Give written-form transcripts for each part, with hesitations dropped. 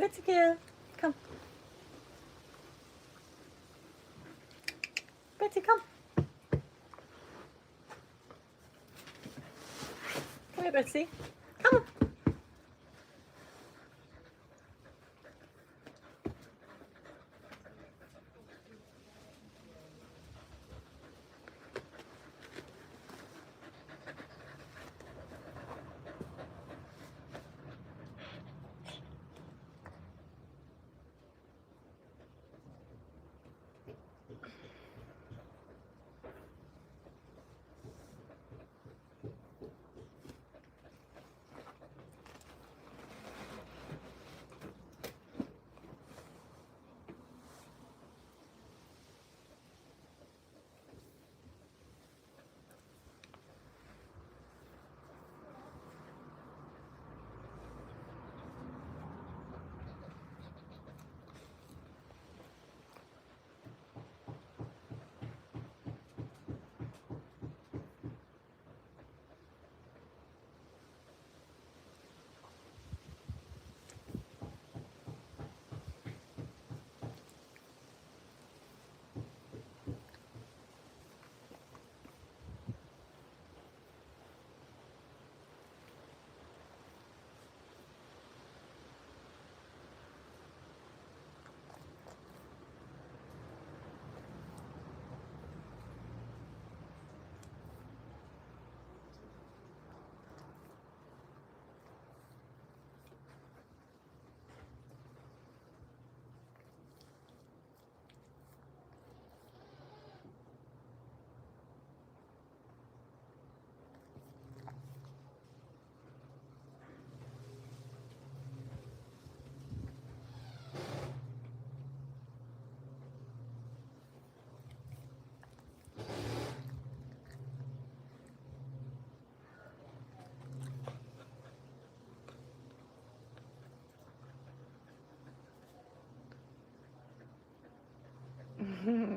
Betty girl, come. Betty, come. Come here, Betty. Come on.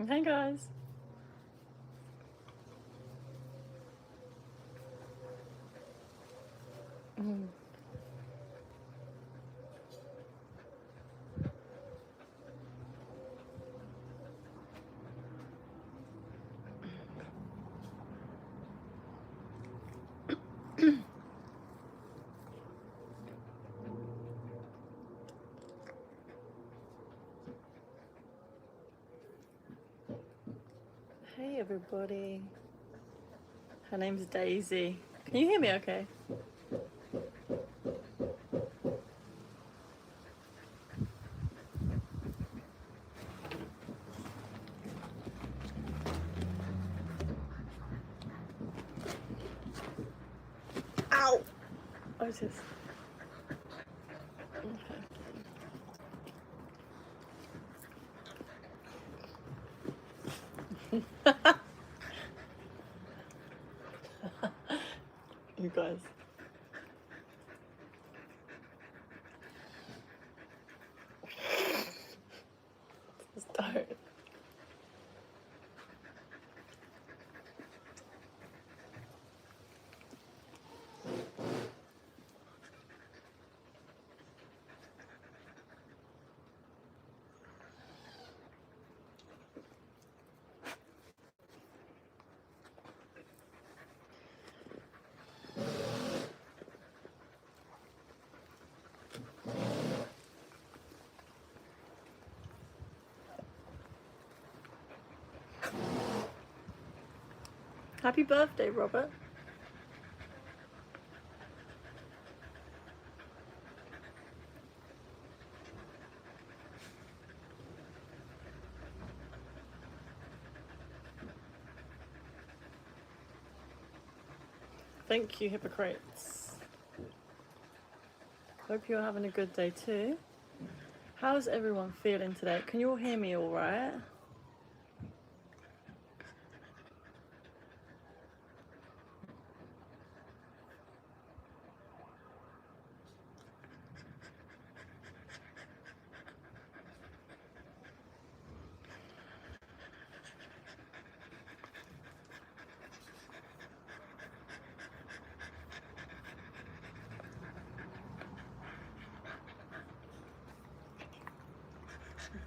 Hey guys. Hey everybody. Her name's Daisy. Can you hear me okay? Ow! Otis. Okay. You guys. Start. Happy birthday, Robert. Thank you, hypocrites. Hope you're having a good day too. How's everyone feeling today? Can you all hear me all right?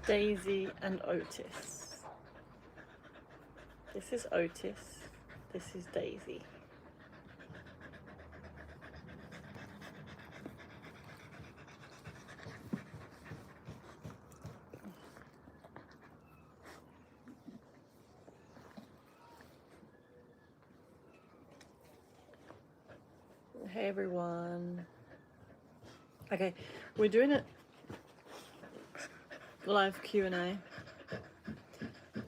Daisy and Otis. This is Otis. This is Daisy. Hey everyone. Okay, we're doing a live Q&A,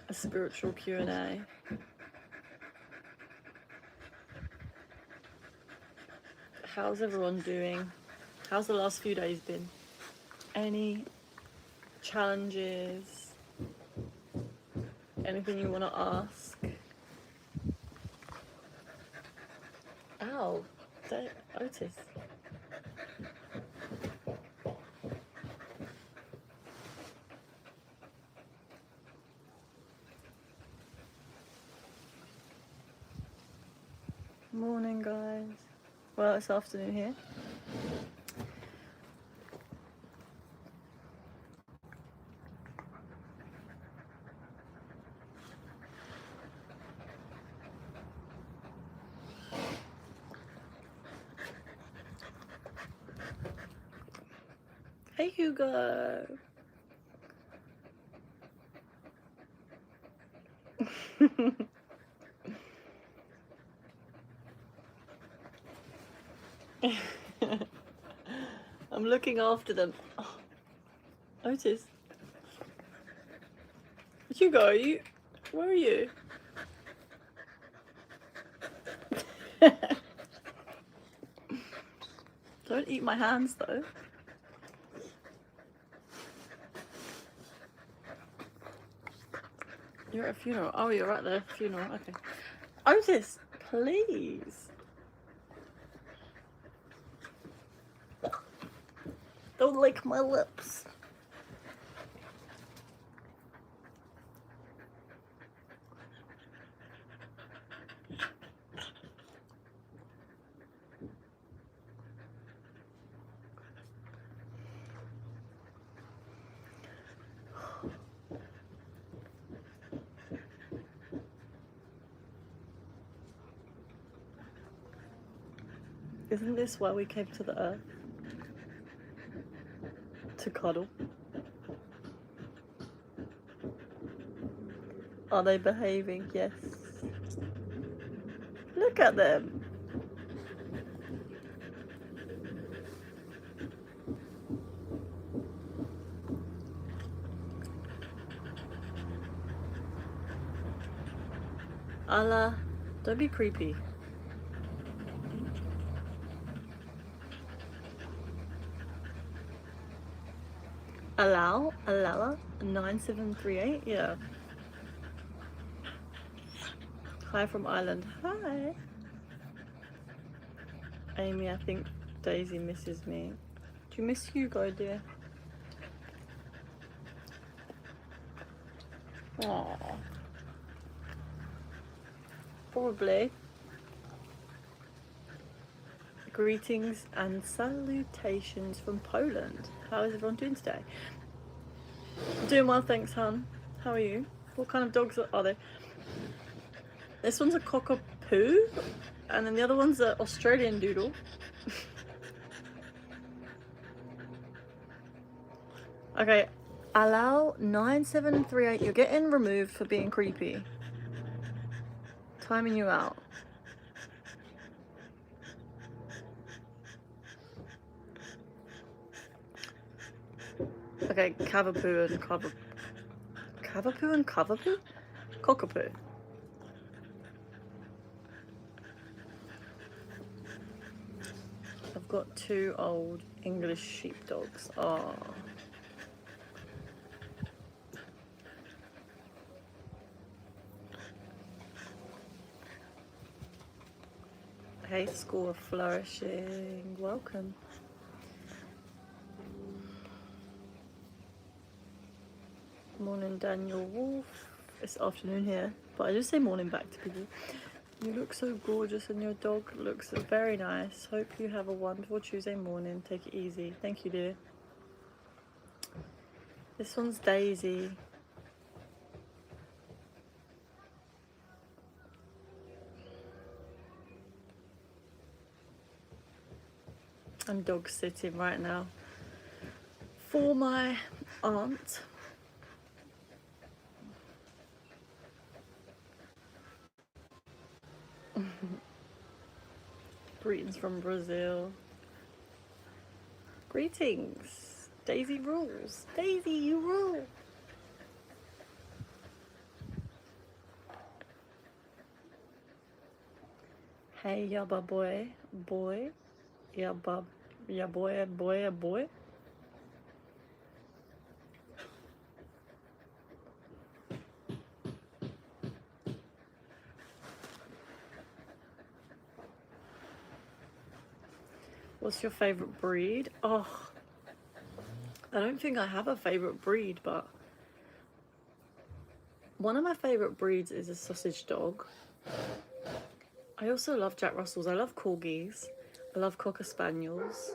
a spiritual Q&A. How's everyone doing? How's the last few days been? Any challenges? Anything you want to ask? Ow, Otis. Morning, guys. Well, it's afternoon here. Hey, Hugo. I'm looking after them. Oh, Otis. Hugo, are you? Where are you? Don't eat my hands, though. You're at a funeral. Oh, you're at the funeral. Okay. Otis, please. Don't lick my lips. Isn't this why we came to the earth? To cuddle. Are they behaving? Yes. Look at them. Allah, don't be creepy. Alala, 9738, yeah. Hi from Ireland. Hi. Amy, I think Daisy misses me. Do you miss Hugo, dear? Aww. Probably. Greetings and salutations from Poland. How is everyone doing today? Doing well, thanks, hon. How are you? What kind of dogs are they? This one's a cockapoo, and then the other one's an Australian doodle. Okay, allow 9738. You're getting removed for being creepy. Timing you out. Okay, Cavapoo and Cavapoo and Cavapoo? Cockapoo. I've got two old English sheepdogs. Oh. Hey, School of Flourishing. Welcome. Morning, Daniel Wolf. It's afternoon here, but I just say morning back to people. You look so gorgeous and your dog looks very nice. Hope you have a wonderful Tuesday morning. Take it easy. Thank you, dear. This one's Daisy. I'm dog sitting right now for my aunt. Greetings from Brazil. Greetings. Daisy rules. Daisy, you rule. Hey, yabba boy. Boy. Yabba. Ya boy, boy, boy. What's your favourite breed? Oh, I don't think I have a favourite breed, but one of my favourite breeds is a sausage dog. I also love Jack Russells. I love corgis. I love Cocker Spaniels.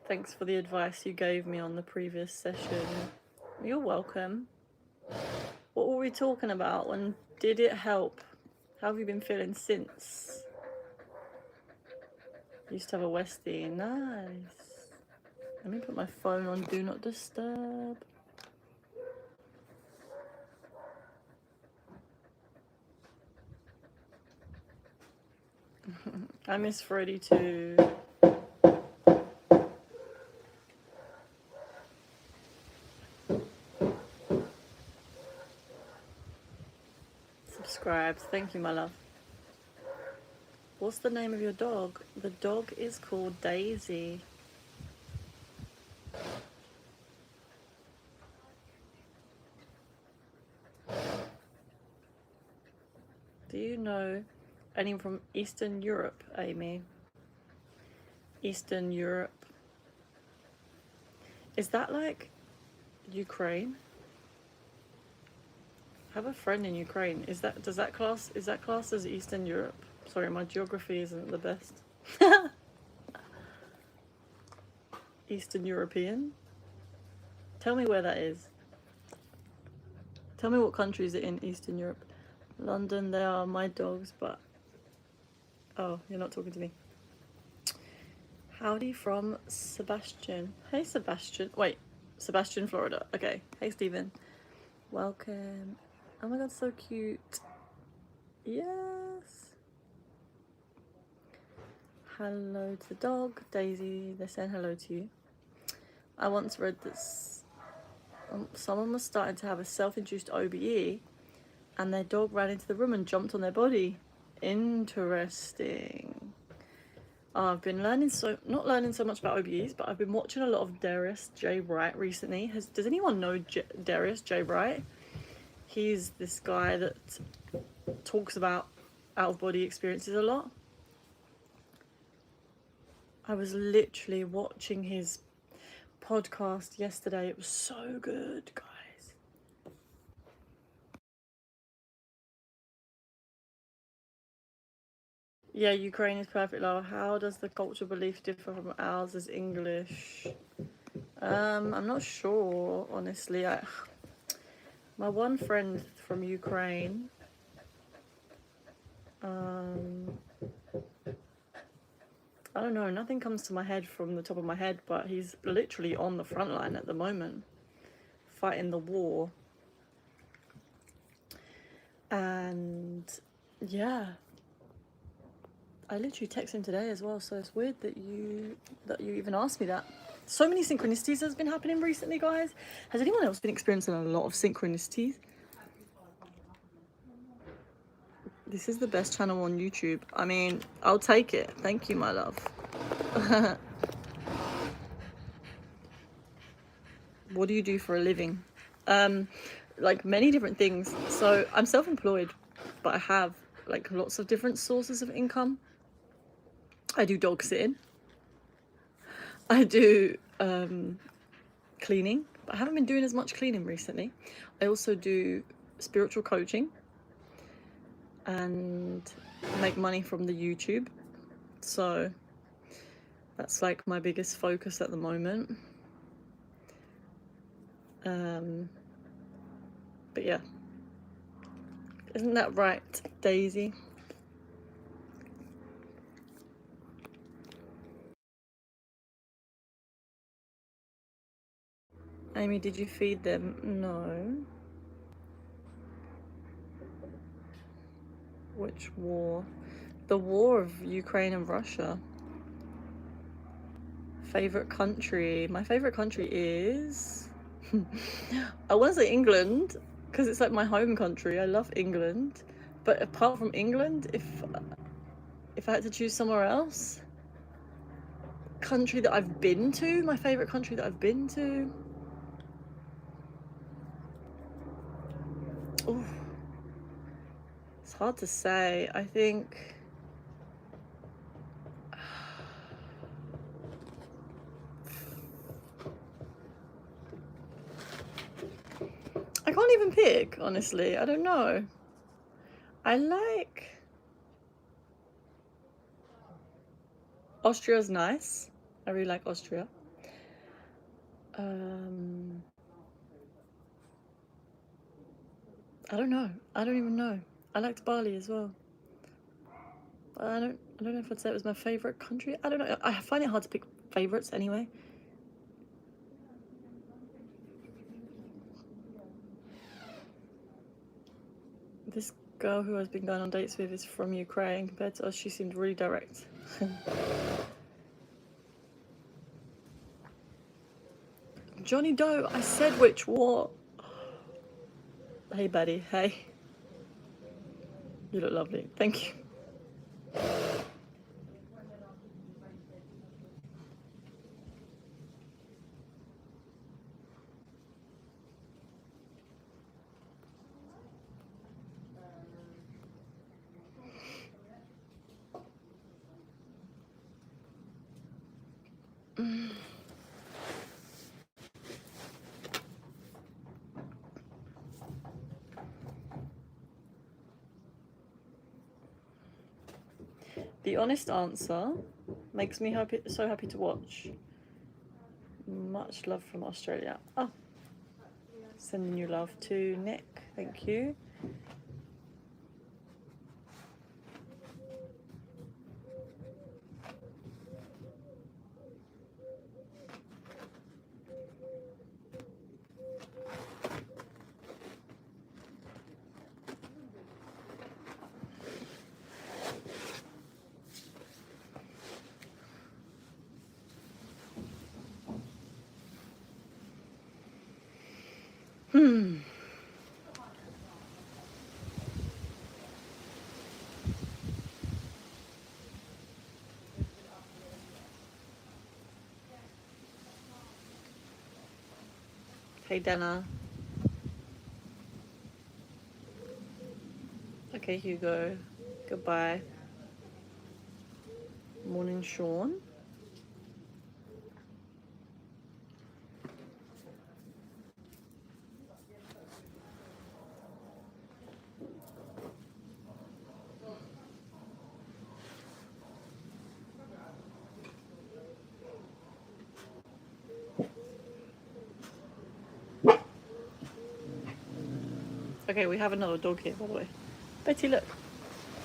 Thanks for the advice you gave me on the previous session. You're welcome. What were we talking about, and did it help? How have you been feeling since? Used to have a Westie. Nice. Let me put my phone on Do Not Disturb. I miss Freddie too. Subscribed. Thank you, my love. What's the name of your dog? The dog is called Daisy. Do you know anyone from Eastern Europe, Amy? Eastern Europe. Is that like Ukraine? I have a friend in Ukraine. Is that class as Eastern Europe? Sorry, my geography isn't the best. Eastern European? Tell me where that is. Tell me what country is it in Eastern Europe. London, they are my dogs, but... Oh, you're not talking to me. Howdy from Sebastian. Hey, Sebastian. Wait, Sebastian, Florida. Okay. Hey, Stephen. Welcome. Oh my god, so cute. Yes. Hello to the dog. Daisy, they're saying hello to you. I once read this. Someone was starting to have a self-induced OBE and their dog ran into the room and jumped on their body. Interesting. I've been not learning so much about OBEs, but I've been watching a lot of Darius J. Wright recently. Does anyone know Darius J. Wright? He's this guy that talks about out-of-body experiences a lot. I was literally watching his podcast yesterday. It was so good, guys. Yeah, Ukraine is perfect, Laura. How does the cultural belief differ from ours as English? I'm not sure, honestly. My one friend from Ukraine, I don't know, nothing comes to my head from the top of my head, but he's literally on the front line at the moment, fighting the war. And yeah, I literally texted him today as well, so it's weird that you even asked me that. So many synchronicities has been happening recently, guys. Has anyone else been experiencing a lot of synchronicities? This is the best channel on YouTube. I mean, I'll take it. Thank you, my love. What do you do for a living? Like many different things. So I'm self-employed, but I have like lots of different sources of income. I do dog sitting. I do cleaning, But I haven't been doing as much cleaning recently. I also do spiritual coaching and make money from the YouTube. So that's like my biggest focus at the moment. But yeah. Isn't that right, Daisy? Amy, did you feed them? No. Which war? The war of Ukraine and Russia. Favorite country? My favorite country is... I want to say England, because it's like my home country. I love England. But apart from England, if I had to choose somewhere else, country that I've been to, my favorite country that I've been to. Ooh. It's hard to say. I think I can't even pick, honestly. I don't know. Austria's nice. I really like Austria. I don't know. I don't even know. I liked Bali as well. I don't know if I'd say it was my favorite country. I don't know. I find it hard to pick favorites anyway. This girl who I've been going on dates with is from Ukraine. Compared to us, she seemed really direct. Johnny Doe, I said which war. Hey, buddy. Hey. You look lovely. Thank you. The honest answer makes me so happy to watch. Much love from Australia. Oh, sending you love to Nick. Thank you. Hey, Dana. Okay, Hugo. Goodbye. Morning, Sean. Okay, we have another dog here, by the way. Betty, look.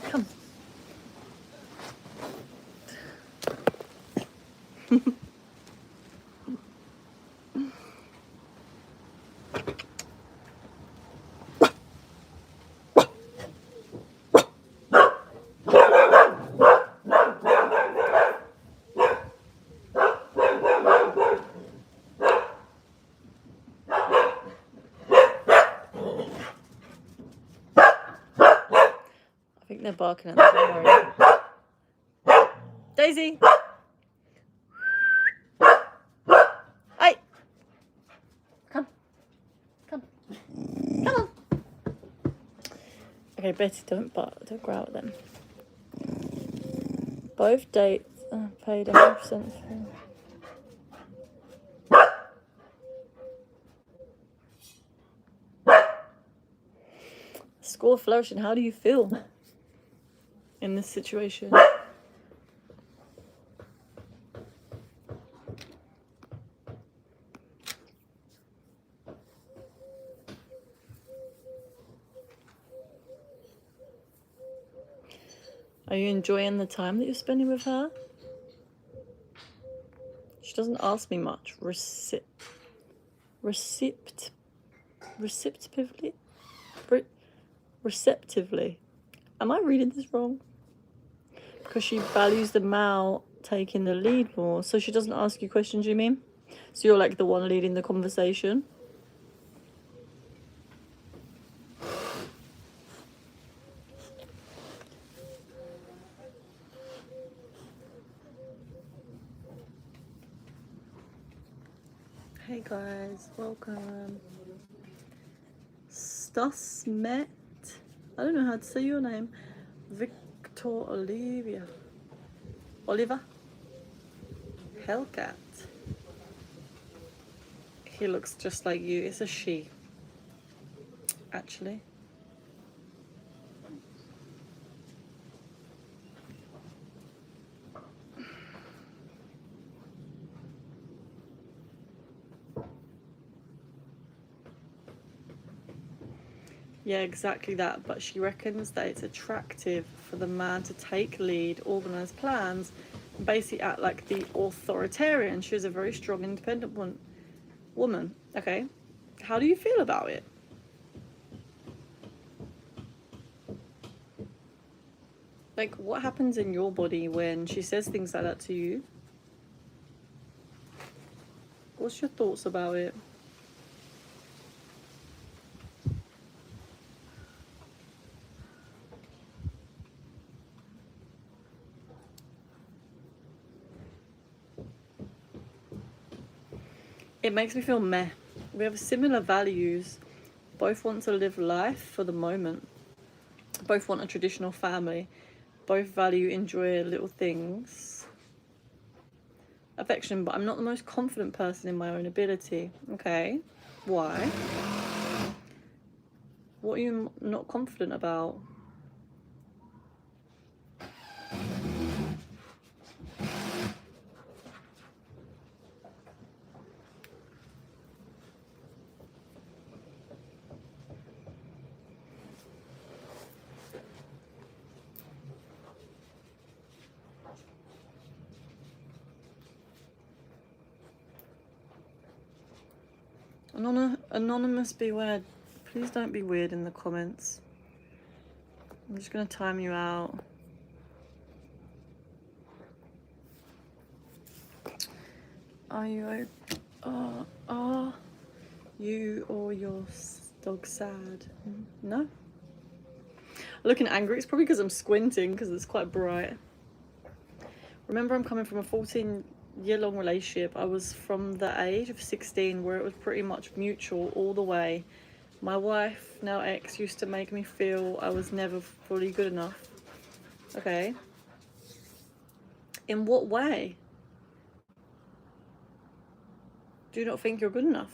Come. I think they're barking at the area. Daisy! Hey! Come. Come. Come on! Okay, Betty, don't growl at them. Both dates paid 100% for. Score flourishing. How do you feel in this situation? Are you enjoying the time that you're spending with her? She doesn't ask me much. Receptively? Receptively. Am I reading this wrong? Because she values the male taking the lead more. So she doesn't ask you questions, you mean? So you're like the one leading the conversation? Hey guys, welcome. Stusmet. I don't know how to say your name. Victor Olivia. Oliver? Hellcat. He looks just like you. It's a she. Actually. Yeah, exactly that. But she reckons that it's attractive for the man to take lead, organise plans, and basically act like the authoritarian. She's a very strong, independent woman. Okay. How do you feel about it? Like, what happens in your body when she says things like that to you? What's your thoughts about it? It makes me feel meh. We have similar values. Both want to live life for the moment. Both want a traditional family. Both value, enjoy little things. Affection, but I'm not the most confident person in my own ability. Okay. Why? What are you not confident about? Anonymous, beware. Please don't be weird in the comments. I'm just going to time you out. Are you are you or your dog sad? No? Looking angry. It's probably because I'm squinting because it's quite bright. Remember, I'm coming from a 14-year-long relationship. I was from the age of 16 where it was pretty much mutual all the way. My wife, now ex, used to make me feel I was never fully good enough. Okay. In what way? Do you not think you're good enough?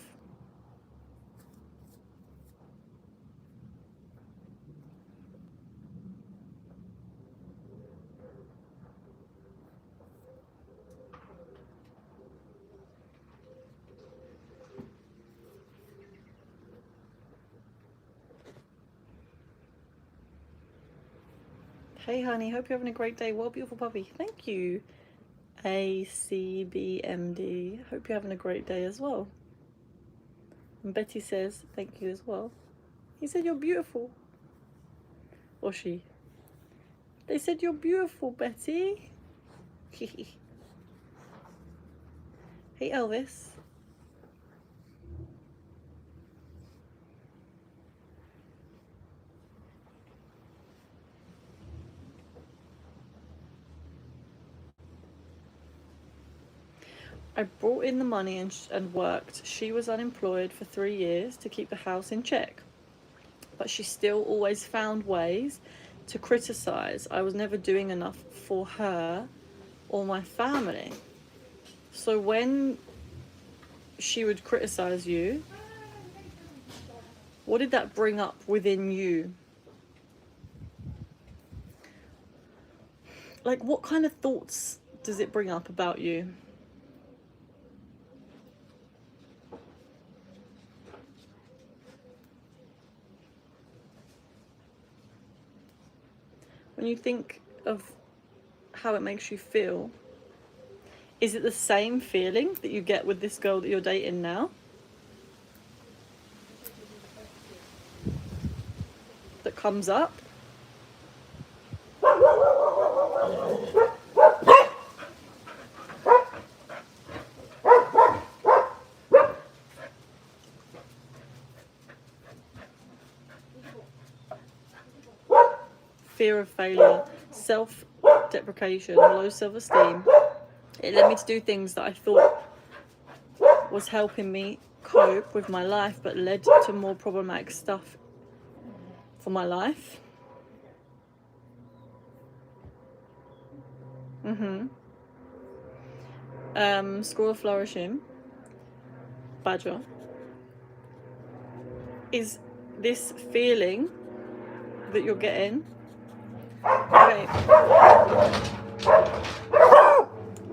Hey honey, hope you're having a great day. Well, beautiful puppy. Thank you. ACBMD. Hope you're having a great day as well. And Betty says thank you as well. He said you're beautiful. Or she. They said you're beautiful, Betty. Hey Elvis. I brought in the money and worked. She was unemployed for 3 years to keep the house in check. But she still always found ways to criticize. I was never doing enough for her or my family. So when she would criticize you, what did that bring up within you? like, what kind of thoughts does it bring up about you? When you think of how it makes you feel, is it the same feeling that you get with this girl that you're dating now? That comes up? Fear of failure, self-deprecation, low self-esteem. It led me to do things that I thought was helping me cope with my life, but led to more problematic stuff for my life. School of Flourishing, Badger. Is this feeling that you're getting? Okay.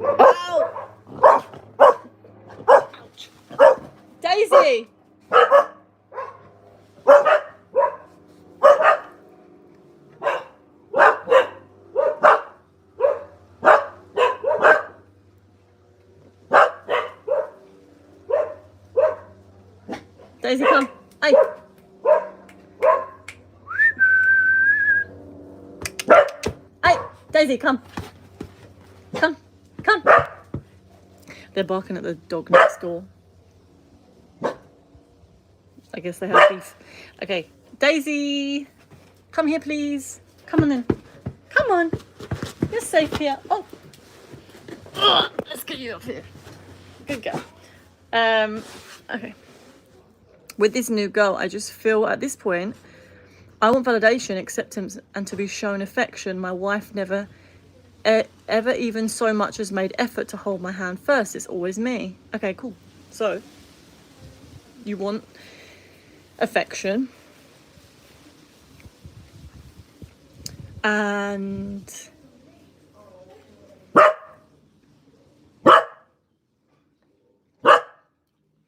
Ow! Ouch. Daisy! Daisy, come. Hey. Hey, Daisy, come. Come. Come. They're barking at the dog next door. I guess they have beef. Okay, Daisy, come here, please. Come on in. Come on. You're safe here. Oh. Ugh, let's get you up here. Good girl. Okay. With this new girl, I just feel at this point, I want validation, acceptance, and to be shown affection. My wife never, ever even so much as made effort to hold my hand first. It's always me. Okay, cool. So, you want affection. And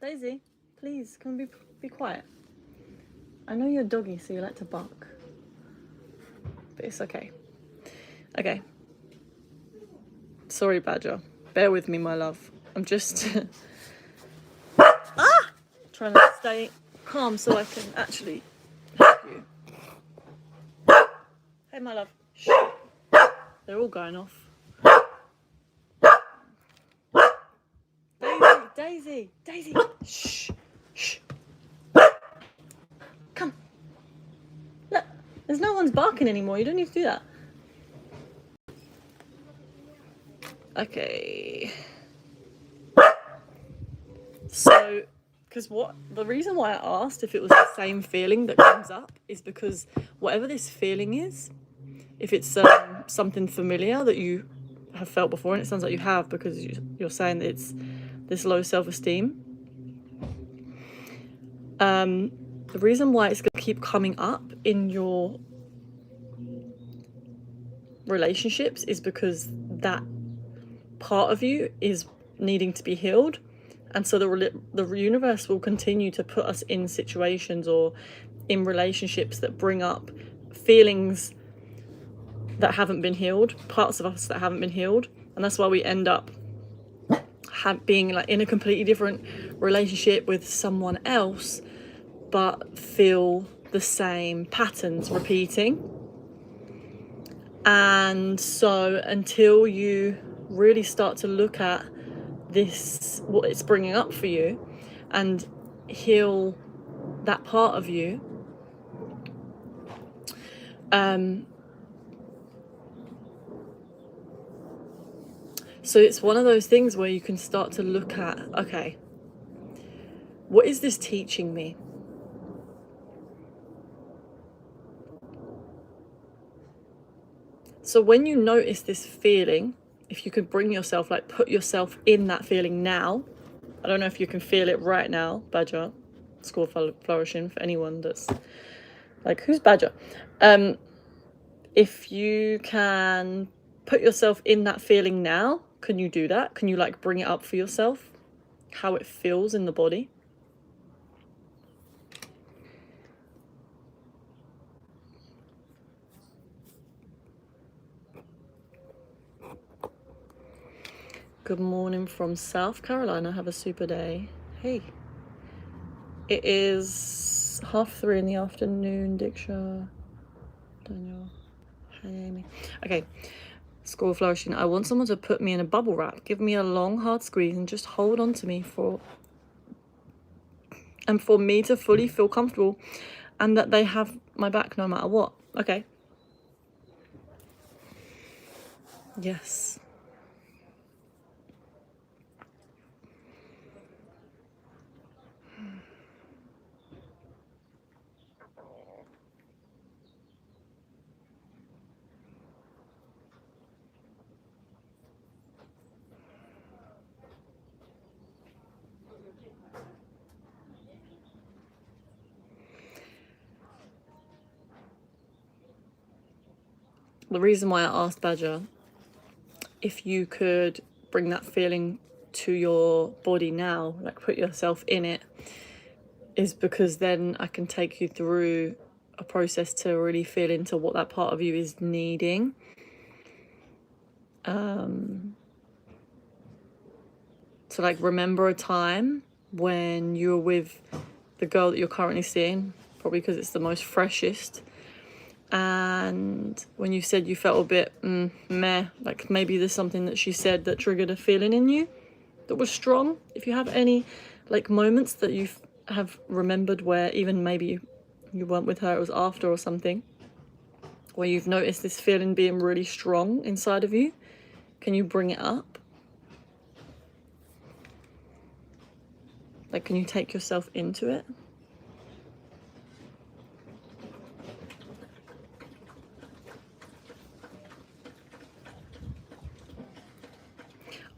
Daisy, please, can we be quiet? I know you're a doggy, so you like to bark. But it's okay. Okay. Sorry, Badger. Bear with me, my love. I'm just trying to stay calm so I can actually help you. Hey, my love. Shh. They're all going off. Daisy, Daisy, shh, shh. Come. Look, there's no one's barking anymore. You don't need to do that. Okay. So, because the reason why I asked if it was the same feeling that comes up is because whatever this feeling is, if it's something familiar that you have felt before, and it sounds like you have because you're saying that it's this low self-esteem. The reason why it's going to keep coming up in your relationships is because that part of you is needing to be healed. And so the universe will continue to put us in situations or in relationships that bring up feelings that haven't been healed, parts of us that haven't been healed. And that's why we end up being like in a completely different relationship with someone else, but feel the same patterns repeating. And so until you really start to look at this, what it's bringing up for you, and heal that part of you, so it's one of those things where you can start to look at, okay, what is this teaching me? So when you notice this feeling, if you could bring yourself, like put yourself in that feeling now. I don't know if you can feel it right now, Badger. School of Flourishing, for anyone that's like, who's Badger? If you can put yourself in that feeling now. Can you do that? Can you like bring it up for yourself? How it feels in the body? Good morning from South Carolina. Have a super day. Hey. It is 3:30 in the afternoon, Diksha. Daniel. Hi, Amy. Okay. School flourishing. I want someone to put me in a bubble wrap. Give me a long, hard squeeze and just hold on to me for me to fully feel comfortable and that they have my back no matter what. Okay. Yes. The reason why I asked Badger if you could bring that feeling to your body now, like put yourself in it, is because then I can take you through a process to really feel into what that part of you is needing. So like remember a time when you were with the girl that you're currently seeing, probably because it's the most freshest, and when you said you felt a bit meh, like maybe there's something that she said that triggered a feeling in you that was strong. If you have any like moments that you have remembered where even maybe you weren't with her, it was after or something, where you've noticed this feeling being really strong inside of you, can you bring it up? Like, can you take yourself into it?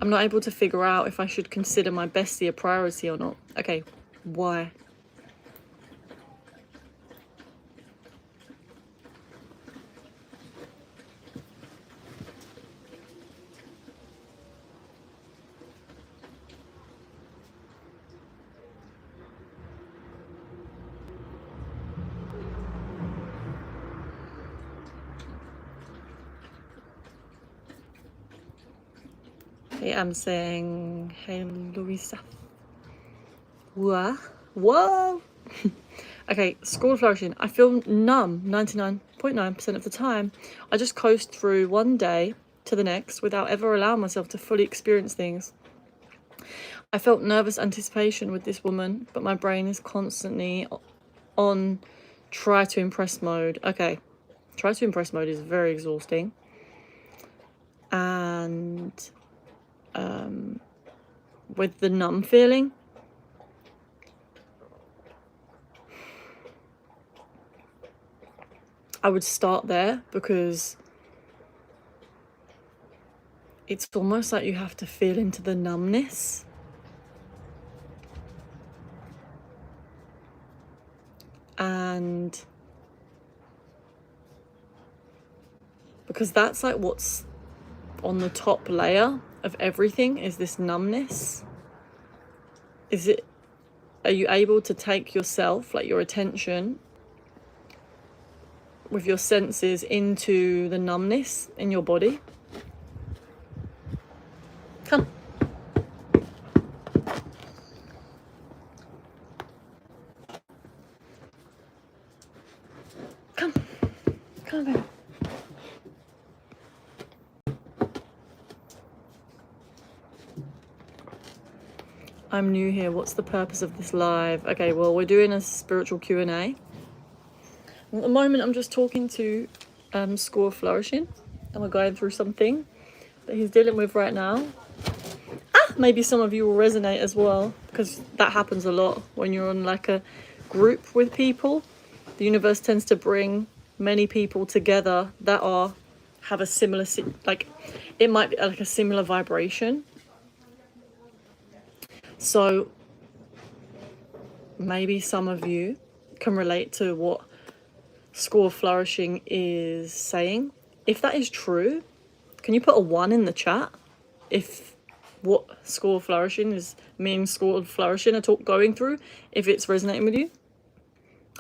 I'm not able to figure out if I should consider my bestie a priority or not. Okay, why? Hey, I'm saying, hey, Louisa. Whoa. Okay, school flourishing. I feel numb 99.9% of the time. I just coast through one day to the next without ever allowing myself to fully experience things. I felt nervous anticipation with this woman, but my brain is constantly on try to impress mode. Okay, try to impress mode is very exhausting. And with the numb feeling, I would start there because it's almost like you have to feel into the numbness. And because that's like what's on the top layer of everything is this numbness. Are you able to take yourself, like your attention with your senses into the numbness in your body? Come. Come. Come on. I'm new here. What's the purpose of this live? Okay, well, we're doing a spiritual Q&A. At the moment, I'm just talking to School of Flourishing, and we're going through something that he's dealing with right now. Maybe some of you will resonate as well, because that happens a lot when you're on like a group with people. The universe tends to bring many people together that have a similar, like it might be like a similar vibration. So maybe some of you can relate to what School of Flourishing is saying. If that is true, Can you put a 1 in the chat if what School of Flourishing is, me and School of Flourishing are going through, if it's resonating with you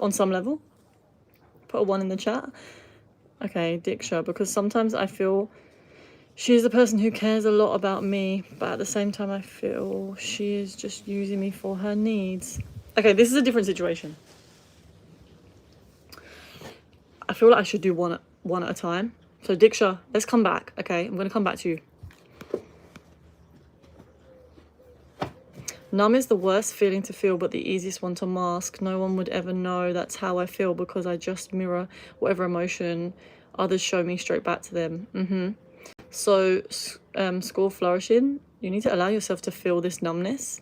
on some level? Put a 1 in the chat. Okay, Diksha, because sometimes I feel she is the person who cares a lot about me, but at the same time I feel she is just using me for her needs. Okay, this is a different situation. I feel like I should do one at a time. So Diksha, let's come back. Okay, I'm going to come back to you. Numb is the worst feeling to feel, but the easiest one to mask. No one would ever know that's how I feel because I just mirror whatever emotion others show me straight back to them. So, School of Flourishing, you need to allow yourself to feel this numbness,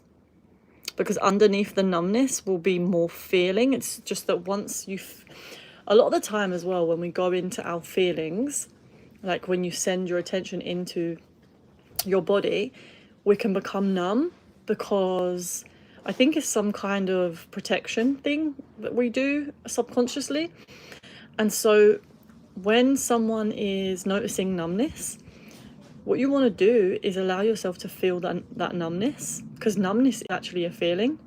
because underneath the numbness will be more feeling. It's just that once a lot of the time as well, when we go into our feelings, like when you send your attention into your body, we can become numb, because I think it's some kind of protection thing that we do subconsciously. And so when someone is noticing numbness, what you want to do is allow yourself to feel that numbness, because numbness is actually a feeling,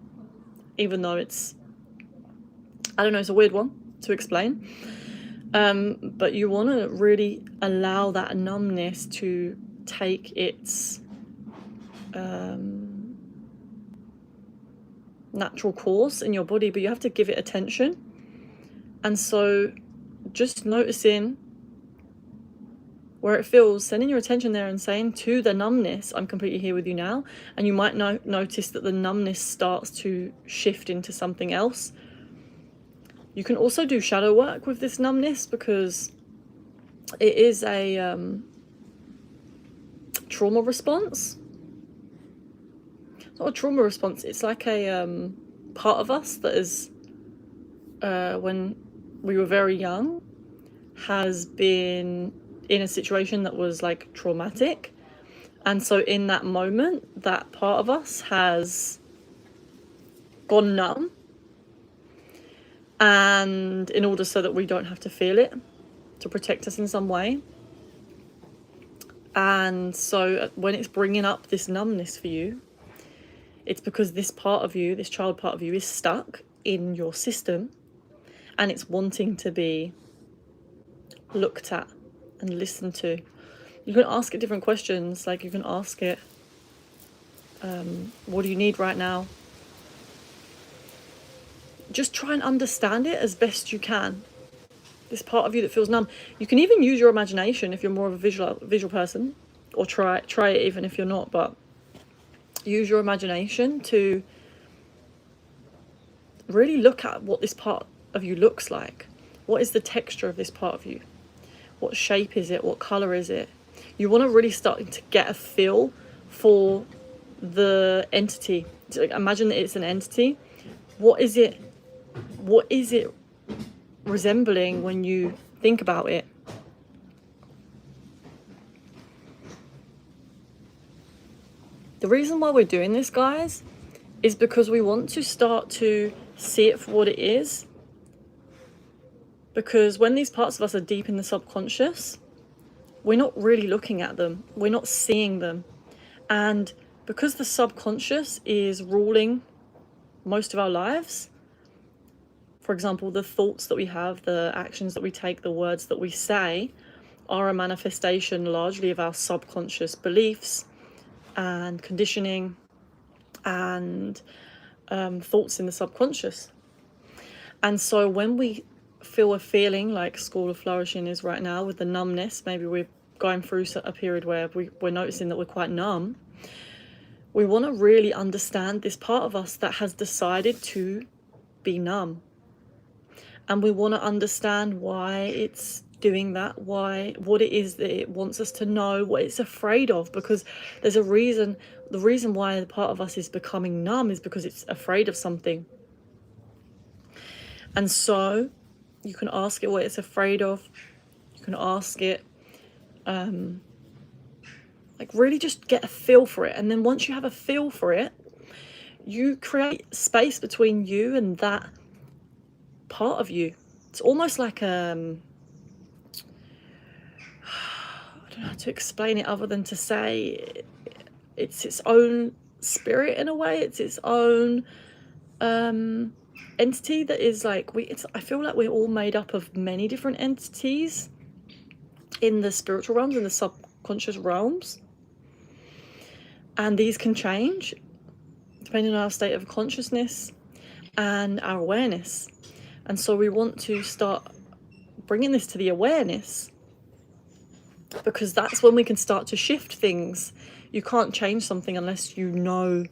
even though it's, I don't know, it's a weird one to explain. But you want to really allow that numbness to take its natural course in your body, but you have to give it attention. And so just noticing where it feels, sending your attention there and saying to the numbness, I'm completely here with you now. And you might notice that the numbness starts to shift into something else. You can also do shadow work with this numbness, because it is a trauma response. It's not a trauma response, it's like a part of us that is, when we were very young, has been in a situation that was like traumatic. And so in that moment, that part of us has gone numb. And in order so that we don't have to feel it, to protect us in some way. And so when it's bringing up this numbness for you, it's because this part of you, this child part of you, is stuck in your system, and it's wanting to be looked at and listened to. You can ask it different questions, like you can ask it, what do you need right now? Just try and understand it as best you can. This part of you that feels numb. You can even use your imagination if you're more of a visual person, or try it even if you're not, but use your imagination to really look at what this part of you looks like. What is the texture of this part of you? What shape is it? What color is it? You want to really start to get a feel for the entity. So imagine that it's an entity. What is it resembling when you think about it? The reason why we're doing this, guys, is because we want to start to see it for what it is. Because when these parts of us are deep in the subconscious, we're not really looking at them. We're not seeing them. And because the subconscious is ruling most of our lives, for example, the thoughts that we have, the actions that we take, the words that we say, are a manifestation largely of our subconscious beliefs and conditioning and thoughts in the subconscious. And so when we feel a feeling like School of Flourishing is right now with the numbness, maybe we're going through a period where we're noticing that we're quite numb, we want to really understand this part of us that has decided to be numb. And we want to understand why it's doing that, what it is that it wants us to know, what it's afraid of, because there's a reason. The reason why the part of us is becoming numb is because it's afraid of something. And so you can ask it what it's afraid of. You can ask it, like really just get a feel for it. And then once you have a feel for it, you create space between you and that part of you. It's almost like I don't know how to explain it other than to say it's its own spirit in a way. It's its own entity that is like, I feel like we're all made up of many different entities in the spiritual realms, in the subconscious realms, and these can change depending on our state of consciousness and our awareness. And so we want to start bringing this to the awareness, because that's when we can start to shift things. You can't change something unless you know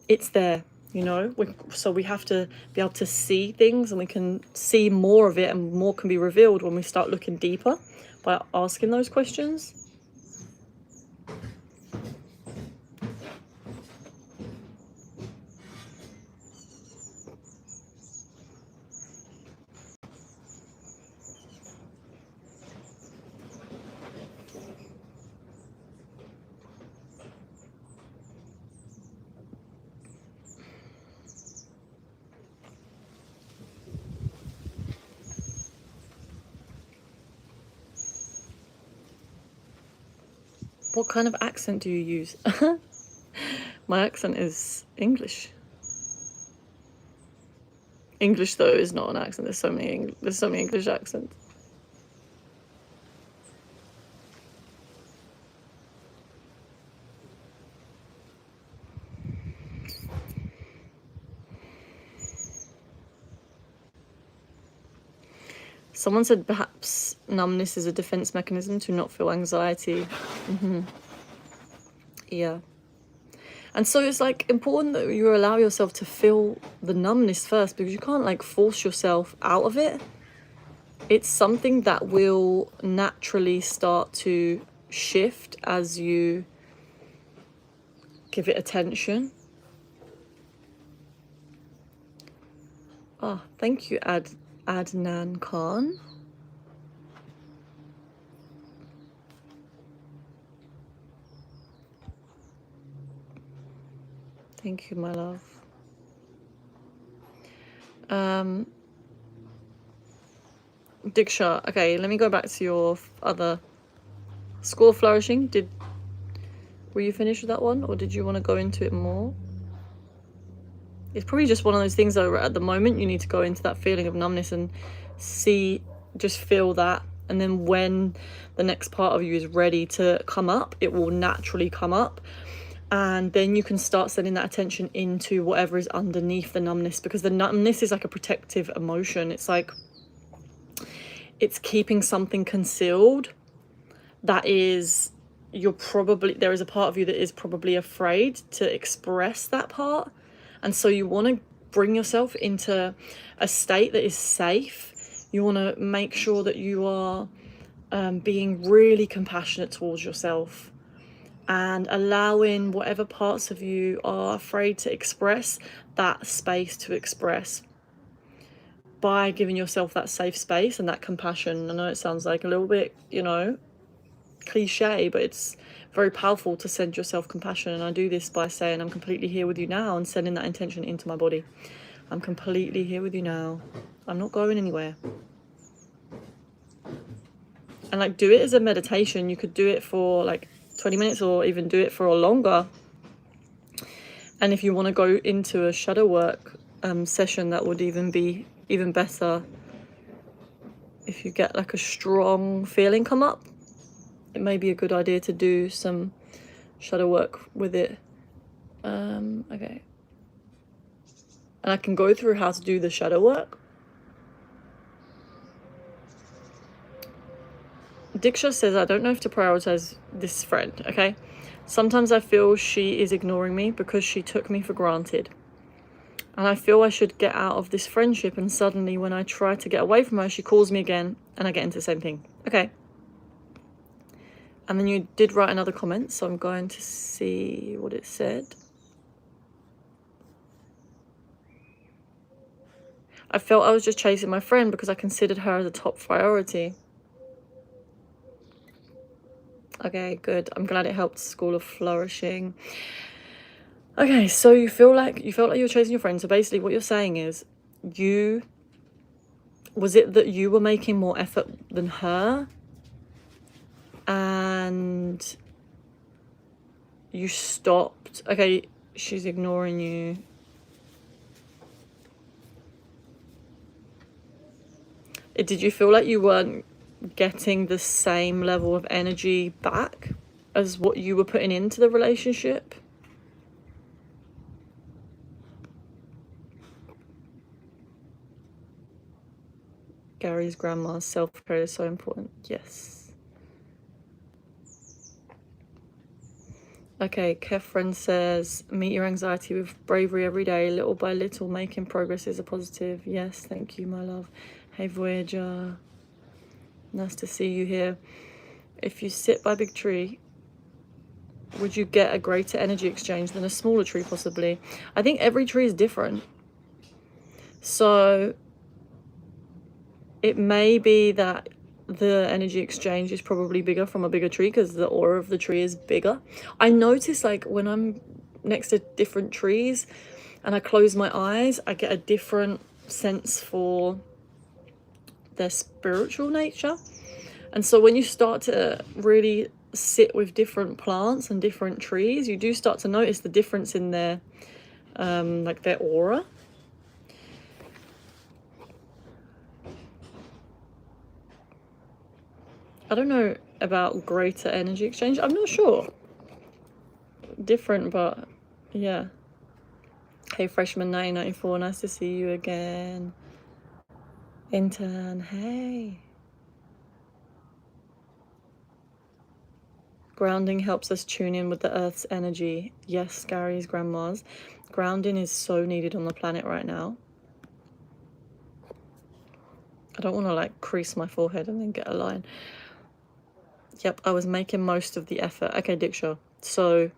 it's there, you know. So we have to be able to see things, and we can see more of it, and more can be revealed when we start looking deeper by asking those questions. What kind of accent do you use? My accent is English. English, though, is not an accent. There's so many English accents. Someone said perhaps numbness is a defense mechanism to not feel anxiety. Yeah. And so it's like important that you allow yourself to feel the numbness first, because you can't like force yourself out of it. It's something that will naturally start to shift as you give it attention. Oh, thank you, Adnan Khan. Thank you, my love. Diksha, okay, let me go back to your other School of Flourishing. Were you finished with that one, or did you want to go into it more? It's probably just one of those things that at the moment you need to go into that feeling of numbness and just feel that. And then when the next part of you is ready to come up, it will naturally come up. And then you can start sending that attention into whatever is underneath the numbness, because the numbness is like a protective emotion. It's like it's keeping something concealed that is, there is a part of you that is probably afraid to express that part. And so you want to bring yourself into a state that is safe. You want to make sure that you are being really compassionate towards yourself, and allowing whatever parts of you are afraid to express, that space to express, by giving yourself that safe space and that compassion. I know it sounds like a little bit, cliche, but it's very powerful to send yourself compassion. And I do this by saying, I'm completely here with you now, and sending that intention into my body. I'm completely here with you now. I'm not going anywhere. And like, do it as a meditation. You could do it for like 20 minutes, or even do it for a longer. And if you want to go into a shadow work session, that would even be even better. If you get like a strong feeling come up, it may be a good idea to do some shadow work with it. Okay. And I can go through how to do the shadow work. Diksha says, I don't know if to prioritize this friend, okay? Sometimes I feel she is ignoring me because she took me for granted. And I feel I should get out of this friendship, and suddenly when I try to get away from her, she calls me again, and I get into the same thing. Okay. And then you did write another comment, so I'm going to see what it said. I felt I was just chasing my friend because I considered her as a top priority. Okay, good. I'm glad it helped School of Flourishing. Okay, so you felt like you were chasing your friend. So basically what you're saying is, was it that you were making more effort than her? And and you stopped. Okay, she's ignoring you. Did you feel like you weren't getting the same level of energy back as what you were putting into the relationship? Gary's grandma's self-care is so important. Yes. Okay, Kefren says, meet your anxiety with bravery every day, little by little, making progress is a positive. Yes, thank you, my love. Hey, Voyager. Nice to see you here. If you sit by a big tree, would you get a greater energy exchange than a smaller tree, possibly? I think every tree is different. So it may be that the energy exchange is probably bigger from a bigger tree because the aura of the tree is bigger. I notice, like, when I'm next to different trees and I close my eyes, I get a different sense for their spiritual nature. And so when you start to really sit with different plants and different trees, you do start to notice the difference in their like their aura. I don't know about greater energy exchange. I'm not sure. Different, but yeah. Hey, freshman 1994, nice to see you again. Intern, hey. Grounding helps us tune in with the earth's energy. Yes, Gary's grandma's. Grounding is so needed on the planet right now. I don't want to like crease my forehead and then get a line. Yep, I was making most of the effort. Okay, Diksha. So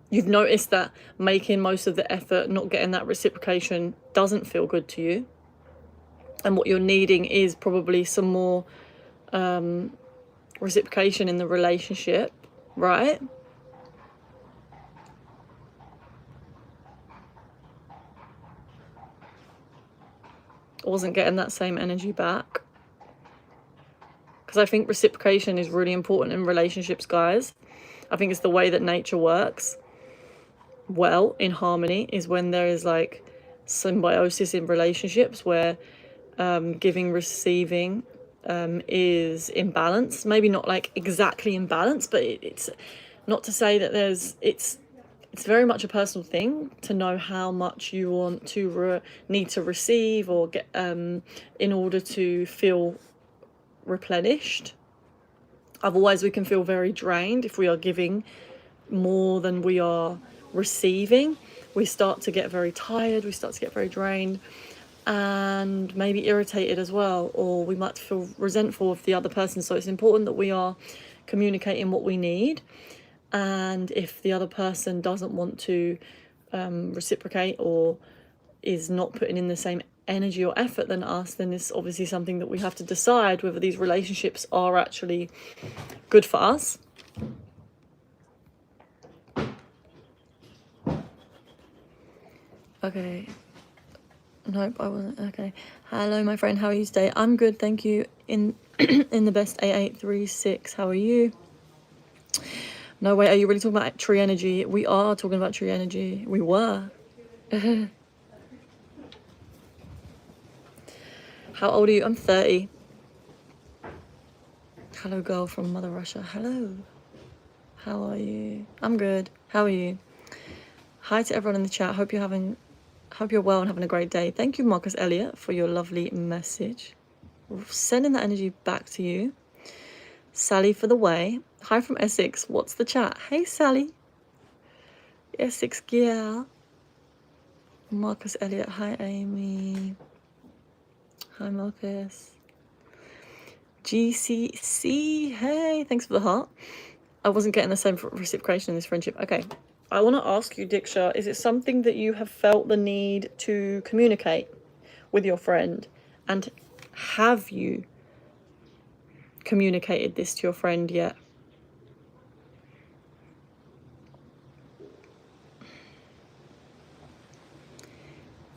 you've noticed that making most of the effort, not getting that reciprocation, doesn't feel good to you. And what you're needing is probably some more reciprocation in the relationship, right? I wasn't getting that same energy back. Because I think reciprocation is really important in relationships, guys. I think it's the way that nature works well in harmony, is when there is like symbiosis in relationships where giving, receiving is in balance. Maybe not like exactly in balance, but it's not to say that it's very much a personal thing to know how much you want to need to receive or get in order to feel replenished. Otherwise we can feel very drained. If we are giving more than we are receiving, we start to get very tired, we start to get very drained and maybe irritated as well, or we might feel resentful of the other person. So it's important that we are communicating what we need, and if the other person doesn't want to reciprocate or is not putting in the same energy or effort than us, then it's obviously something that we have to decide whether these relationships are actually good for us. Okay. Nope, I wasn't. Okay. Hello, my friend. How are you today? I'm good, thank you. In the best 8836. How are you? No, wait, are you really talking about tree energy? We are talking about tree energy. We were. How old are you? I'm 30. Hello, girl from Mother Russia. Hello. How are you? I'm good. How are you? Hi to everyone in the chat. Hope you're well and having a great day. Thank you, Marcus Elliott, for your lovely message. Sending that energy back to you. Sally for the way. Hi from Essex. What's the chat? Hey, Sally. Essex girl. Marcus Elliott. Hi, Amy. Hi, Marcus. GCC. Hey, thanks for the heart. I wasn't getting the same reciprocation in this friendship. Okay. I want to ask you, Diksha, is it something that you have felt the need to communicate with your friend? And have you communicated this to your friend yet?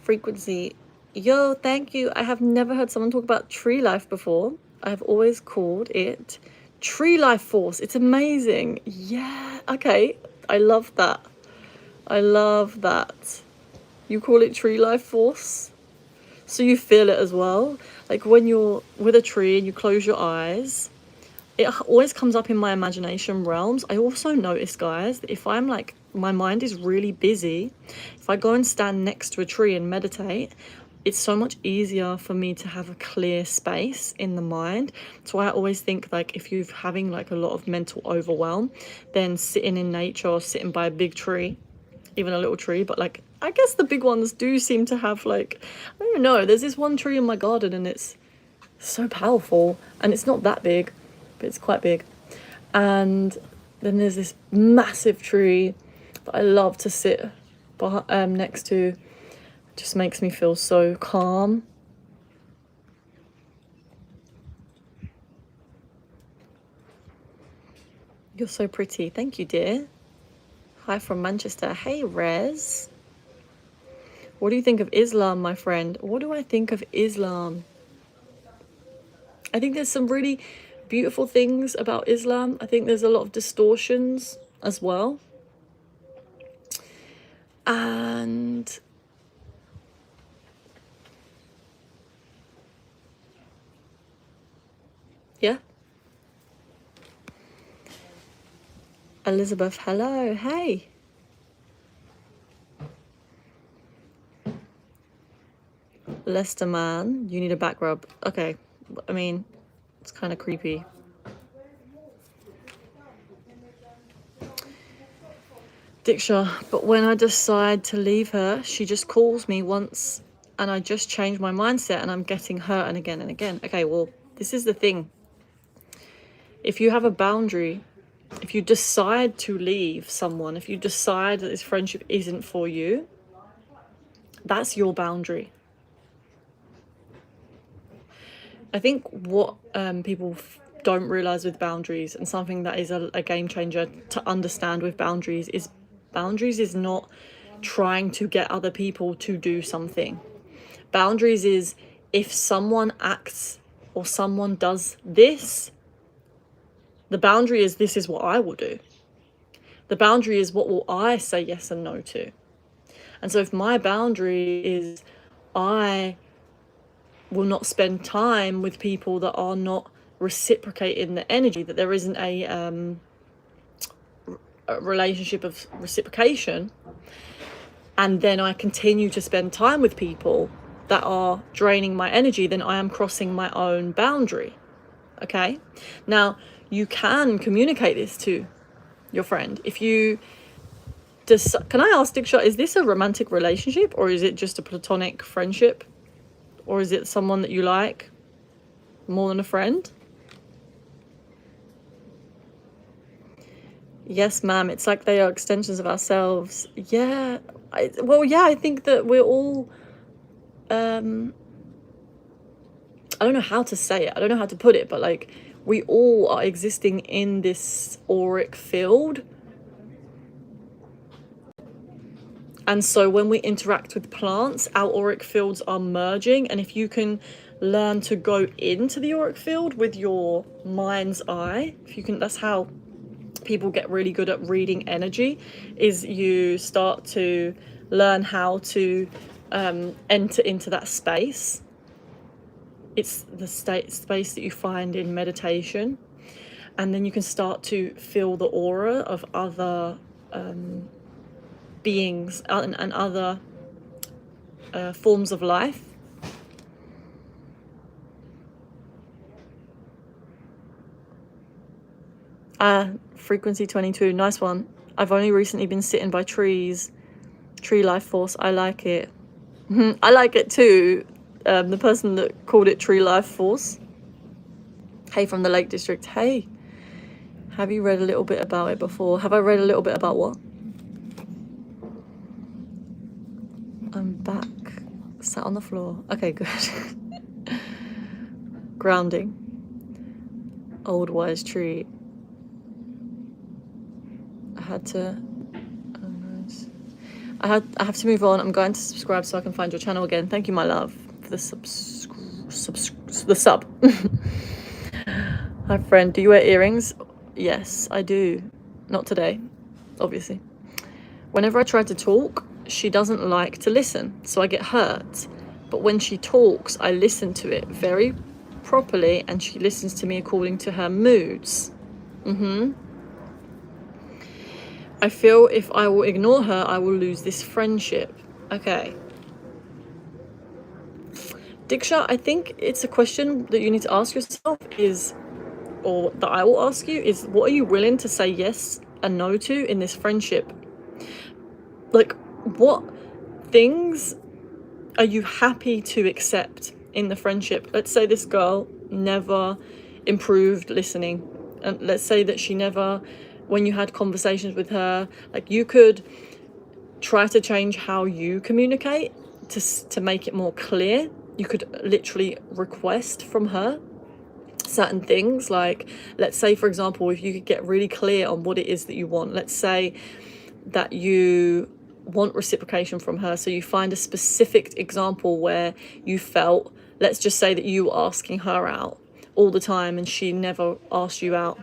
Frequency. Yo, thank you. I have never heard someone talk about tree life before. I've always called it Tree Life Force. It's amazing. Yeah, okay. I love that. I love that. You call it Tree Life Force? So you feel it as well? Like when you're with a tree and you close your eyes, it always comes up in my imagination realms. I also notice, guys, that if I'm like, my mind is really busy, if I go and stand next to a tree and meditate, it's so much easier for me to have a clear space in the mind. So I always think, like, if you're having like a lot of mental overwhelm, then sitting in nature or sitting by a big tree, even a little tree, but like I guess the big ones do seem to have, like, I don't know, there's this one tree in my garden and it's so powerful, and it's not that big, but it's quite big. And then there's this massive tree that I love to sit next to. It just makes me feel so calm. You're so pretty. Thank you, dear. Hi from Manchester. Hey, Rez. What do you think of Islam, my friend? What do I think of Islam? I think there's some really beautiful things about Islam. I think there's a lot of distortions as well. And yeah. Elizabeth, hello. Hey. Leicester man, you need a back rub. Okay, I mean, it's kind of creepy. Diksha, but when I decide to leave her, she just calls me once and I just change my mindset and I'm getting hurt and again and again. Okay, well, this is the thing. If you have a boundary, if you decide to leave someone, if you decide that this friendship isn't for you, that's your boundary. I think what people don't realize with boundaries, and something that is a game changer to understand with boundaries is not trying to get other people to do something. Boundaries is, if someone acts or someone does this, the boundary is, this is what I will do. The boundary is, what will I say yes and no to? And so if my boundary is, I will not spend time with people that are not reciprocating the energy, that there isn't a relationship of reciprocation, and then I continue to spend time with people that are draining my energy, then I am crossing my own boundary. Okay? Now, you can communicate this to your friend. If you can I ask, Diksha, is this a romantic relationship or is it just a platonic friendship? Or is it someone that you like more than a friend? Yes, ma'am. It's like they are extensions of ourselves. Yeah. I think that we're all... I don't know how to say it. I don't know how to put it, but like, we all are existing in this auric field. And so when we interact with plants, our auric fields are merging. And if you can learn to go into the auric field with your mind's eye, that's how people get really good at reading energy, is you start to learn how to enter into that space. It's the space that you find in meditation. And then you can start to feel the aura of other beings and other forms of life. Frequency 22, nice one. I've only recently been sitting by trees. Tree Life Force, I like it. I like it too. The person that called it Tree Life Force. Hey, from the Lake District. Hey, have you read a little bit about it before? Have I read a little bit about what? I'm back. Sat on the floor. Okay, good. Grounding. Old wise tree. I have to move on. I'm going to subscribe so I can find your channel again. Thank you, my love, for the sub. Hi friend, do you wear earrings? Yes, I do. Not today, obviously. Whenever I try to talk, she doesn't like to listen, so I get hurt. But when she talks, I listen to it very properly, and she listens to me according to her moods. I feel if I will ignore her, I will lose this friendship. Okay. Diksha, I think it's a question that you need to ask yourself or that I will ask you is, what are you willing to say yes and no to in this friendship? Like, what things are you happy to accept in the friendship? Let's say this girl never improved listening. And let's say that she never, when you had conversations with her, like, you could try to change how you communicate to make it more clear. You could literally request from her certain things. Like, let's say, for example, if you could get really clear on what it is that you want. Let's say that you want reciprocation from her, so you find a specific example where you felt, let's just say that you were asking her out all the time and she never asked you out,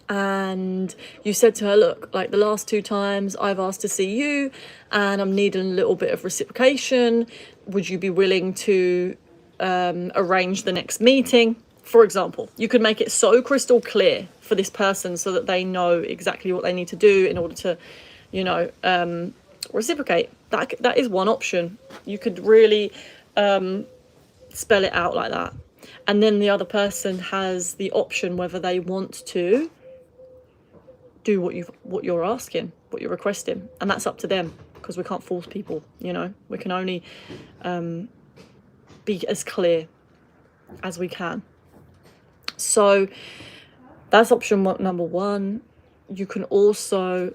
and you said to her, look, like, the last 2 times I've asked to see you and I'm needing a little bit of reciprocation. Would you be willing to arrange the next meeting? For example, you could make it so crystal clear for this person so that they know exactly what they need to do in order to, reciprocate. That is one option. You could really spell it out like that. And then the other person has the option whether they want to do what you're asking, what you're requesting, and that's up to them, because we can't force people. We can only be as clear as we can. So that's option number 1. You can also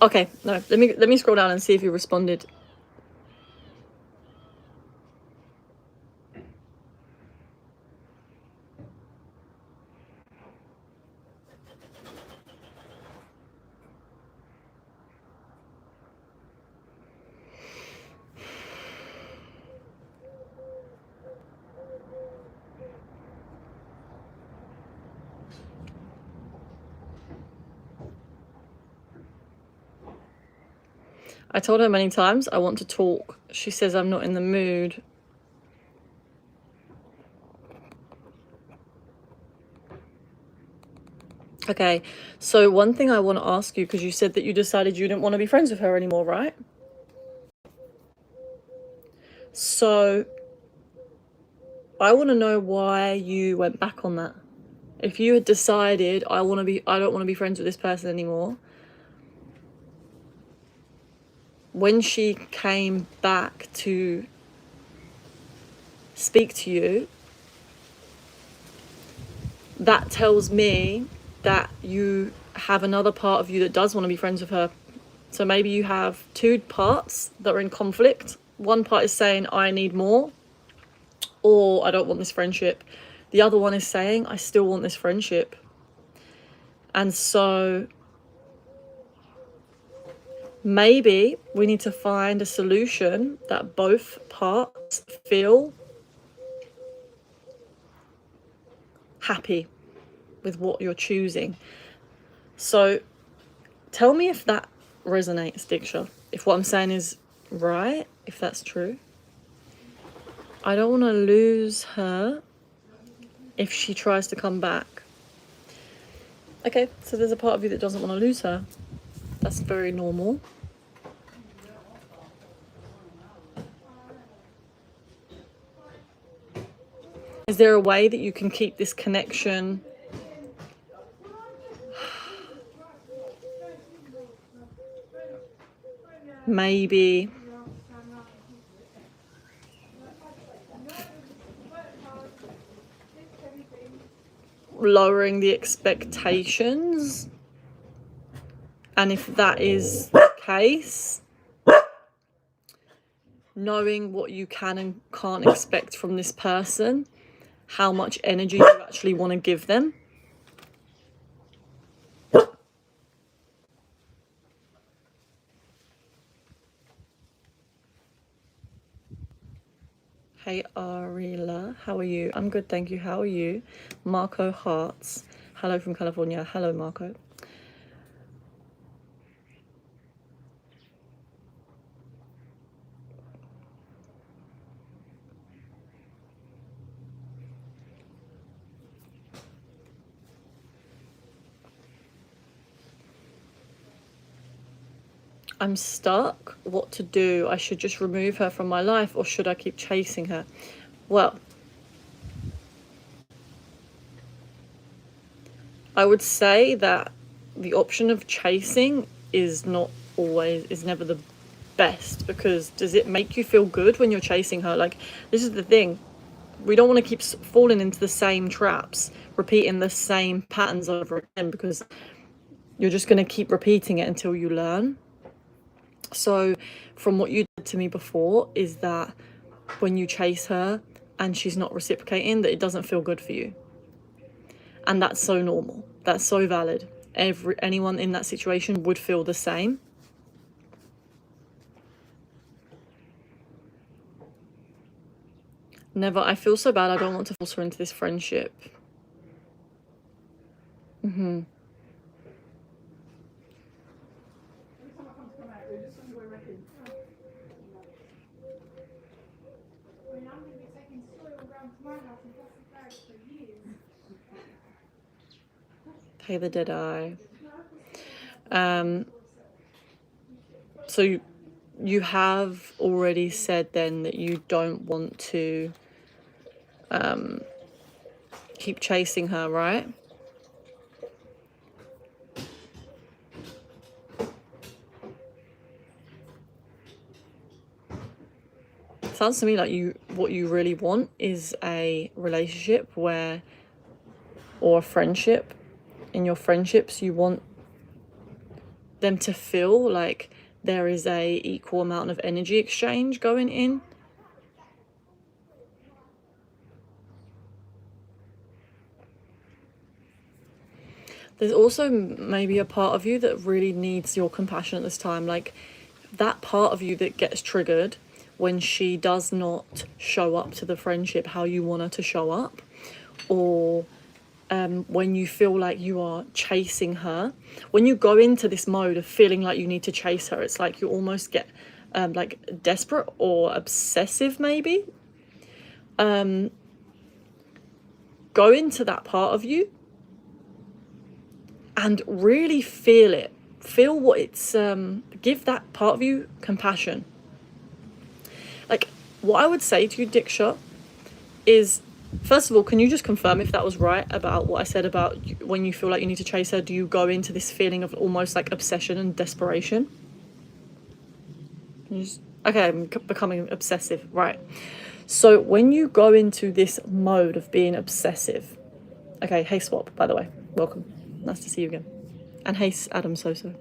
okay, no, let me scroll down and see if you responded. I told her many times I want to talk. She says I'm not in the mood. Okay, so one thing I want to ask you, because you said that you decided you didn't want to be friends with her anymore, right? So I want to know why you went back on that. If you had decided I don't want to be friends with this person anymore, when she came back to speak to you, that tells me that you have another part of you that does want to be friends with her. So maybe you have 2 parts that are in conflict. One part is saying, I need more, or I don't want this friendship. The other one is saying, I still want this friendship. And so maybe we need to find a solution that both parts feel happy with what you're choosing. So tell me if that resonates, Diksha. If what I'm saying is right, if that's true. I don't want to lose her if she tries to come back. Okay, so there's a part of you that doesn't want to lose her. That's very normal. Is there a way that you can keep this connection maybe lowering the expectations? And if that is the case, knowing what you can and can't expect from this person, how much energy you actually want to give them. Hey Hey Arila, how are you? I'm good, thank you. How are you? Marco Hearts, hello from California. Hello, Marco. I'm stuck. What to do? I should just remove her from my life, or should I keep chasing her? Well, I would say that the option of chasing is never the best, because does it make you feel good when you're chasing her? Like, this is the thing. We don't want to keep falling into the same traps, repeating the same patterns over again, because you're just going to keep repeating it until you learn. So from what you did to me before, is that when you chase her and she's not reciprocating, that it doesn't feel good for you. And that's so normal. That's so valid. Anyone in that situation would feel the same. Never. I feel so bad. I don't want to force her into this friendship. Hey, the dead eye. So you have already said then that you don't want to keep chasing her, right? Sounds to me like what you really want is a relationship or a friendship. In your friendships, you want them to feel like there is a equal amount of energy exchange going in. There's also maybe a part of you that really needs your compassion at this time. Like, that part of you that gets triggered when she does not show up to the friendship how you want her to show up, or when you feel like you are chasing her. When you go into this mode of feeling like you need to chase her, it's like you almost get like desperate or obsessive maybe. Go into that part of you and really feel it. Feel what it's give that part of you compassion. Like, what I would say to you, Diksha, is, first of all, can you just confirm if that was right about what I said about when you feel like you need to chase her? Do you go into this feeling of almost like obsession and desperation? Okay, I'm becoming obsessive, right? So when you go into this mode of being obsessive, okay, hey Swap, by the way, welcome, nice to see you again, and hey Adam Soso.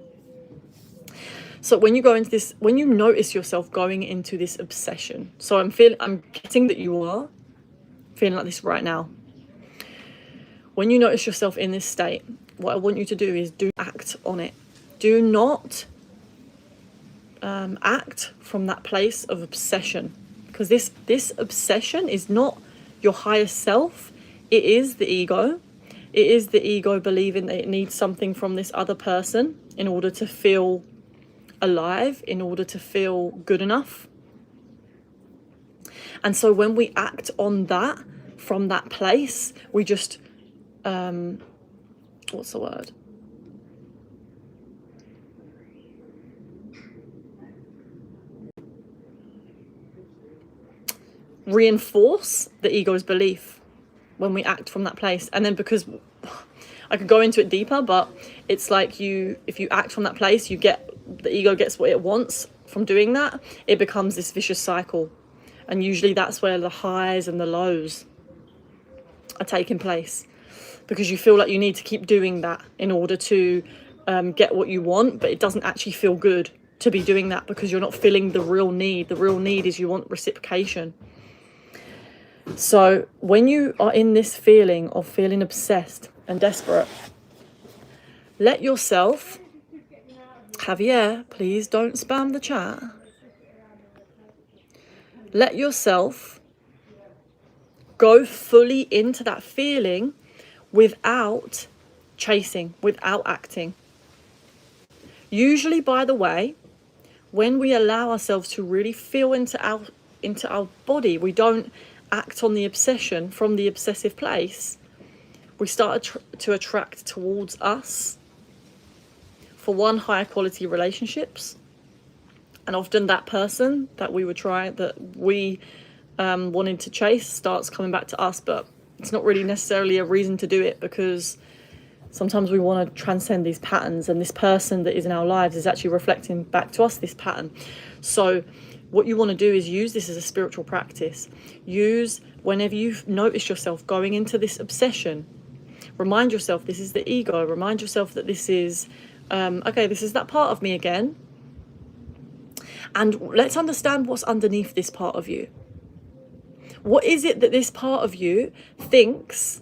So when you go into this, when you notice yourself going into this obsession, so I'm getting that you are feeling like this right now. When you notice yourself in this state, what I want you to do is act on it. Do not act from that place of obsession, because this obsession is not your higher self. It is the ego. It is the ego believing that it needs something from this other person in order to feel alive, in order to feel good enough. And so when we act on that from that place, we just what's the word? Reinforce the ego's belief when we act from that place. And then, because I could go into it deeper, but it's like if you act from that place, the ego gets what it wants from doing that. It becomes this vicious cycle. And usually that's where the highs and the lows are taking place, because you feel like you need to keep doing that in order to get what you want, but it doesn't actually feel good to be doing that, because you're not feeling the real need. The real need is you want reciprocation. So when you are in this feeling of feeling obsessed and desperate, let yourself, Javier, please don't spam the chat. Let yourself go fully into that feeling without chasing, without acting. Usually, by the way, when we allow ourselves to really feel into our body, we don't act on the obsession from the obsessive place. We start to attract towards us, for one, higher quality relationships, and often that person that we wanted to chase starts coming back to us, but it's not really necessarily a reason to do it, because sometimes we want to transcend these patterns, and this person that is in our lives is actually reflecting back to us this pattern. So what you want to do is use this as a spiritual practice. Use whenever you notice yourself going into this obsession, remind yourself this is the ego. Remind yourself that this is, okay, this is that part of me again. And let's understand what's underneath this part of you. What is it that this part of you thinks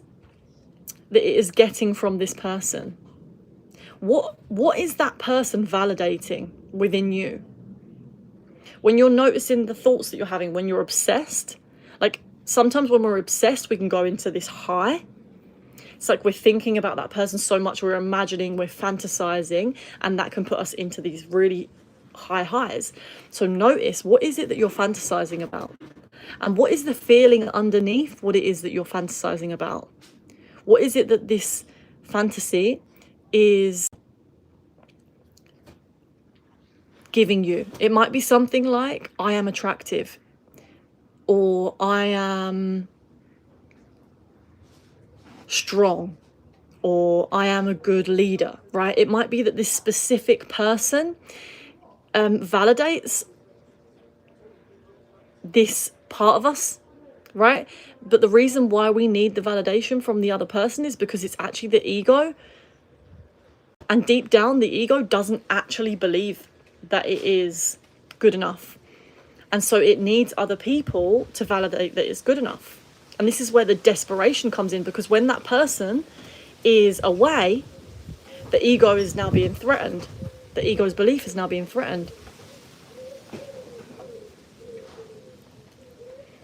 that it is getting from this person? What is that person validating within you? When you're noticing the thoughts that you're having, when you're obsessed, like sometimes when we're obsessed, we can go into this high. It's like we're thinking about that person so much, we're imagining, we're fantasizing, and that can put us into these really high highs. So notice, what is it that you're fantasizing about? And what is the feeling underneath what it is that you're fantasizing about? What is it that this fantasy is giving you? It might be something like, I am attractive, or I am strong, or I am a good leader, right? It might be that this specific person validates this part of us, right? But the reason why we need the validation from the other person is because it's actually the ego. And deep down, the ego doesn't actually believe that it is good enough. And so it needs other people to validate that it's good enough. And this is where the desperation comes in, because when that person is away, the ego is now being threatened. The ego's belief is now being threatened.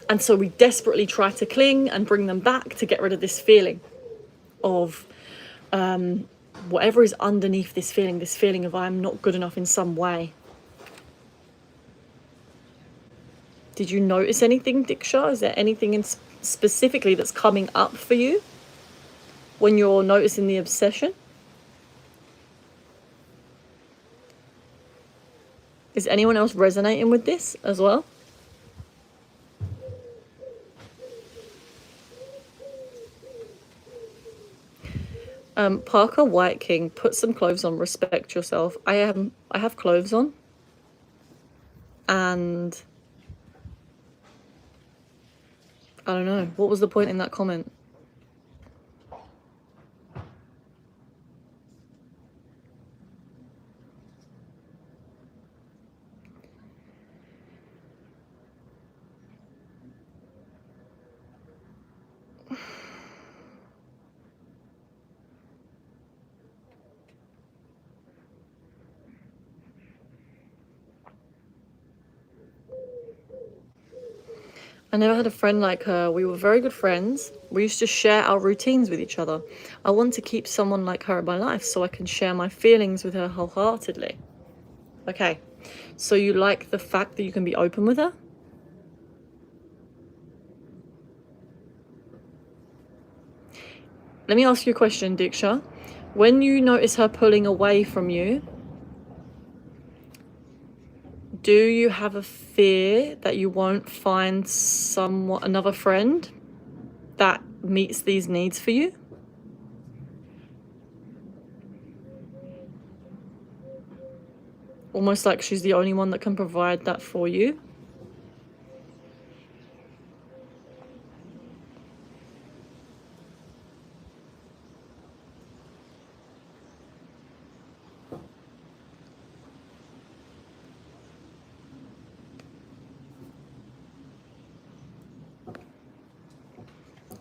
And so we desperately try to cling and bring them back to get rid of this feeling of whatever is underneath this feeling of I'm not good enough in some way. Did you notice anything, Diksha? Is there anything specifically that's coming up for you when you're noticing the obsession? Is anyone else resonating with this as well? Parker White King, put some clothes on, respect yourself. I have clothes on, and I don't know, what was the point in that comment? I never had a friend like her. We were very good friends. We used to share our routines with each other. I want to keep someone like her in my life so I can share my feelings with her wholeheartedly. Okay, so you like the fact that you can be open with her? Let me ask you a question, Diksha. When you notice her pulling away from you, do you have a fear that you won't find another friend that meets these needs for you? Almost like she's the only one that can provide that for you.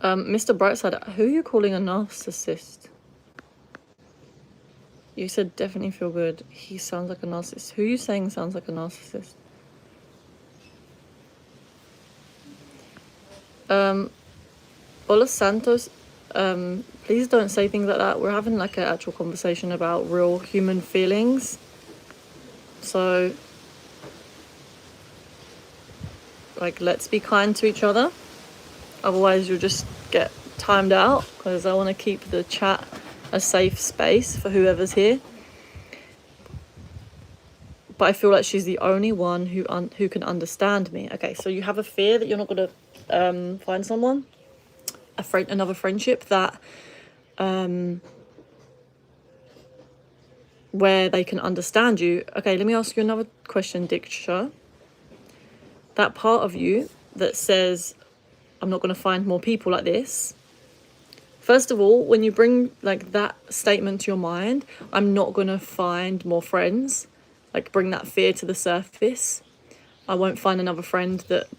Mr. Brightside, who are you calling a narcissist? You said definitely feel good. He sounds like a narcissist. Who are you saying sounds like a narcissist? Hola Santos, please don't say things like that. We're having like an actual conversation about real human feelings. So, like, let's be kind to each other. Otherwise, you'll just get timed out, because I want to keep the chat a safe space for whoever's here. But I feel like she's the only one who can understand me. Okay, so you have a fear that you're not going to find someone, another friendship that where they can understand you. Okay, let me ask you another question, Diksha. That part of you that says, I'm not going to find more people like this. First of all, when you bring like that statement to your mind, I'm not going to find more friends, like bring that fear to the surface. I won't find another friend that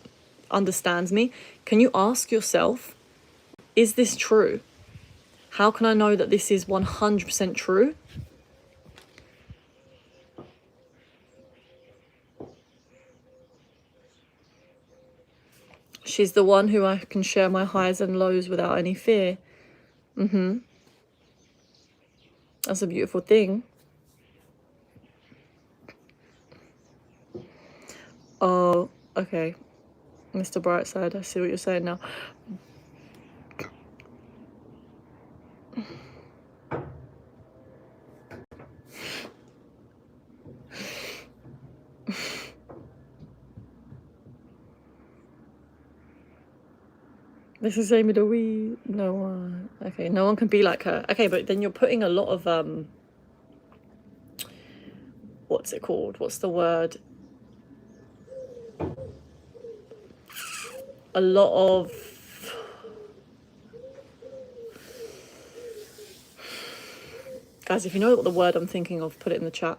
understands me. Can you ask yourself, is this true? How can I know that this is 100% true? She's the one who I can share my highs and lows without any fear. That's a beautiful thing. Oh, okay. Mr. Brightside, I see what you're saying now. This is Amy the Wee. No one. Okay, no one can be like her. Okay, but then you're putting a lot of what's it called? What's the word? A lot of guys, if you know what the word I'm thinking of, put it in the chat.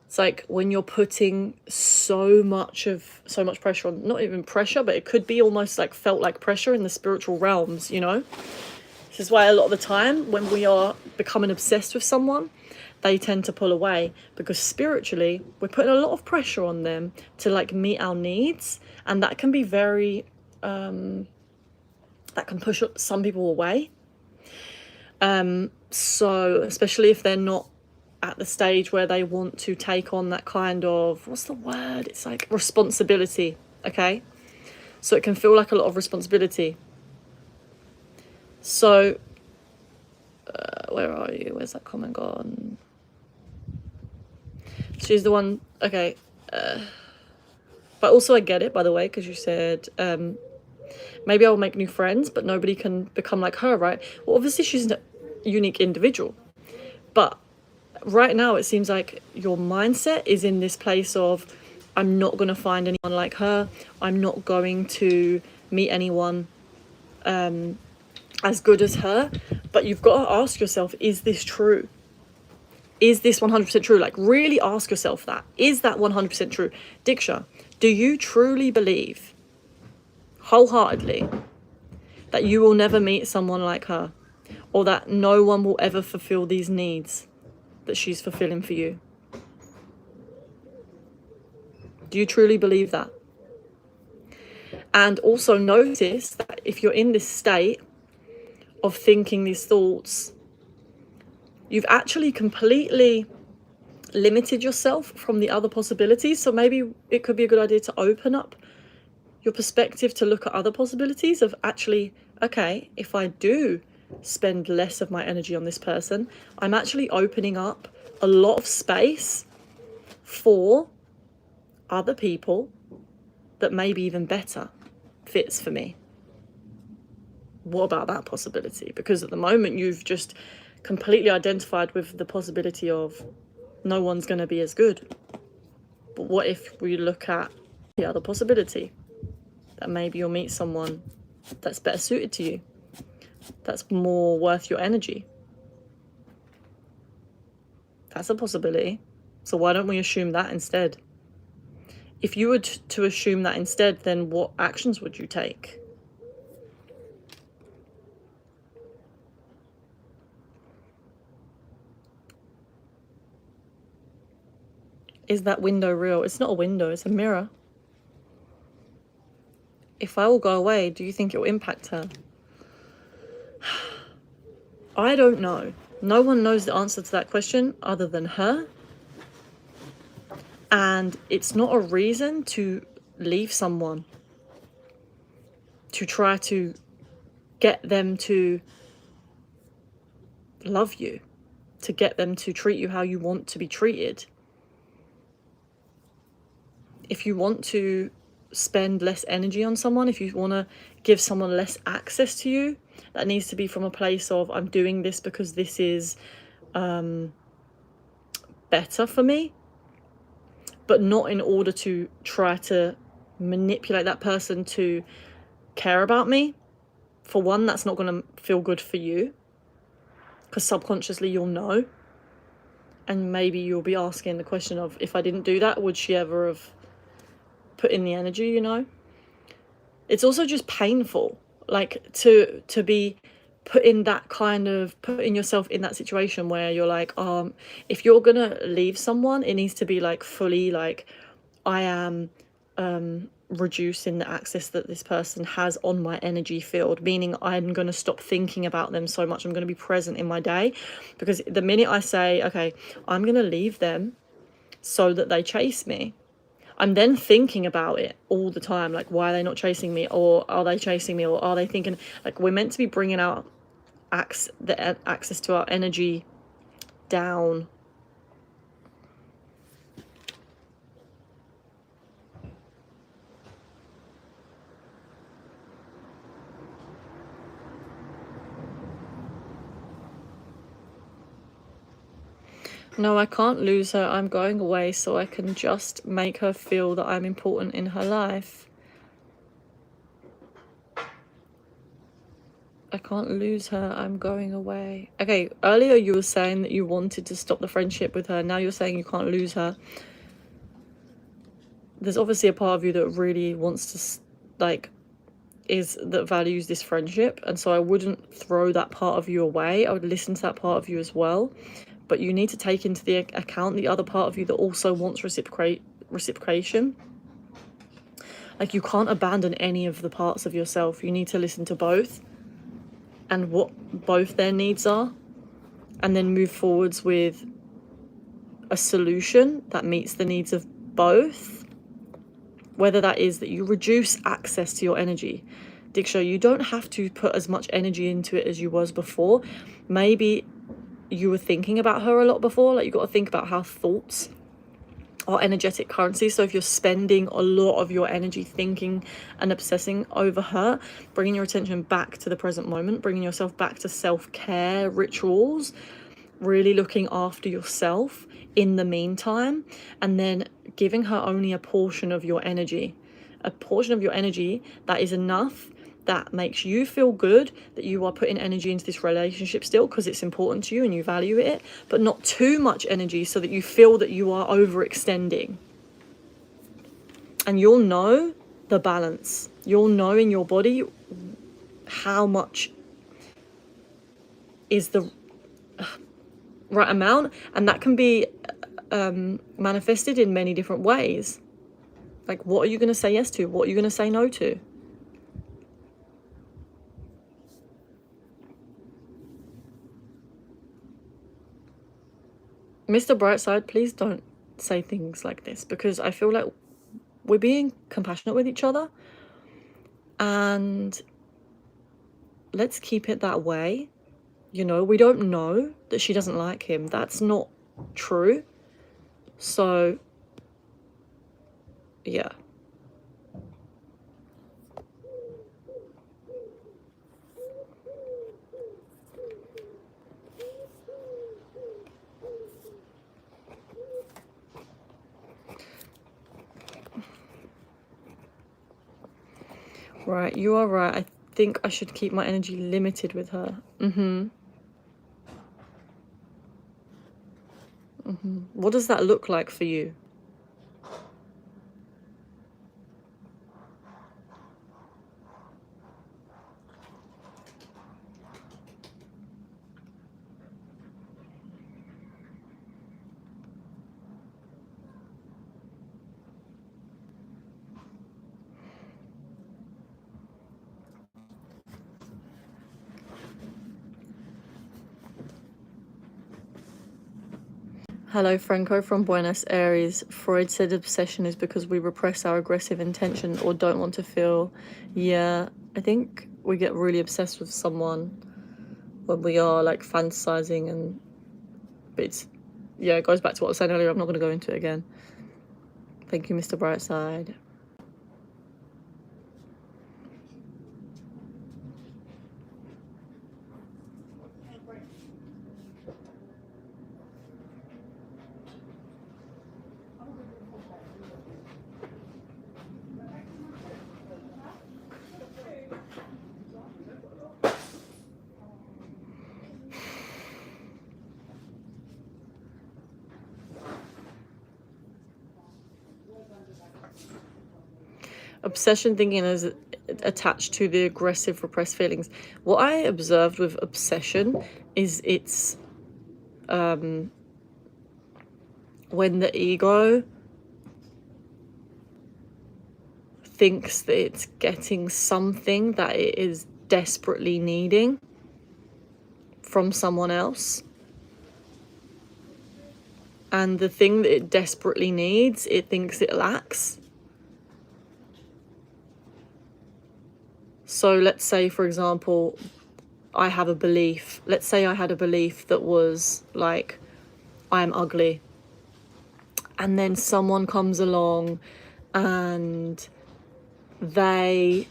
It's like when you're putting so much pressure on, not even pressure, but it could be almost like felt like pressure in the spiritual realms, you know? This is why a lot of the time when we are becoming obsessed with someone, they tend to pull away, because spiritually we're putting a lot of pressure on them to like meet our needs, and that can be very that can push some people away. So especially if they're not at the stage where they want to take on that kind of, what's the word? It's like responsibility, okay? So it can feel like a lot of responsibility. So, where are you? Where's that comment gone? She's the one, okay. But also I get it, by the way, because you said, maybe I'll make new friends, but nobody can become like her, right? Well, obviously she's a unique individual. But right now it seems like your mindset is in this place of, I'm not going to find anyone like her. I'm not going to meet anyone as good as her. But you've got to ask yourself, is this true? Is this 100% true? Like, really ask yourself that. Is that 100% true? Diksha, do you truly believe, wholeheartedly, that you will never meet someone like her? Or that no one will ever fulfill these needs that she's fulfilling for you? Do you truly believe that? And also notice that if you're in this state of thinking these thoughts, you've actually completely limited yourself from the other possibilities. So maybe it could be a good idea to open up your perspective to look at other possibilities of actually, okay, if I do spend less of my energy on this person, I'm actually opening up a lot of space for other people that maybe even better fits for me. What about that possibility? Because at the moment you've just completely identified with the possibility of no one's going to be as good. But what if we look at the other possibility, that maybe you'll meet someone that's better suited to you, that's more worth your energy? That's a possibility. So why don't we assume that instead? If you were to assume that instead, then what actions would you take? Is that window real? It's not a window, it's a mirror. If I will go away, do you think it will impact her? I don't know. No one knows the answer to that question other than her. And it's not a reason to leave someone, to try to get them to love you, to get them to treat you how you want to be treated. If you want to spend less energy on someone, if you want to give someone less access to you, that needs to be from a place of, I'm doing this because this is better for me, but not in order to try to manipulate that person to care about me. For one, that's not going to feel good for you, because subconsciously you'll know, and maybe you'll be asking the question of, if I didn't do that, would she ever have put in the energy, you know? It's also just painful, like, to be putting yourself in that situation where you're like, if you're gonna leave someone, it needs to be like fully like, I am reducing the access that this person has on my energy field, meaning I'm going to stop thinking about them so much. I'm going to be present in my day, because the minute I say, okay, I'm going to leave them so that they chase me, I'm then thinking about it all the time, like, why are they not chasing me, or are they chasing me, or are they thinking, like, we're meant to be bringing out the access to our energy down. No, I can't lose her. I'm going away so I can just make her feel that I'm important in her life. I can't lose her. I'm going away. Okay, earlier you were saying that you wanted to stop the friendship with her. Now you're saying you can't lose her. There's obviously a part of you that really wants to, like, that values this friendship. And so I wouldn't throw that part of you away. I would listen to that part of you as well. But you need to take into the account the other part of you that also wants reciprocation. Like, you can't abandon any of the parts of yourself. You need to listen to both and what both their needs are, and then move forwards with a solution that meets the needs of both. Whether that is that you reduce access to your energy. Diksha, you don't have to put as much energy into it as you was before. Maybe you were thinking about her a lot before. Like, you got to think about how thoughts are energetic currency. So if you're spending a lot of your energy thinking and obsessing over her, bringing your attention back to the present moment, bringing yourself back to self-care rituals, really looking after yourself in the meantime, and then giving her only a portion of your energy, that is enough, that makes you feel good, that you are putting energy into this relationship still because it's important to you and you value it, but not too much energy so that you feel that you are overextending. And you'll know the balance. You'll know in your body how much is the right amount, and that can be manifested in many different ways. Like, what are you going to say yes to? What are you going to say no to? Mr. Brightside, please don't say things like this, because I feel like we're being compassionate with each other, and let's keep it that way. You know, we don't know that she doesn't like him. That's not true. So, yeah. Right, you are right. I think I should keep my energy limited with her. What does that look like for you? Hello, Franco from Buenos Aires. Freud said obsession is because we repress our aggressive intention or don't want to feel. Yeah, I think we get really obsessed with someone when we are like fantasizing, and it's, yeah, it goes back to what I was saying earlier. I'm not going to go into it again. Thank you, Mr. Brightside. Obsession thinking is attached to the aggressive repressed feelings. What I observed with obsession is it's when the ego thinks that it's getting something that it is desperately needing from someone else, and the thing that it desperately needs, it thinks it lacks. So let's say, for example, I have a belief. Let's say I had a belief that was like, I am ugly. And then someone comes along and they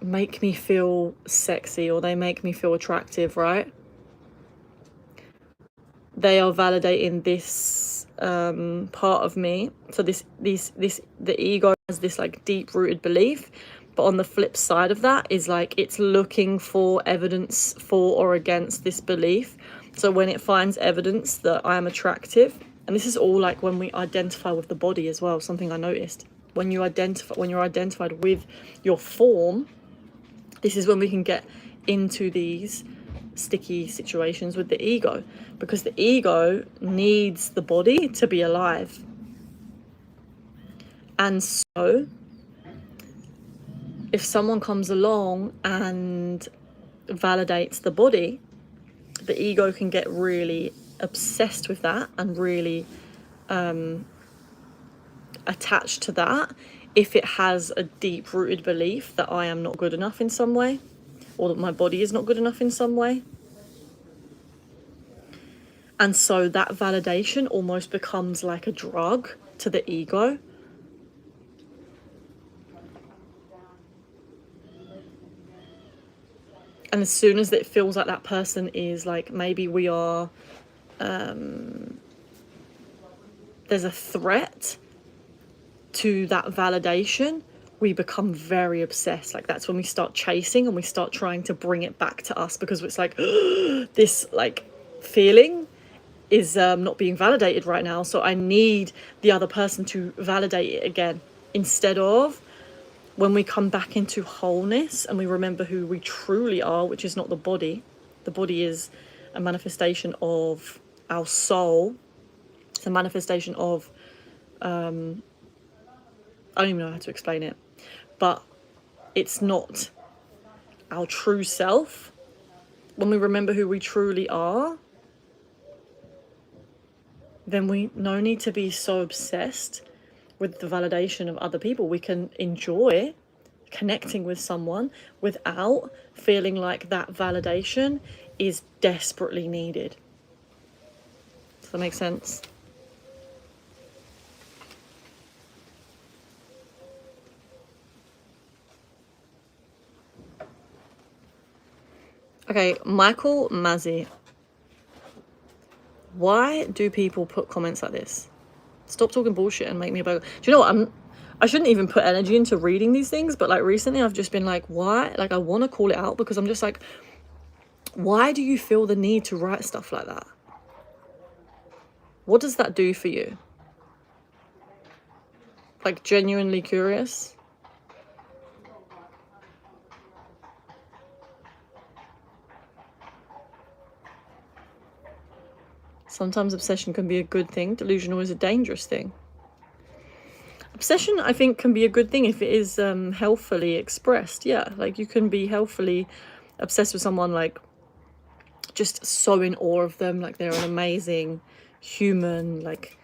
make me feel sexy or they make me feel attractive, right? They are validating this part of me. So the ego has this like deep-rooted belief. But on the flip side of that is like it's looking for evidence for or against this belief. So when it finds evidence that I am attractive, and this is all like when we identify with the body as well, something I noticed. When you're identified with your form, this is when we can get into these sticky situations with the ego, because the ego needs the body to be alive. And so if someone comes along and validates the body, the ego can get really obsessed with that and really attached to that if it has a deep-rooted belief that I am not good enough in some way, or that my body is not good enough in some way. And so that validation almost becomes like a drug to the ego. And as soon as it feels like that person is like, maybe we are, there's a threat to that validation, we become very obsessed. Like that's when we start chasing and we start trying to bring it back to us, because it's like, this like feeling is not being validated right now. So I need the other person to validate it again, instead of when we come back into wholeness and we remember who we truly are, which is not the body. The body is a manifestation of our soul. It's a manifestation of, I don't even know how to explain it, but it's not our true self. When we remember who we truly are, then we no need to be so obsessed with the validation of other people. We can enjoy connecting with someone without feeling like that validation is desperately needed. Does that make sense? Okay, Michael Mazzi. Why do people put comments like this? Stop talking bullshit and make me a burger. Do you know what? I shouldn't even put energy into reading these things, but like recently I've just been like, why? Like I want to call it out, because I'm just like, why do you feel the need to write stuff like that? What does that do for you? Like genuinely curious. Sometimes obsession can be a good thing. Delusional is a dangerous thing. Obsession, I think, can be a good thing if it is healthfully expressed. Yeah, like you can be healthfully obsessed with someone, like just so in awe of them, like they're an amazing human, like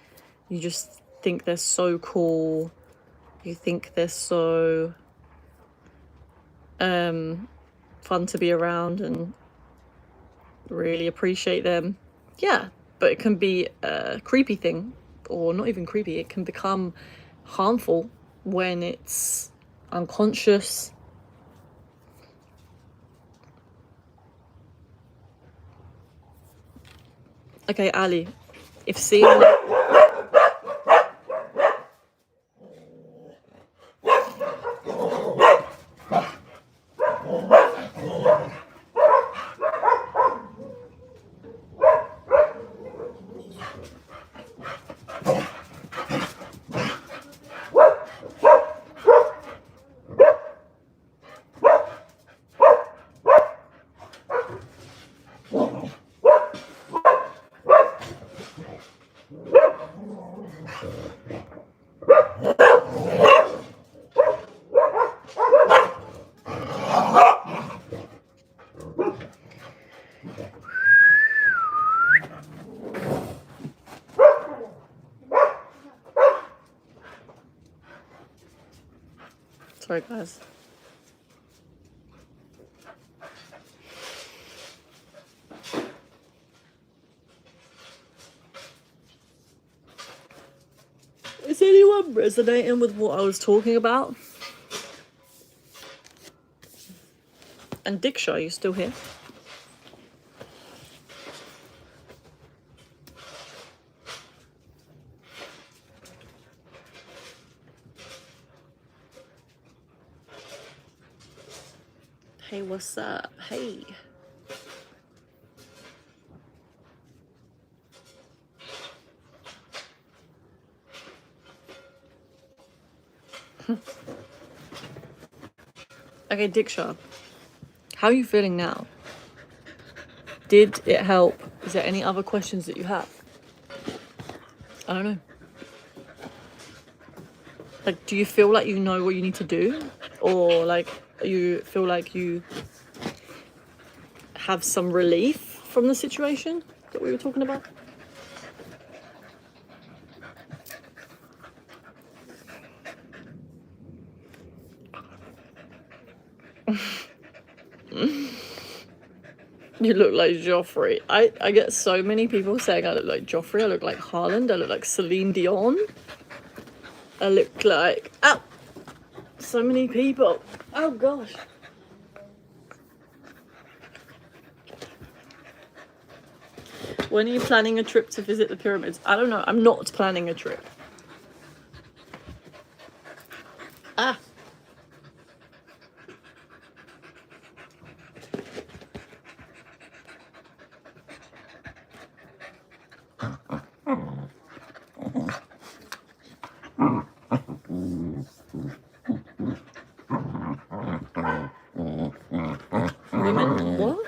you just think they're so cool, you think they're so fun to be around and really appreciate them. Yeah, but it can be a creepy thing, or not even creepy, it can become harmful when it's unconscious. Okay, Ali, if seeing sorry guys. Is anyone resonating with what I was talking about? And Diksha, are you still here? Hey, what's up? Hey. Okay, Diksha, how are you feeling now? Did it help? Is there any other questions that you have? I don't know. Like, do you feel like you know what you need to do? Or, like, you feel like you have some relief from the situation that we were talking about? You look like Joffrey. I get so many people saying I look like Joffrey, I look like Haaland, I look like Celine Dion. I look like... Ow! So many people. Oh gosh. When are you planning a trip to visit the pyramids? I don't know. I'm not planning a trip. Ah. Women, what?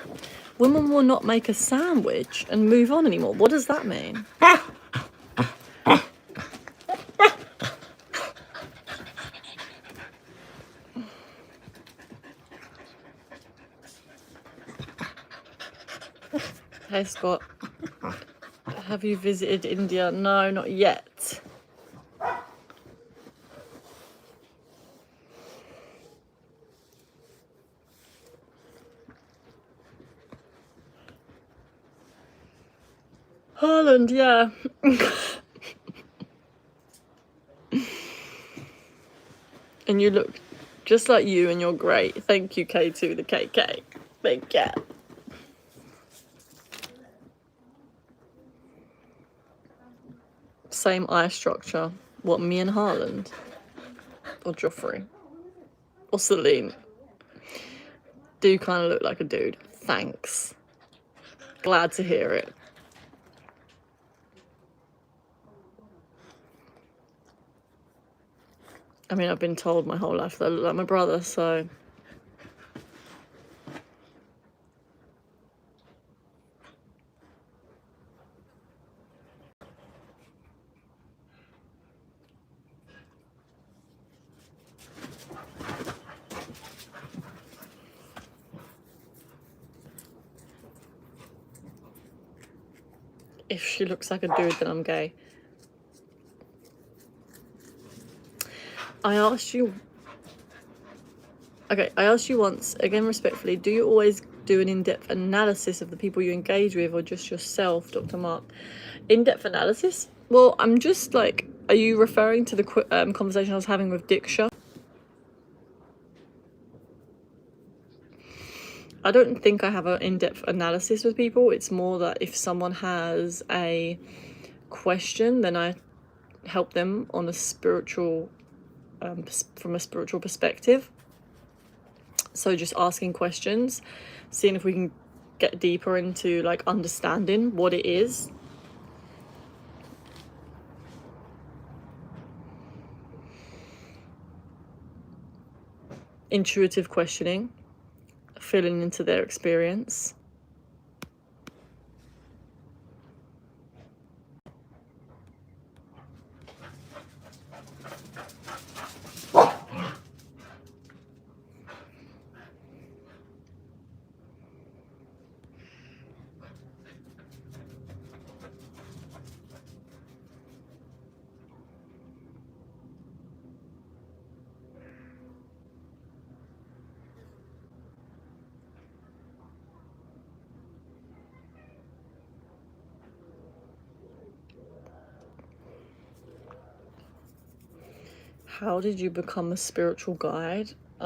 Women will not make a sandwich and move on anymore. What does that mean? Hey Scott, have you visited India? No, not yet. Haaland, yeah. And you look just like you and you're great. Thank you, K2 the KK. Thank you. Same eye structure. What, me and Haaland? Or Joffrey? Or Celine? Do kind of look like a dude. Thanks. Glad to hear it. I mean, I've been told my whole life that I look like my brother, so... If she looks like a dude, then I'm gay. I asked you once, again respectfully, do you always do an in-depth analysis of the people you engage with, or just yourself, Dr. Mark? In-depth analysis? Well, I'm just like, are you referring to the conversation I was having with Diksha? I don't think I have an in-depth analysis with people. It's more that if someone has a question, then I help them on a spiritual, from a spiritual perspective. So just asking questions, seeing if we can get deeper into like understanding what it is. Intuitive questioning, filling into their experience. How did you become a spiritual guide? I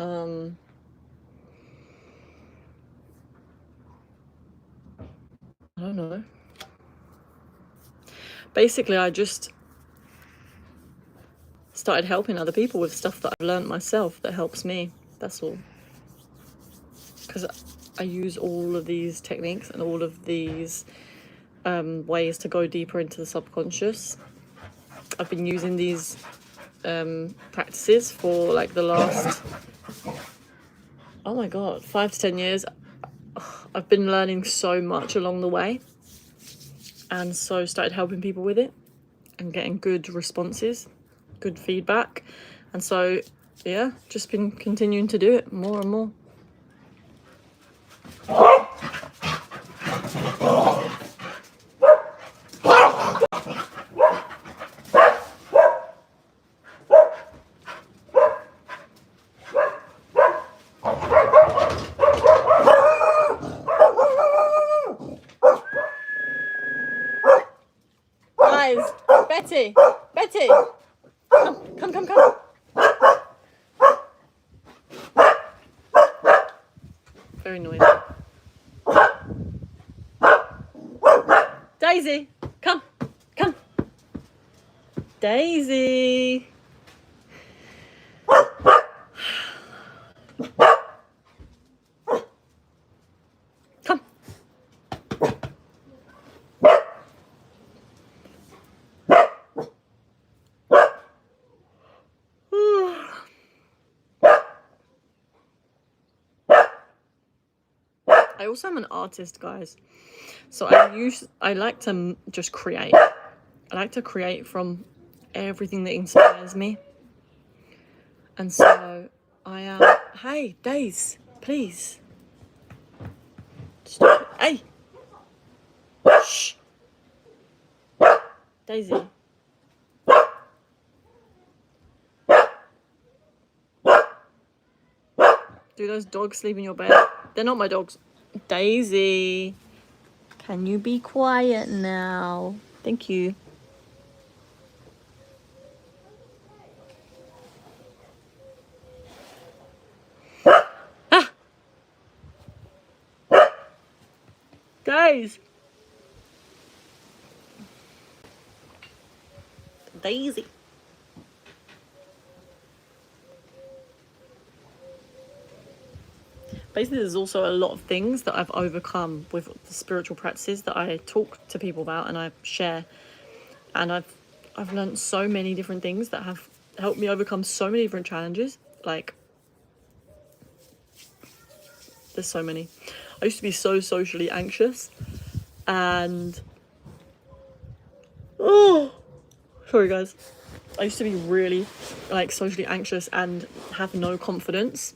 don't know. Basically, I just started helping other people with stuff that I've learned myself that helps me. That's all. Because I use all of these techniques and all of these ways to go deeper into the subconscious. I've been using these practices for like the last, oh my god, 5 to 10 years. I've been learning so much along the way, and so started helping people with it and getting good responses, good feedback, and so yeah, just been continuing to do it more and more. Guys, Betty, come. Very noisy. Daisy, come. Daisy. Come. I also am an artist, guys. So I like to just create. I like to create from everything that inspires me. And so I am, hey, Daisy, please. Stop. Hey. Shh. Daisy. Do those dogs sleep in your bed? They're not my dogs. Daisy. Can you be quiet now? Thank you. Ah! Guys. Daisy. Basically, there's also a lot of things that I've overcome with the spiritual practices that I talk to people about and I share. And I've learned so many different things that have helped me overcome so many different challenges. Like, there's so many. I used to be so socially anxious, and sorry guys. I used to be really like socially anxious and have no confidence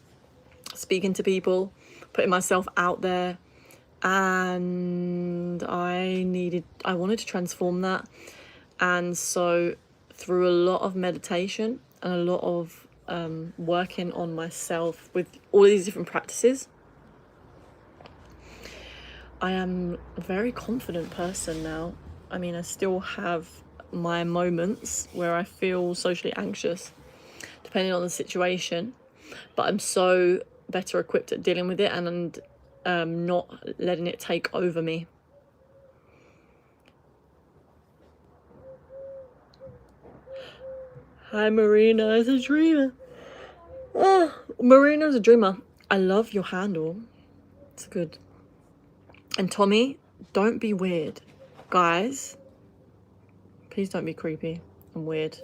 speaking to people, putting myself out there, and I wanted to transform that. And so through a lot of meditation and a lot of working on myself with all these different practices, I am a very confident person now. I mean, I still have my moments where I feel socially anxious, depending on the situation, but I'm so better equipped at dealing with it and not letting it take over me. Hi, Marina is a dreamer. Oh, Marina's a dreamer. I love your handle. It's good. And Tommy, don't be weird. Guys, please don't be creepy and weird.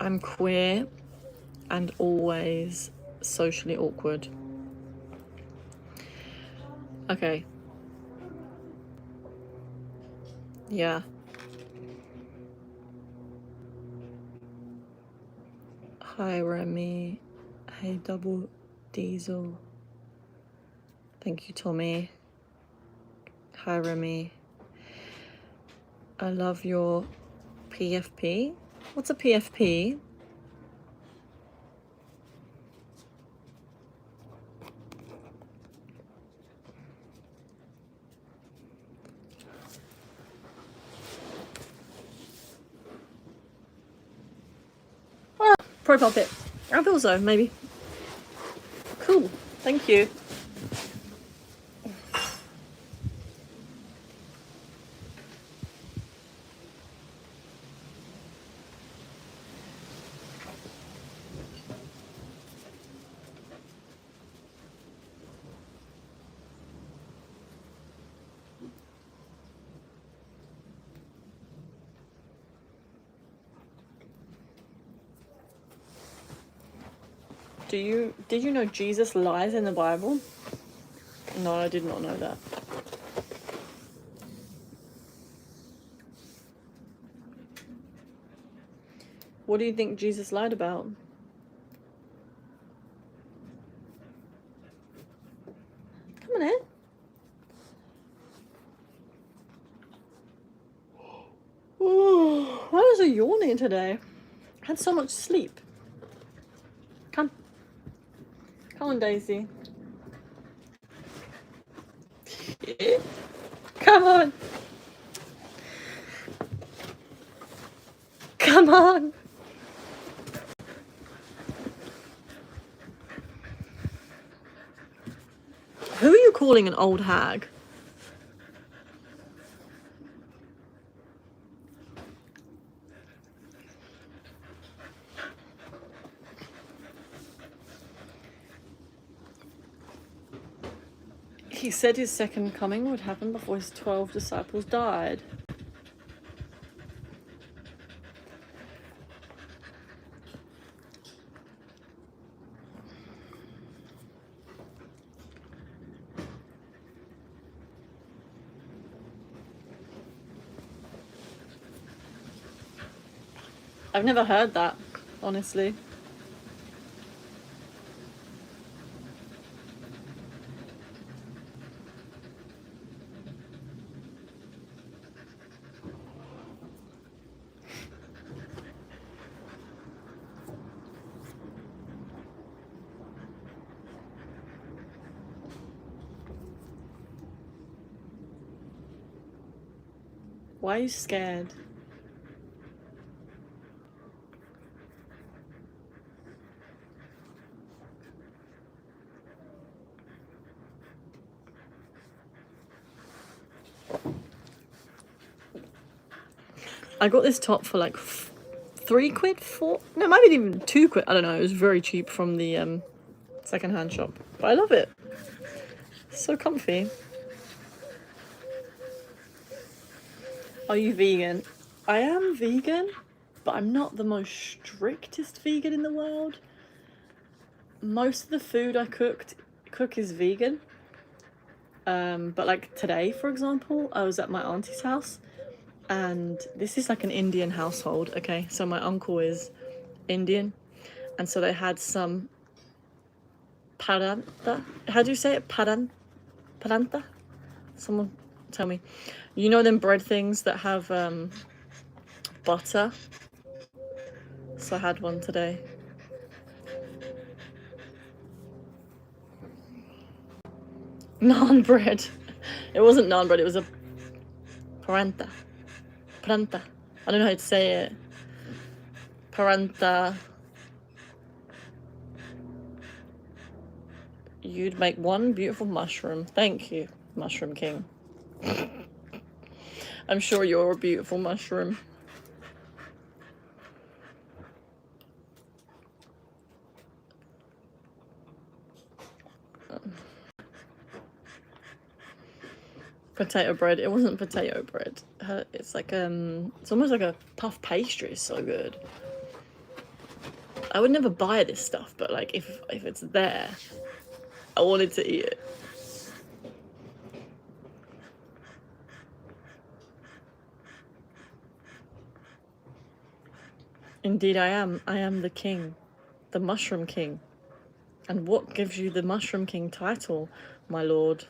I'm queer and always socially awkward. Okay. Yeah. Hi, Remy. Hey, Double Diesel. Thank you, Tommy. Hi, Remy. I love your PFP. What's a PFP? Profile pic. I feel so, maybe. Cool. Thank you. Did you know Jesus lies in the Bible? No, I did not know that. What do you think Jesus lied about? Come on in. Why was I yawning today? I had so much sleep. Come on, Daisy. Come on. Come on. Who are you calling an old hag? He said his second coming would happen before his 12 disciples died. I've never heard that, honestly. Why are you scared? I got this top for like 3 quid, 4, no, maybe even 2 quid. I don't know. It was very cheap from the secondhand shop, but I love it. It's so comfy. Are you vegan? I am vegan, but I'm not the most strictest vegan in the world. Most of the food I cook is vegan. But like today, for example, I was at my auntie's house and this is like an Indian household, okay? So my uncle is Indian, and so they had some paranta. How do you say it? Paranta? Someone tell me. You know them bread things that have butter? So I had one today. Naan bread. It wasn't naan bread, it was a paranta. Paranta. I don't know how to say it. Paranta. You'd make one beautiful mushroom. Thank you, Mushroom King. I'm sure you're a beautiful mushroom. Potato bread. It wasn't potato bread. It's like it's almost like a puff pastry. It's so good. I would never buy this stuff, but like if it's there, I wanted to eat it. Indeed I am. I am the king. The Mushroom King. And what gives you the Mushroom King title, my lord?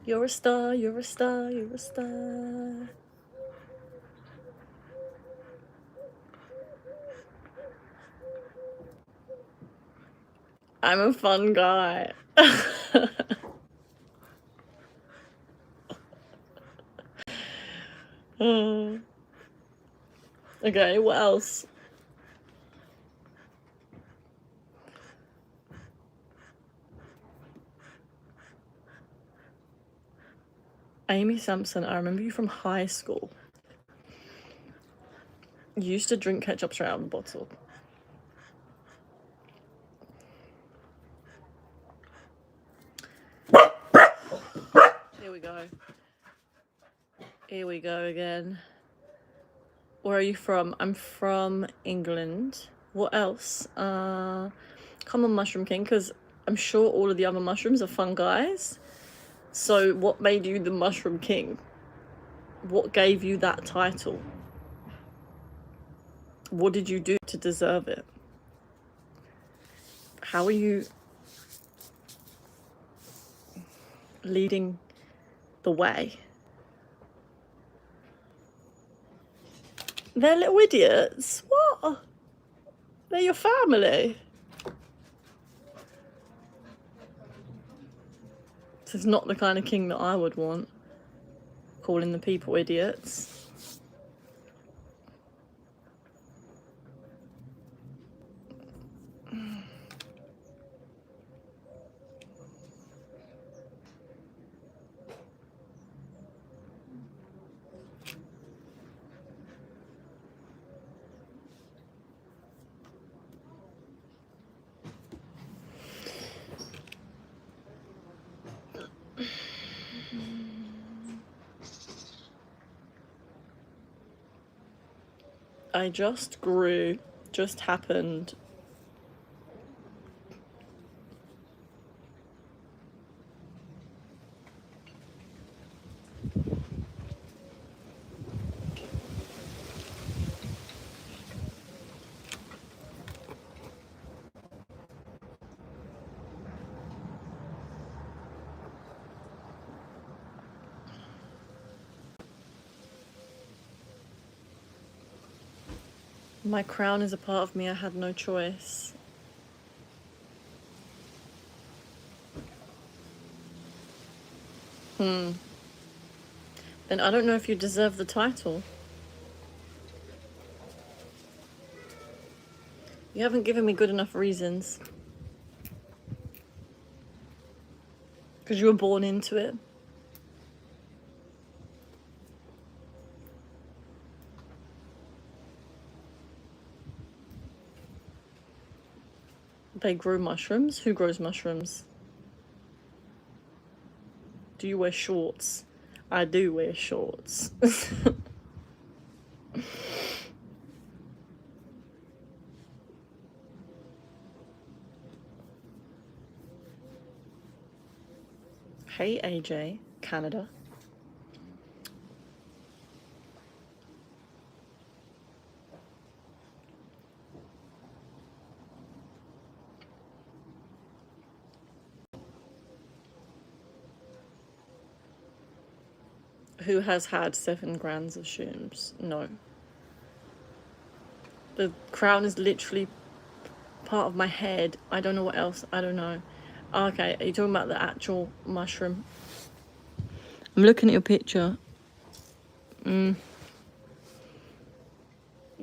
You're a star, you're a star, you're a star. I'm a fun guy. Okay, what else? Amy Sampson, I remember you from high school. You used to drink ketchup straight out of the bottle. Here we go. Here we go again. Where are you from? I'm from England. What else? Come on, Mushroom King, because I'm sure all of the other mushrooms are fun guys. So what made you the Mushroom King? What gave you that title? What did you do to deserve it? How are you leading the way? They're little idiots. What? They're your family. This is not the kind of king that I would want. Calling the people idiots. I just grew, just happened. My crown is a part of me, I had no choice. Then I don't know if you deserve the title. You haven't given me good enough reasons. Because you were born into it. They grow mushrooms? Who grows mushrooms? Do you wear shorts? I do wear shorts. Hey AJ, Canada. Who has had 7 grams of shrooms? No. The crown is literally part of my head. I don't know what else. I don't know. Okay, are you talking about the actual mushroom? I'm looking at your picture.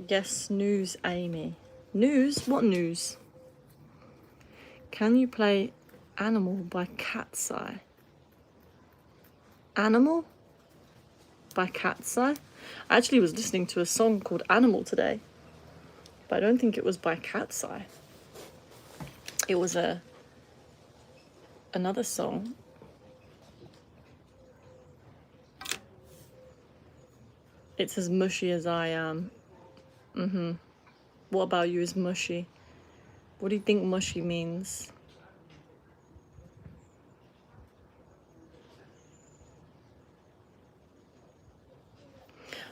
Yes, news, Amy. News? What news? Can you play Animal by Cat's Eye? Animal? By Cat's Eye? I actually was listening to a song called Animal today, but I don't think it was by Cat's Eye. It was another song. It's as mushy as I am. What about you is mushy? What do you think mushy means?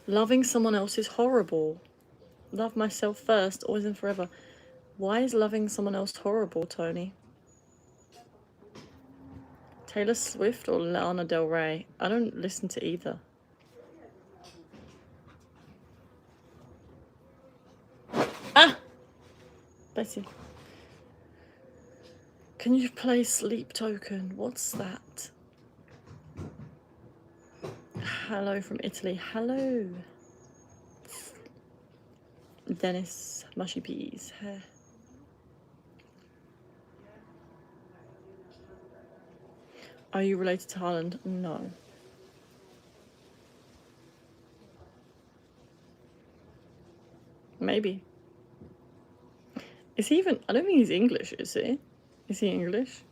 Loving someone else is horrible. Love myself first, always and forever. Why is loving someone else horrible, Tony? Taylor Swift or Lana Del Rey? I don't listen to either. Ah! Bless you. Can you play Sleep Token? What's that? Hello from Italy. Hello. Dennis, mushy peas. Are you related to Haaland? No. Maybe. Is he even... I don't think he's English, is he? Is he English?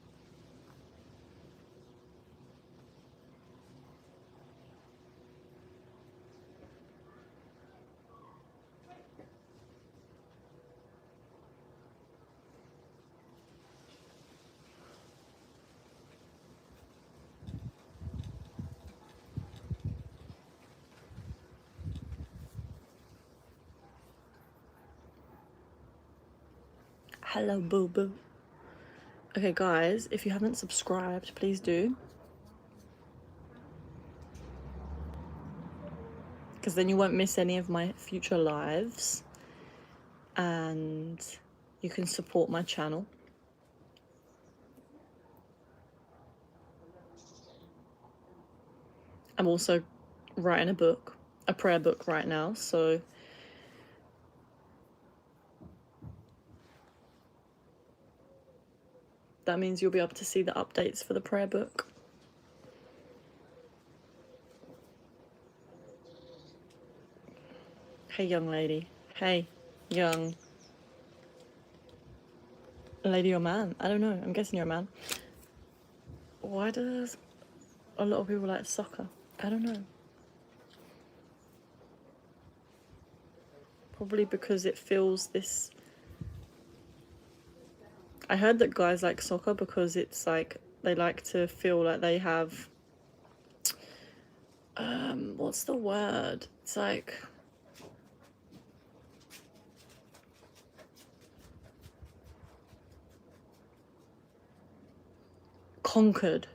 Hello, boo-boo. Okay, guys, if you haven't subscribed, please do. Because then you won't miss any of my future lives. And you can support my channel. I'm also writing a book, a prayer book right now, so... that means you'll be able to see the updates for the prayer book. Hey, young lady. Hey, young lady or man? I don't know. I'm guessing you're a man. Why does a lot of people like soccer? I don't know. Probably because it feels this... I heard that guys like soccer because it's like they like to feel like they have... what's the word? It's like... conquered.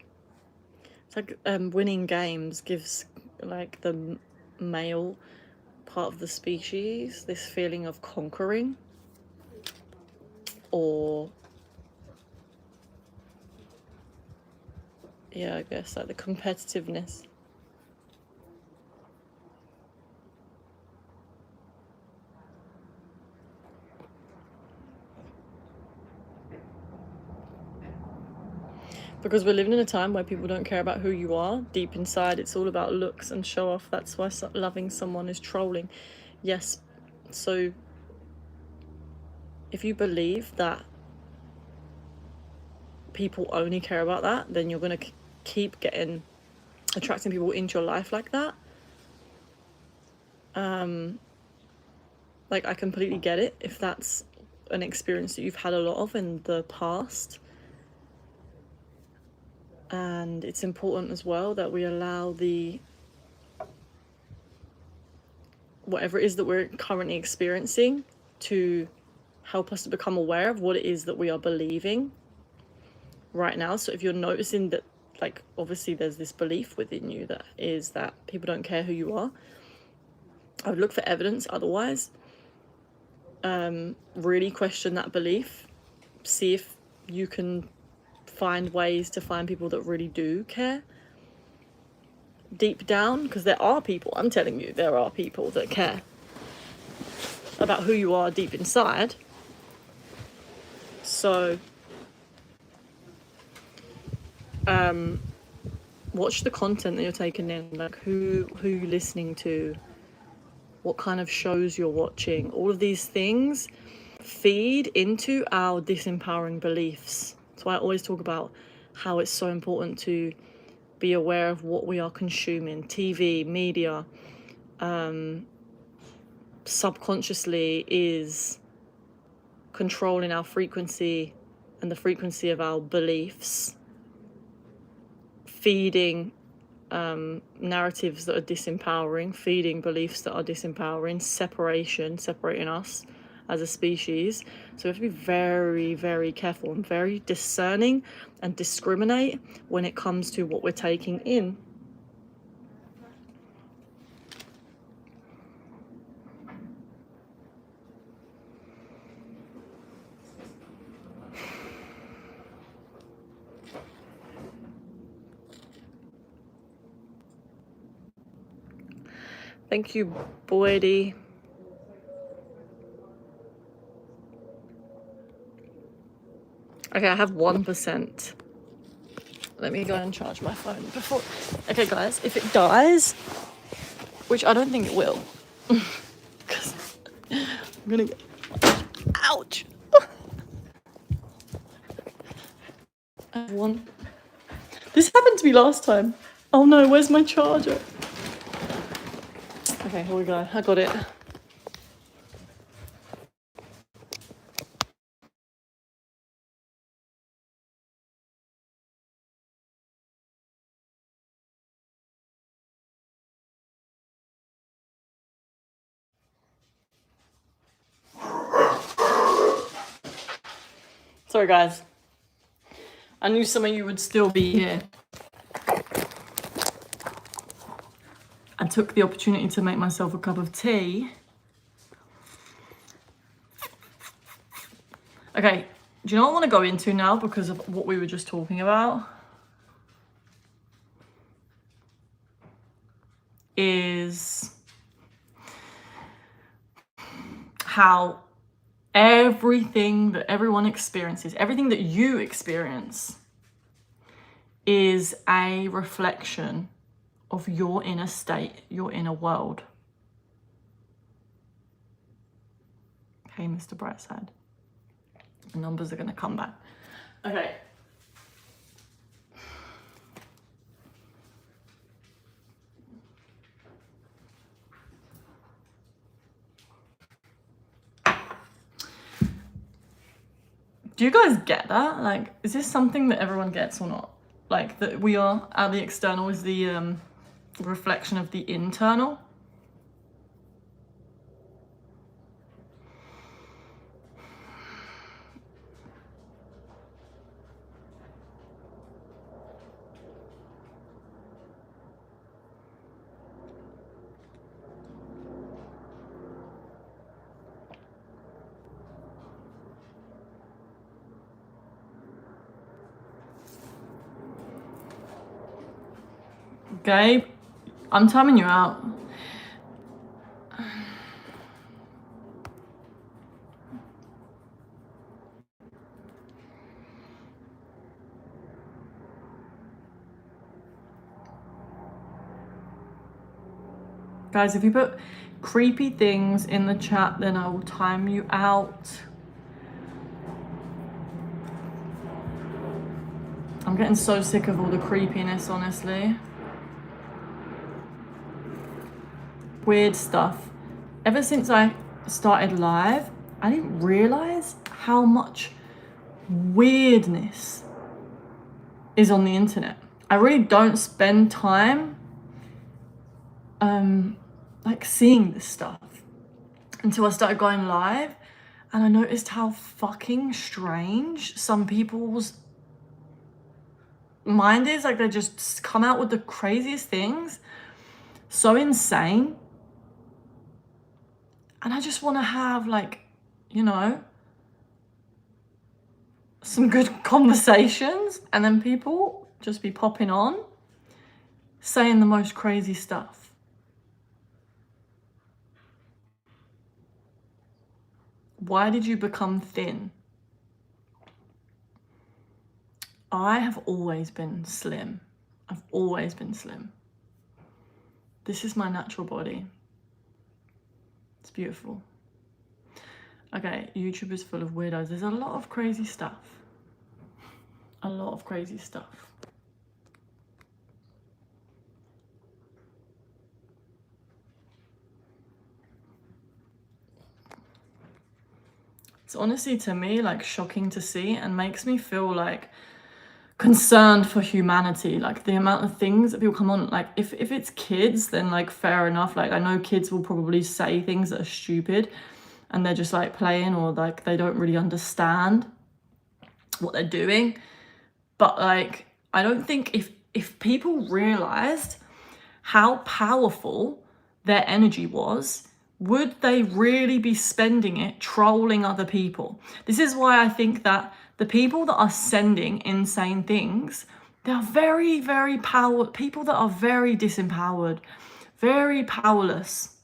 It's like winning games gives like the male part of the species this feeling of conquering, or yeah, I guess like the competitiveness. Because we're living in a time where people don't care about who you are. Deep inside, it's all about looks and show off. That's why loving someone is trolling. Yes, so if you believe that people only care about that, then you're going to keep getting attracting people into your life like that. Like, I completely get it if that's an experience that you've had a lot of in the past. And it's important as well that we allow whatever it is that we're currently experiencing to help us to become aware of what it is that we are believing right now. So if you're noticing that, like, obviously there's this belief within you that is that people don't care who you are, I would look for evidence otherwise. Really question that belief. See if you can find ways to find people that really do care deep down, because there are people, I'm telling you, there are people that care about who you are deep inside. So watch the content that you're taking in, like who you're listening to, what kind of shows you're watching. All of these things feed into our disempowering beliefs. That's why I always talk about how it's so important to be aware of what we are consuming. TV, media, subconsciously is controlling our frequency and the frequency of our beliefs, feeding narratives that are disempowering, feeding beliefs that are disempowering, separating us as a species. So we have to be very, very careful and very discerning and discriminate when it comes to what we're taking in. Thank you, Boydie. Okay, I have 1%. Let me go and charge my phone before. Okay, guys, if it dies, which I don't think it will, because I'm gonna get. Ouch! I have one. This happened to me last time. Oh no, where's my charger? Okay, here we go. I got it. Sorry, guys. I knew some of you would still be here. I took the opportunity to make myself a cup of tea. Okay, do you know what I want to go into now because of what we were just talking about? Is how everything that everyone experiences, everything that you experience, is a reflection of your inner state, your inner world. Okay, Mr. Brightside. The numbers are going to come back. Okay. Do you guys get that? Like, is this something that everyone gets or not? Like, that we are, the external is the reflection of the internal? Gabe, I'm timing you out. Guys, if you put creepy things in the chat, then I will time you out. I'm getting so sick of all the creepiness, honestly. weird stuff. Ever since I started live, I didn't realize how much weirdness is on the internet. I really don't spend time like seeing this stuff until I started going live, and I noticed how fucking strange some people's mind is. Like, they just come out with the craziest things, so insane. And I just want to have, like, you know, some good conversations, and then people just be popping on saying the most crazy stuff. Why did you become thin? I have always been slim. I've always been slim. This is my natural body. It's beautiful. Okay, YouTube is full of weirdos. There's a lot of crazy stuff. A lot of crazy stuff. It's honestly, to me, like, shocking to see, and makes me feel like concerned for humanity. Like, the amount of things that people come on, like, if it's kids, then, like, fair enough. Like, I know kids will probably say things that are stupid and they're just, like, playing, or, like, they don't really understand what they're doing. But, like, I don't think if people realized how powerful their energy was, would they really be spending it trolling other people? This is why I think that the people that are sending insane things, they're very, very people that are very disempowered, very powerless.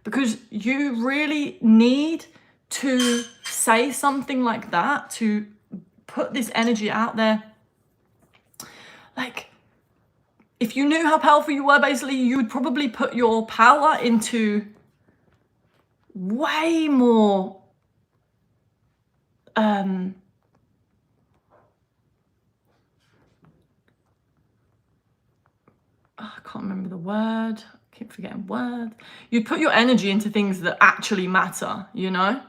Because you really need to say something like that to put this energy out there. Like, if you knew how powerful you were, basically, you would probably put your power into way more I can't remember the word. I keep forgetting words. You'd put your energy into things that actually matter, you know?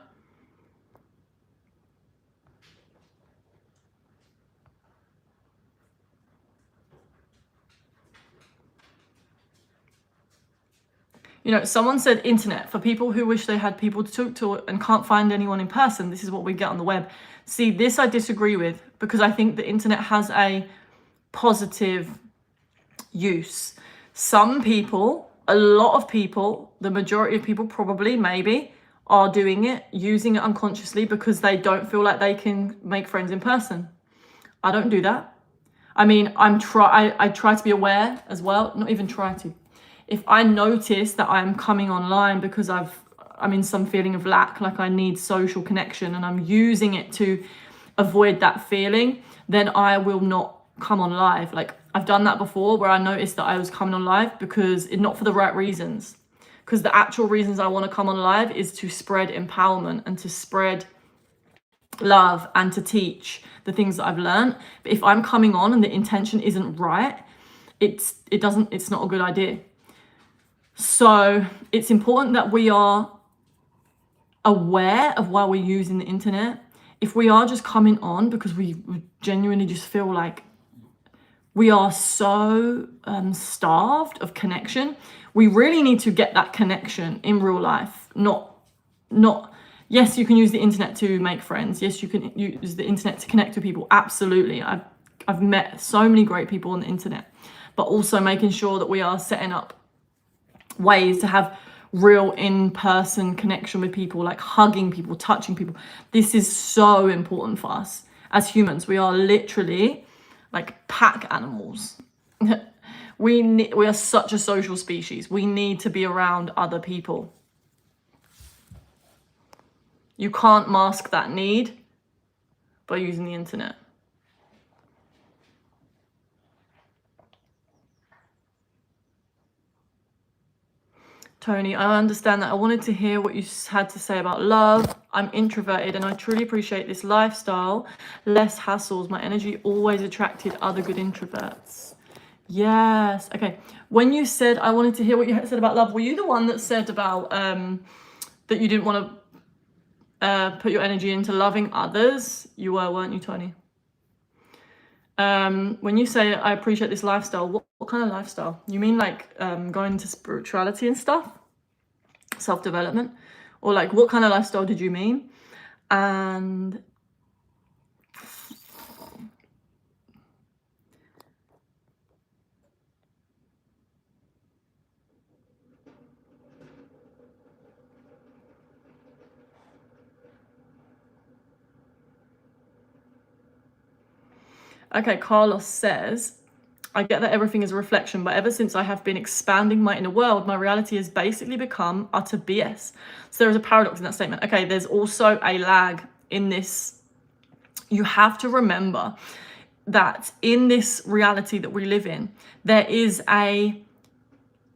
You know, someone said internet for people who wish they had people to talk to and can't find anyone in person. This is what we get on the web. See, this I disagree with, because I think the internet has a positive use. Some people, a lot of people, the majority of people probably, maybe, are doing it, using it unconsciously because they don't feel like they can make friends in person. I don't do that. I mean, I try to be aware as well, not even try to. If I notice that I'm coming online because I'm in some feeling of lack, like I need social connection, and I'm using it to avoid that feeling, then I will not come on live. Like, I've done that before, where I noticed that I was coming on live because not for the right reasons. Because the actual reasons I want to come on live is to spread empowerment and to spread love and to teach the things that I've learned. But if I'm coming on and the intention isn't right, it's not a good idea. So it's important that we are aware of why we're using the internet. If we are just coming on because we genuinely just feel like we are so starved of connection, we really need to get that connection in real life. Not yes, you can use the internet to make friends. Yes, you can use the internet to connect with people. Absolutely. I've met so many great people on the internet, but also making sure that we are setting up ways to have real in-person connection with people, like hugging people, touching people. This is so important for us as humans. We are literally like pack animals. We are such a social species. We need to be around other people. You can't mask that need by using the internet. Tony, I understand that. I wanted to hear what you had to say about love. I'm introverted and I truly appreciate this lifestyle. Less hassles. My energy always attracted other good introverts. Yes. Okay. When you said, I wanted to hear what you said about love, were you the one that said about that you didn't want to put your energy into loving others? You were, weren't you, Tony? When you say, I appreciate this lifestyle, what kind of lifestyle? You mean like going into spirituality and stuff? Self-development? Or like, what kind of lifestyle did you mean? And okay, Carlos says, I get that everything is a reflection, but ever since I have been expanding my inner world, my reality has basically become utter BS. So there is a paradox in that statement. Okay, there's also a lag in this. You have to remember that in this reality that we live in, there is a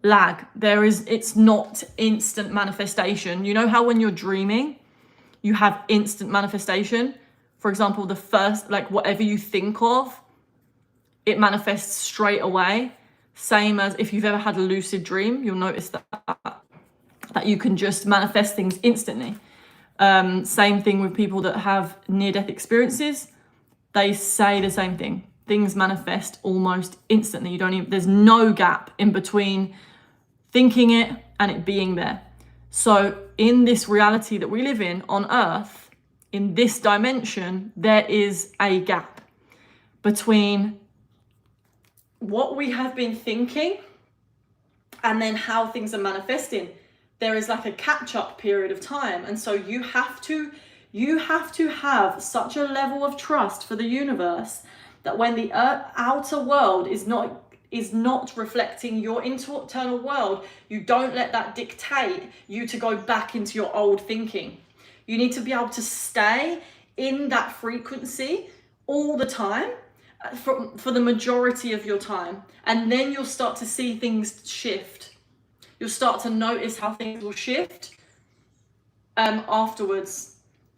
lag. It's not instant manifestation. You know how when you're dreaming, you have instant manifestation? For example, the first, like whatever you think of, it manifests straight away. Same as if you've ever had a lucid dream, you'll notice that you can just manifest things instantly. Same thing with people that have near-death experiences. They say the same thing. Things manifest almost instantly. You don't even, there's no gap in between thinking it and it being there. So in this reality that we live in on Earth, in this dimension, there is a gap between what we have been thinking and then how things are manifesting. There is like a catch-up period of time. And so you have to have such a level of trust for the universe that when the outer world is not reflecting your internal world, you don't let that dictate you to go back into your old thinking. You need to be able to stay in that frequency all the time for the majority of your time. And then you'll start to see things shift. You'll start to notice how things will shift afterwards,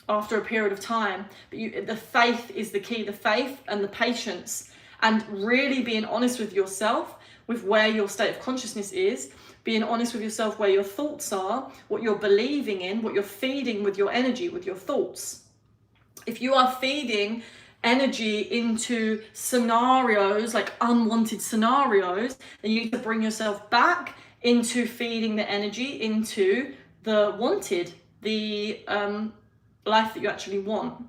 after a period of time. But the faith is the key, the faith and the patience, and really being honest with yourself, with where your state of consciousness is, being honest with yourself where your thoughts are, what you're believing in, what you're feeding with your energy, with your thoughts. If you are feeding energy into scenarios, like unwanted scenarios, then you need to bring yourself back into feeding the energy into the wanted, the life that you actually want.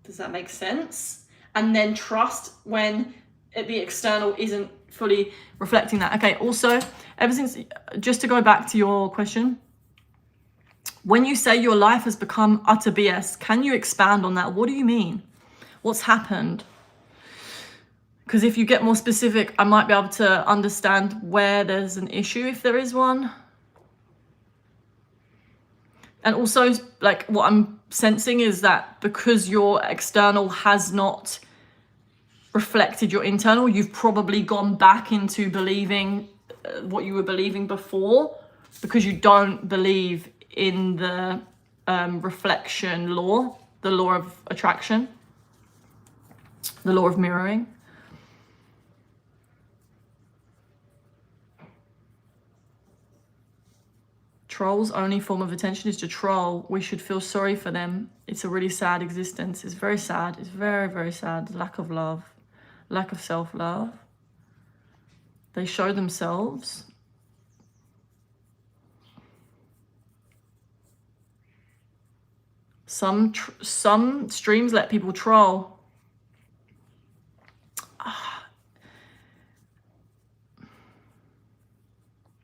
Does that make sense? And then trust when the external isn't fully reflecting that. Okay, also, ever since, just to go back to your question, when you say your life has become utter BS, can you expand on that? What do you mean? What's happened? Because if you get more specific, I might be able to understand where there's an issue, if there is one. And also, like, what I'm sensing is that because your external has not reflected your internal, you've probably gone back into believing what you were believing before, because you don't believe in the reflection law, the law of attraction, the law of mirroring. Trolls' only form of attention is to troll. We should feel sorry for them. It's a really sad existence. It's very sad. It's very, very sad. Lack of love, lack of self-love. They show themselves. Some streams let people troll.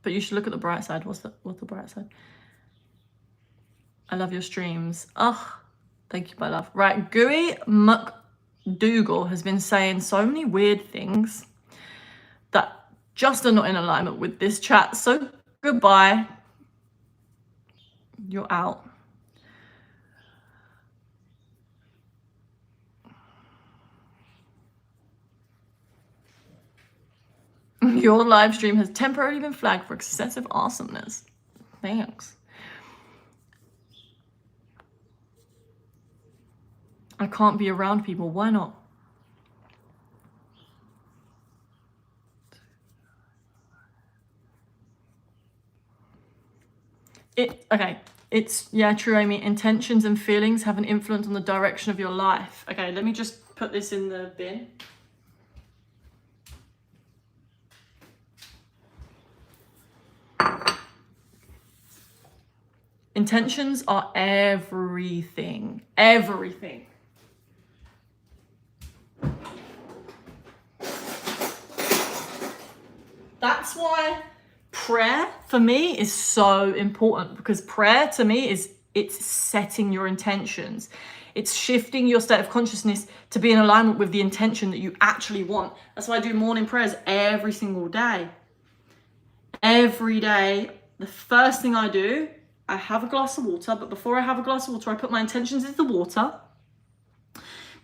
But you should look at the bright side. What's the bright side? I love your streams. Oh, thank you, my love. Right, Gooey McDougal has been saying so many weird things that just are not in alignment with this chat. So goodbye. You're out. Your live stream has temporarily been flagged for excessive awesomeness. Thanks. I can't be around people. Why not? It's, yeah, true, Amy. Intentions and feelings have an influence on the direction of your life. Okay, let me just put this in the bin. Intentions are everything. Everything. That's why prayer for me is so important, because prayer to me it's setting your intentions. It's shifting your state of consciousness to be in alignment with the intention that you actually want. That's why I do morning prayers every single day. Every day, the first thing I do, I have a glass of water, but before I have a glass of water, I put my intentions into the water,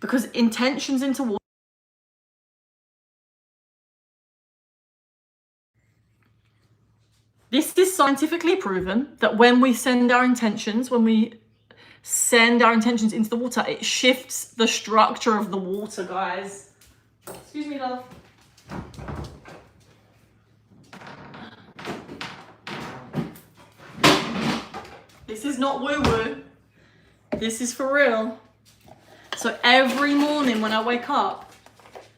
because intentions into water. This is scientifically proven that when we send our intentions into the water, it shifts the structure of the water, guys. Excuse me, love. This is not woo-woo. This is for real. So every morning when I wake up,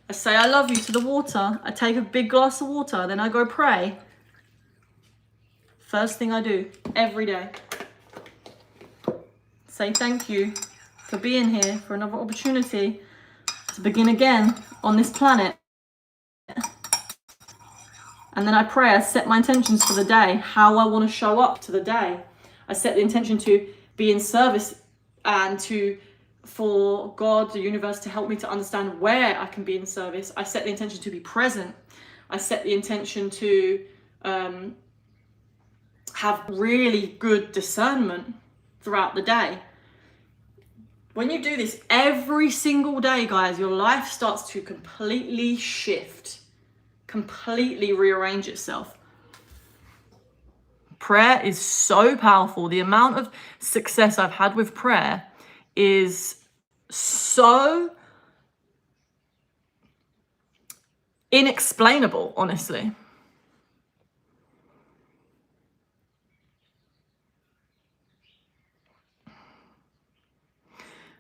I say I love you to the water. I take a big glass of water, then I go pray. First thing I do every day. Say thank you for being here, for another opportunity to begin again on this planet. And then I pray, I set my intentions for the day, how I want to show up to the day. I set the intention to be in service and for God, the universe, to help me to understand where I can be in service. I set the intention to be present. I set the intention to have really good discernment throughout the day. When you do this every single day, guys, your life starts to completely shift, completely rearrange itself. Prayer is so powerful. The amount of success I've had with prayer is so inexplainable, honestly.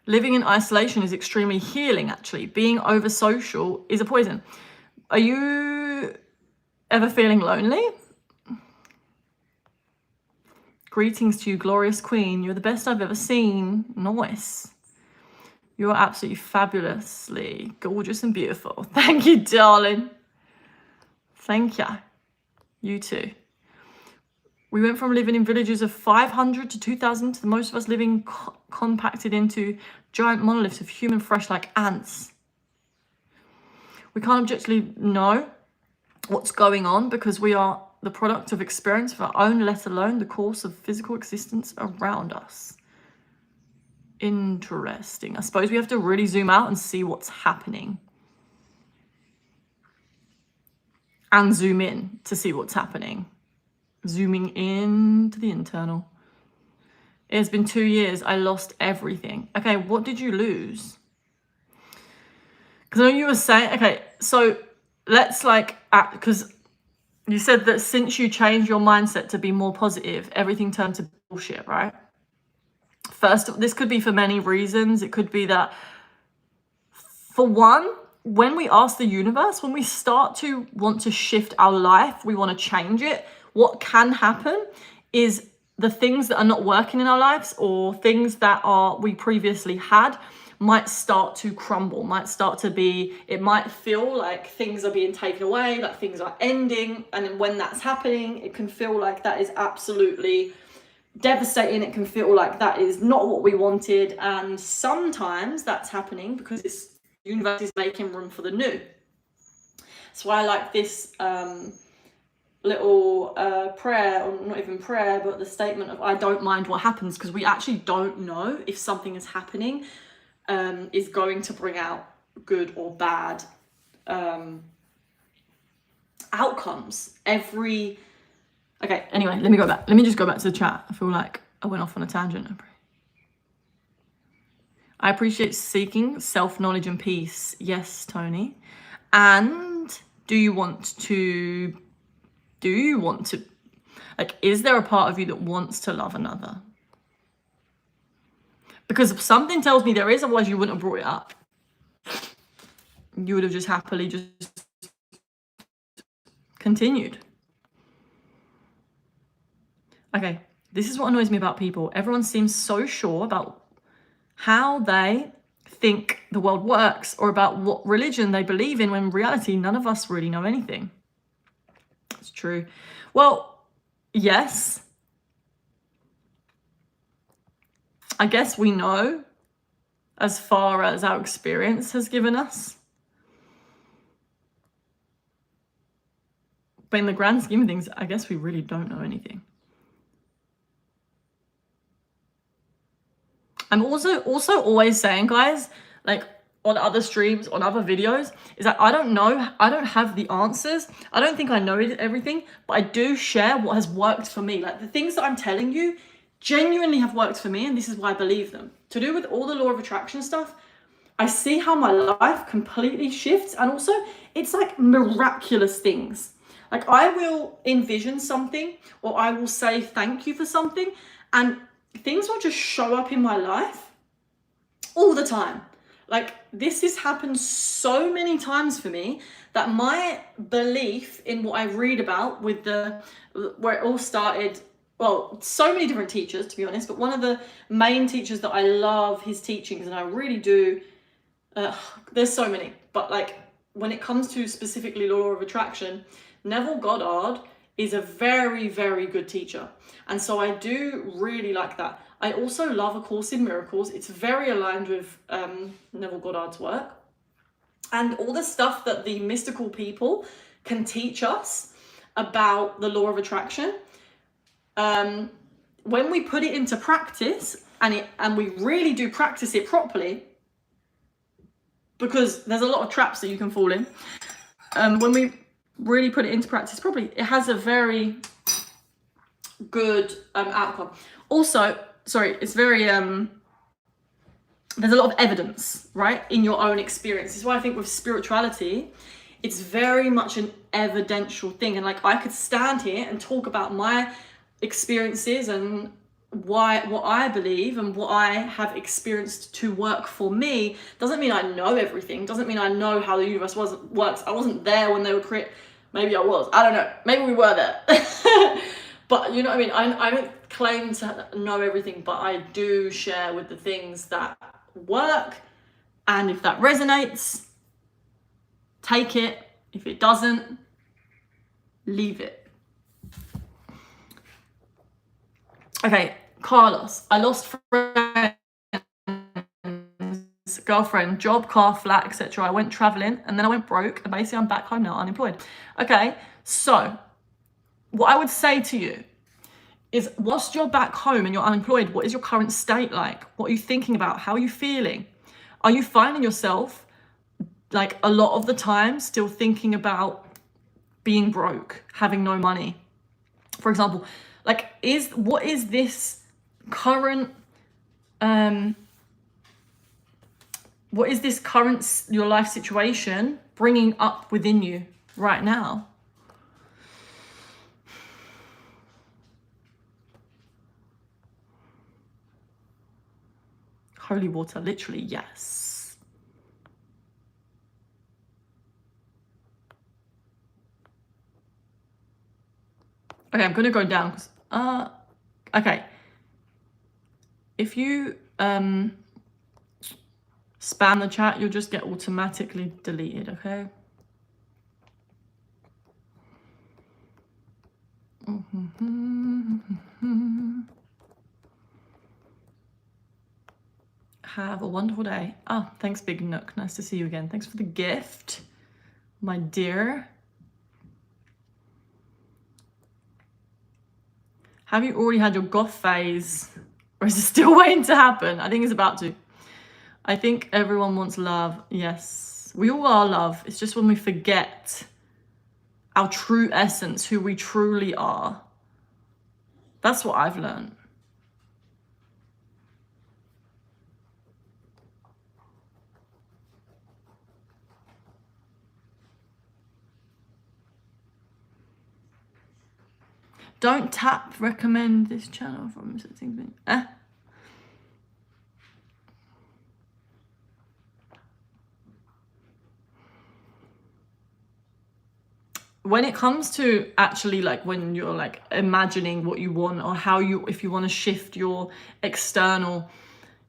Living in isolation is extremely healing, actually. Being over social is a poison. Are you ever feeling lonely? Greetings to you, glorious queen. You're the best I've ever seen. Nice. You're absolutely fabulously gorgeous and beautiful. Thank you, darling. Thank you. You too. We went from living in villages of 500 to 2,000 to most of us living compacted into giant monoliths of human flesh like ants. We can't objectively know what's going on because we are the product of experience of our own, let alone the course of physical existence around us. Interesting. I suppose we have to really zoom out and see what's happening. And zoom in to see what's happening. Zooming into the internal. It has been 2 years. I lost everything. Okay, what did you lose? Because I know you were saying, okay, so let's because you said that since you changed your mindset to be more positive, everything turned to bullshit, right? First, this could be for many reasons. It could be that, for one, when we ask the universe, when we start to want to shift our life, we want to change it, what can happen is the things that are not working in our lives or things that we previously had might start to crumble, it might feel like things are being taken away, like things are ending. And when that's happening, it can feel like that is absolutely devastating. It can feel like that is not what we wanted. And sometimes that's happening because the universe is making room for the new. That's why I like this little prayer, or not even prayer, but the statement of I don't mind what happens, because we actually don't know if something is happening is going to bring out good or bad outcomes. Okay, anyway, let me just go back to the chat. I feel like I went off on a tangent. I appreciate seeking self-knowledge and peace. Yes, Tony. And do you want to Like, is there a part of you that wants to love another? Because something tells me there is, otherwise you wouldn't have brought it up. You would have just happily just continued. Okay, this is what annoys me about people. Everyone seems so sure about how they think the world works or about what religion they believe in, when in reality, none of us really know anything. It's true. Well, yes. I guess we know as far as our experience has given us. But in the grand scheme of things, I guess we really don't know anything. I'm also always saying, guys, like on other streams, on other videos, is that I don't know, I don't have the answers. I don't think I know everything, but I do share what has worked for me. Like the things that I'm telling you genuinely have worked for me, and this is why I believe them. To do with all the law of attraction stuff, I see how my life completely shifts, and also it's like miraculous things. Like I will envision something, or I will say thank you for something, and things will just show up in my life all the time. Like this has happened so many times for me that my belief in what I read about with where it all started, well, so many different teachers, to be honest, but one of the main teachers that I love his teachings, and I really do, there's so many, but like when it comes to specifically law of attraction, Neville Goddard is a very, very good teacher. And so I do really like that. I also love A Course in Miracles. It's very aligned with Neville Goddard's work. And all the stuff that the mystical people can teach us about the law of attraction, when we put it into practice and we really do practice it properly, because there's a lot of traps that you can fall in, when we really put it into practice properly, it has a very good outcome. Also, sorry, it's very there's a lot of evidence, right, in your own experience. This is why I think with spirituality, it's very much an evidential thing. And like I could stand here and talk about my experiences and what I believe and what I have experienced to work for me. Doesn't mean I know everything. Doesn't mean I know how the universe works. I wasn't there when they were created. Maybe I was. I don't know. Maybe we were there. But you know what I mean? I don't claim to know everything, but I do share with the things that work. And if that resonates, take it. If it doesn't, leave it. Okay, Carlos. I lost friends, girlfriend, job, car, flat, etc. I went traveling and then I went broke, and basically I'm back home now, unemployed. Okay, so what I would say to you is, whilst you're back home and you're unemployed, what is your current state like? What are you thinking about? How are you feeling? Are you finding yourself, like a lot of the time, still thinking about being broke, having no money? For example, like what is this current your life situation bringing up within you right now? Holy water, literally, yes. Okay, I'm gonna go down because okay. If you spam the chat, you'll just get automatically deleted, okay? Have a wonderful day. Oh, thanks, Big Nook. Nice to see you again. Thanks for the gift, my dear. Have you already had your goth phase? Or is it still waiting to happen? I think it's about to. I think everyone wants love. Yes, we all are love. It's just when we forget our true essence, who we truly are. That's what I've learned. Don't tap recommend this channel from settings. When it comes to actually like when you're like imagining what you want or how you, if you want to shift your external,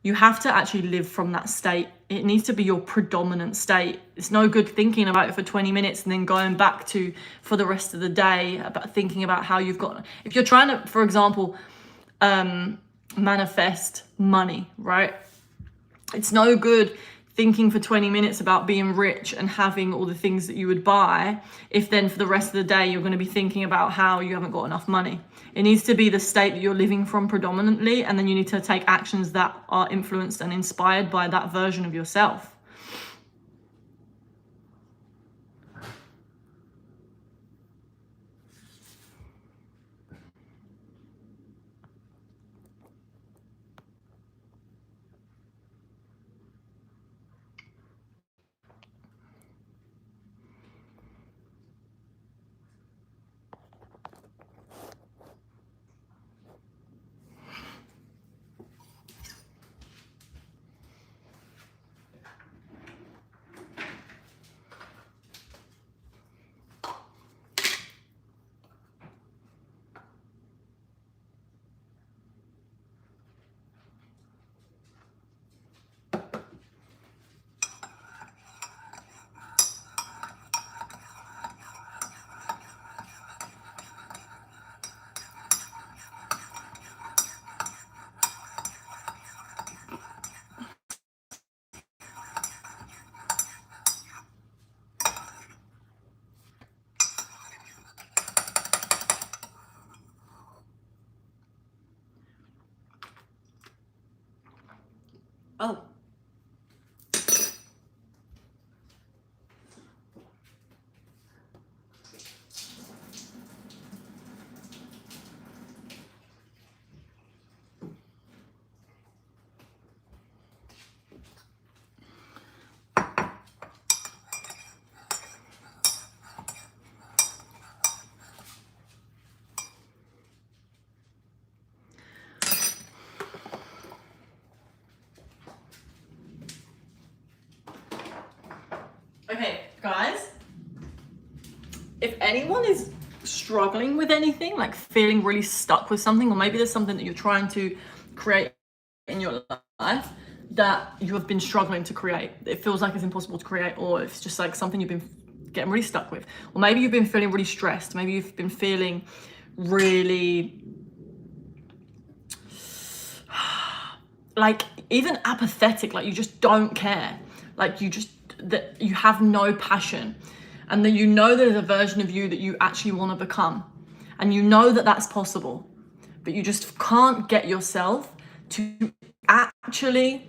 you have to actually live from that state. It needs to be your predominant state. It's no good thinking about it for 20 minutes and then going back to, for the rest of the day, about thinking about how you've got, if you're trying to, for example, manifest money, right? It's no good thinking for 20 minutes about being rich and having all the things that you would buy if then for the rest of the day you're going to be thinking about how you haven't got enough money. It needs to be the state that you're living from predominantly, and then you need to take actions that are influenced and inspired by that version of yourself. Oh. Okay, guys, if anyone is struggling with anything, like feeling really stuck with something, or maybe there's something that you're trying to create in your life that you have been struggling to create, it feels like it's impossible to create, or it's just like something you've been getting really stuck with, or maybe you've been feeling really stressed, maybe you've been feeling really like even apathetic, like you just don't care, like you just, that you have no passion, and that you know there's a version of you that you actually want to become, and you know that that's possible, but you just can't get yourself to actually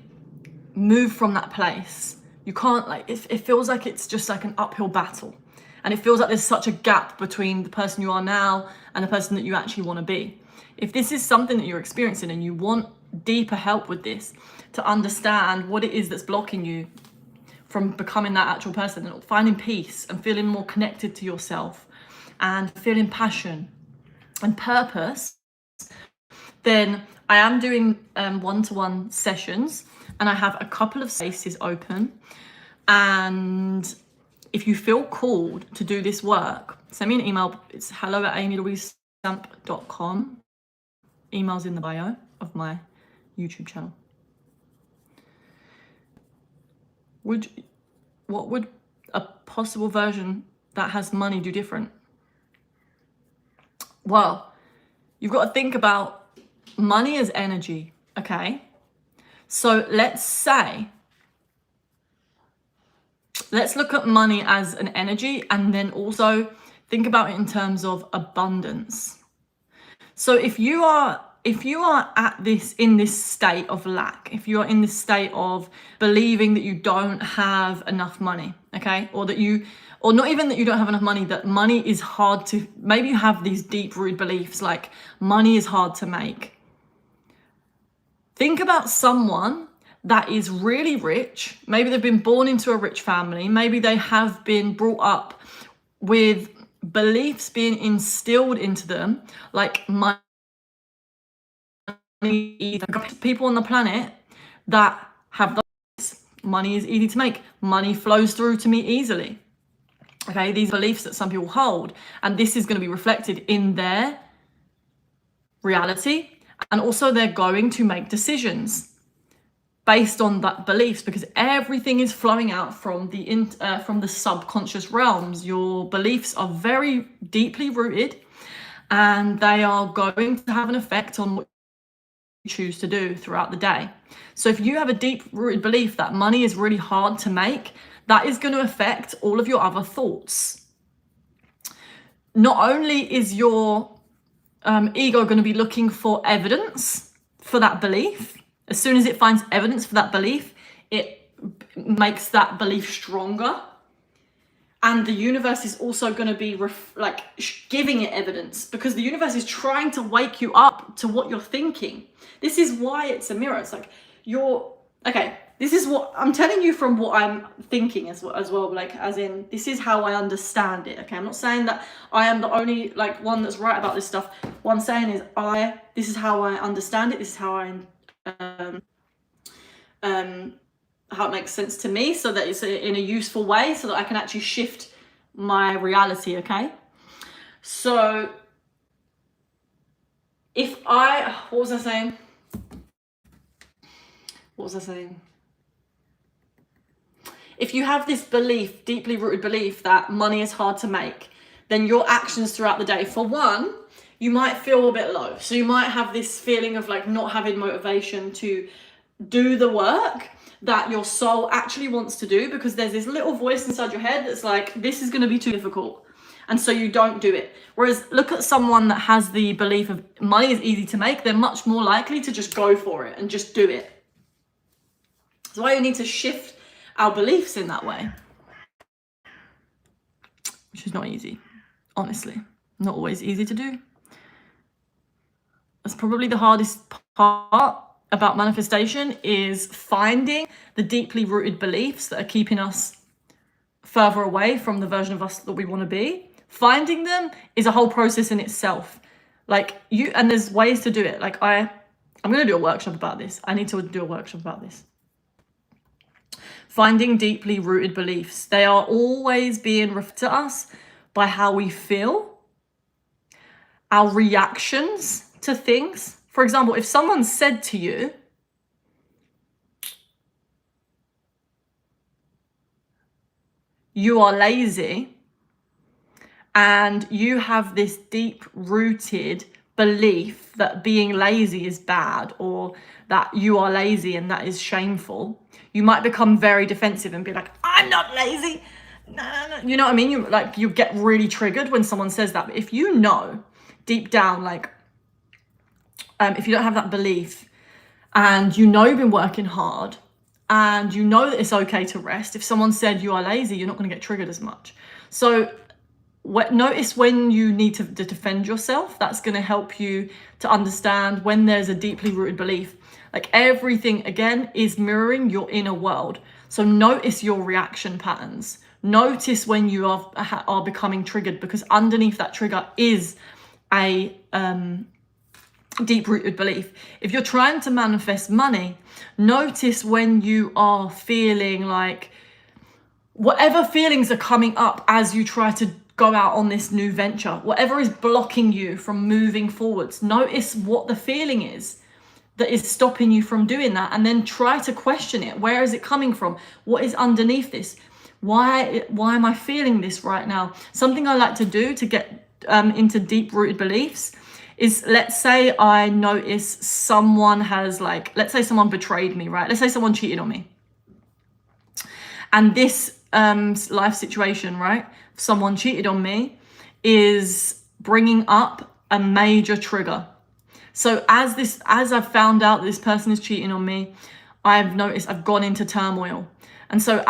move from that place. You can't, like, it feels like it's just like an uphill battle, and it feels like there's such a gap between the person you are now and the person that you actually want to be. If this is something that you're experiencing and you want deeper help with this, to understand what it is that's blocking you from becoming that actual person and finding peace and feeling more connected to yourself and feeling passion and purpose, then I am doing one-to-one sessions, and I have a couple of spaces open. And if you feel called to do this work, send me an email. It's hello@amylouisestamp.com. Email's in the bio of my YouTube channel. What would a possible version that has money do different? Well, you've got to think about money as energy, okay? So let's look at money as an energy, and then also think about it in terms of abundance. So if you are in this state of lack, if you are in this state of believing that you don't have enough money, okay, or not even that you don't have enough money, that money is hard to, maybe you have these deep-rooted beliefs like money is hard to make. Think about someone that is really rich. Maybe they've been born into a rich family. Maybe they have been brought up with beliefs being instilled into them, like money, people on the planet that have those, money is easy to make, money flows through to me easily. Okay, these beliefs that some people hold, and this is going to be reflected in their reality, and also they're going to make decisions based on that beliefs, because everything is flowing out from the subconscious realms. Your beliefs are very deeply rooted, and they are going to have an effect on what you choose to do throughout the day. So if you have a deep rooted belief that money is really hard to make, that is going to affect all of your other thoughts. Not only is your ego going to be looking for evidence for that belief, as soon as it finds evidence for that belief, it makes that belief stronger. And the universe is also going to be giving it evidence, because the universe is trying to wake you up to what you're thinking. This is why it's a mirror. It's like this is what I'm telling you from what I'm thinking as well, like, as in, this is how I understand it. Okay, I'm not saying that I am the only one that's right about this stuff. What I'm saying is this is how I understand it. This is how how it makes sense to me, so that it's in a useful way, so that I can actually shift my reality. Okay, so what was I saying? If you have this belief, deeply rooted belief, that money is hard to make, then your actions throughout the day, for one, you might feel a bit low. So you might have this feeling of not having motivation to do the work that your soul actually wants to do, because there's this little voice inside your head that's like, this is going to be too difficult. And so you don't do it. Whereas look at someone that has the belief of money is easy to make, they're much more likely to just go for it and just do it. That's why you need to shift our beliefs in that way, which is not easy, honestly. Not always easy to do. That's probably the hardest part about manifestation, is finding the deeply rooted beliefs that are keeping us further away from the version of us that we want to be. Finding them is a whole process in itself. And there's ways to do it. I'm going to do a workshop about this. I need to do a workshop about this. Finding deeply rooted beliefs. They are always being referred to us by how we feel, our reactions to things. For example, if someone said to you, you are lazy, and you have this deep rooted belief that being lazy is bad, or that you are lazy and that is shameful, you might become very defensive and be like, I'm not lazy. No. You know what I mean? You get really triggered when someone says that. But if you know deep down, if you don't have that belief, and you know you've been working hard, and you know that it's okay to rest, if someone said you are lazy, you're not going to get triggered as much. So notice when you need to defend yourself. That's going to help you to understand when there's a deeply rooted belief. Everything, again, is mirroring your inner world. So notice your reaction patterns. Notice when you are becoming triggered, because underneath that trigger is a deep-rooted belief. If you're trying to manifest money, notice when you are feeling whatever feelings are coming up as you try to go out on this new venture, whatever is blocking you from moving forwards. Notice what the feeling is that is stopping you from doing that, and then try to question it. Where is it coming from? What is underneath this? Why am I feeling this right now? Something I like to do to get into deep-rooted beliefs is, let's say I notice someone has let's say someone betrayed me, right? Let's say someone cheated on me. And this life situation, right? Someone cheated on me is bringing up a major trigger. So as I've found out this person is cheating on me, I've noticed I've gone into turmoil. And so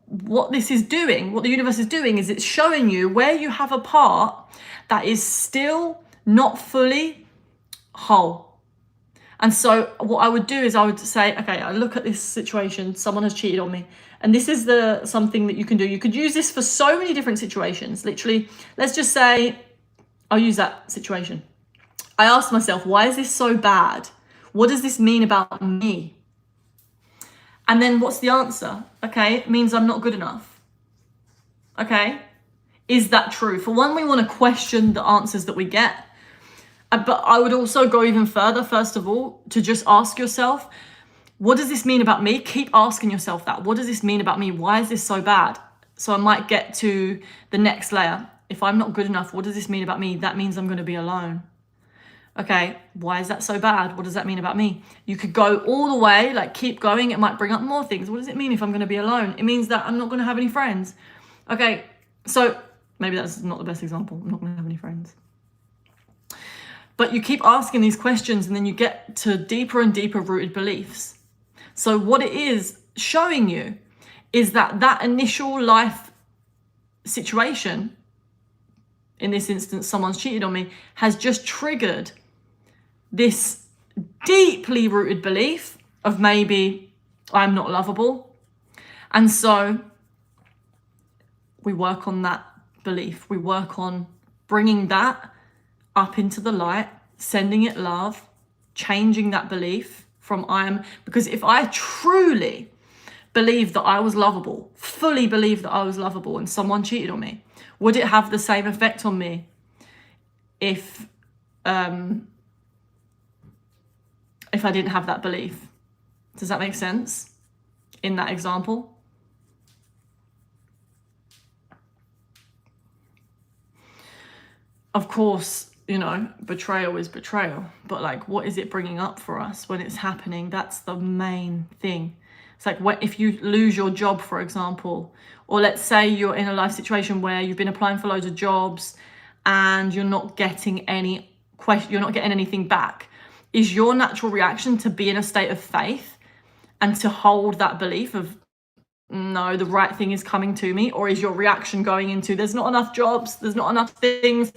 what this is doing, what the universe is doing, is it's showing you where you have a part that is still not fully whole. And so what I would do is I would say, okay, I look at this situation, someone has cheated on me. And this is something that you can do. You could use this for so many different situations. Literally, let's just say, I'll use that situation. I asked myself, why is this so bad? What does this mean about me? And then what's the answer? Okay, it means I'm not good enough. Okay, is that true? For one, we want to question the answers that we get. But I would also go even further, first of all, to just ask yourself, what does this mean about me? Keep asking yourself that. What does this mean about me? Why is this so bad? So I might get to the next layer. If I'm not good enough, what does this mean about me? That means I'm going to be alone. Okay, why is that so bad? What does that mean about me? You could go all the way, like keep going. It might bring up more things. What does it mean if I'm going to be alone? It means that I'm not going to have any friends. Okay, so maybe that's not the best example. I'm not going to have any friends. But you keep asking these questions and then you get to deeper and deeper rooted beliefs. So what it is showing you is that initial life situation, in this instance, someone's cheated on me, has just triggered this deeply rooted belief of maybe I'm not lovable. And so we work on that belief. We work on bringing that up into the light, sending it love, changing that belief from because if I truly believed that I was lovable, fully believed that I was lovable and someone cheated on me, would it have the same effect on me if I didn't have that belief? Does that make sense in that example? Of course, you know, betrayal is betrayal, but like, what is it bringing up for us when it's happening? That's the main thing. It's like if you lose your job, for example, or let's say you're in a life situation where you've been applying for loads of jobs and you're not getting anything back. Is your natural reaction to be in a state of faith and to hold that belief of, no, the right thing is coming to me? Or is your reaction going into, there's not enough jobs, there's not enough things,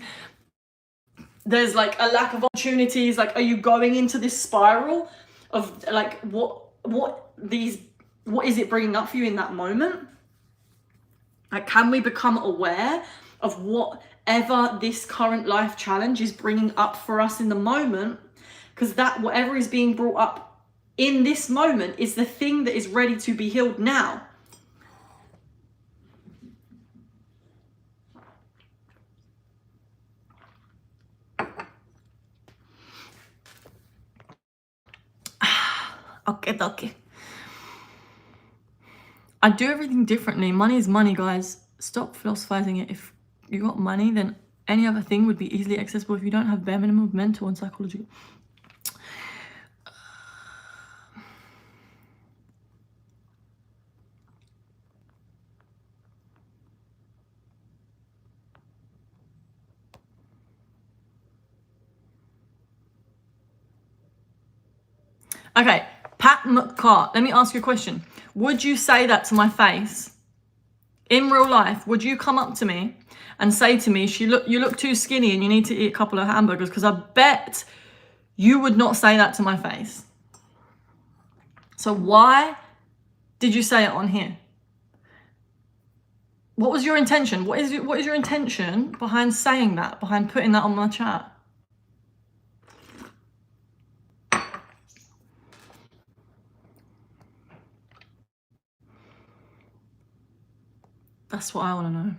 there's like a lack of opportunities? Like, are you going into this spiral of like, what is it bringing up for you in that moment? Like, can we become aware of whatever this current life challenge is bringing up for us in the moment? Because that whatever is being brought up in this moment is the thing that is ready to be healed now. Okay. I do everything differently. Money is money, guys. Stop philosophizing it. If you got money, then any other thing would be easily accessible if you don't have bare minimum of mental and psychological. Okay, Pat McCart, let me ask you a question. Would you say that to my face? In real life, would you come up to me and say to me, you look too skinny and you need to eat a couple of hamburgers? Because I bet you would not say that to my face. So why did you say it on here? What was your intention? What is your intention behind saying that, behind putting that on my chat? That's what I want to know.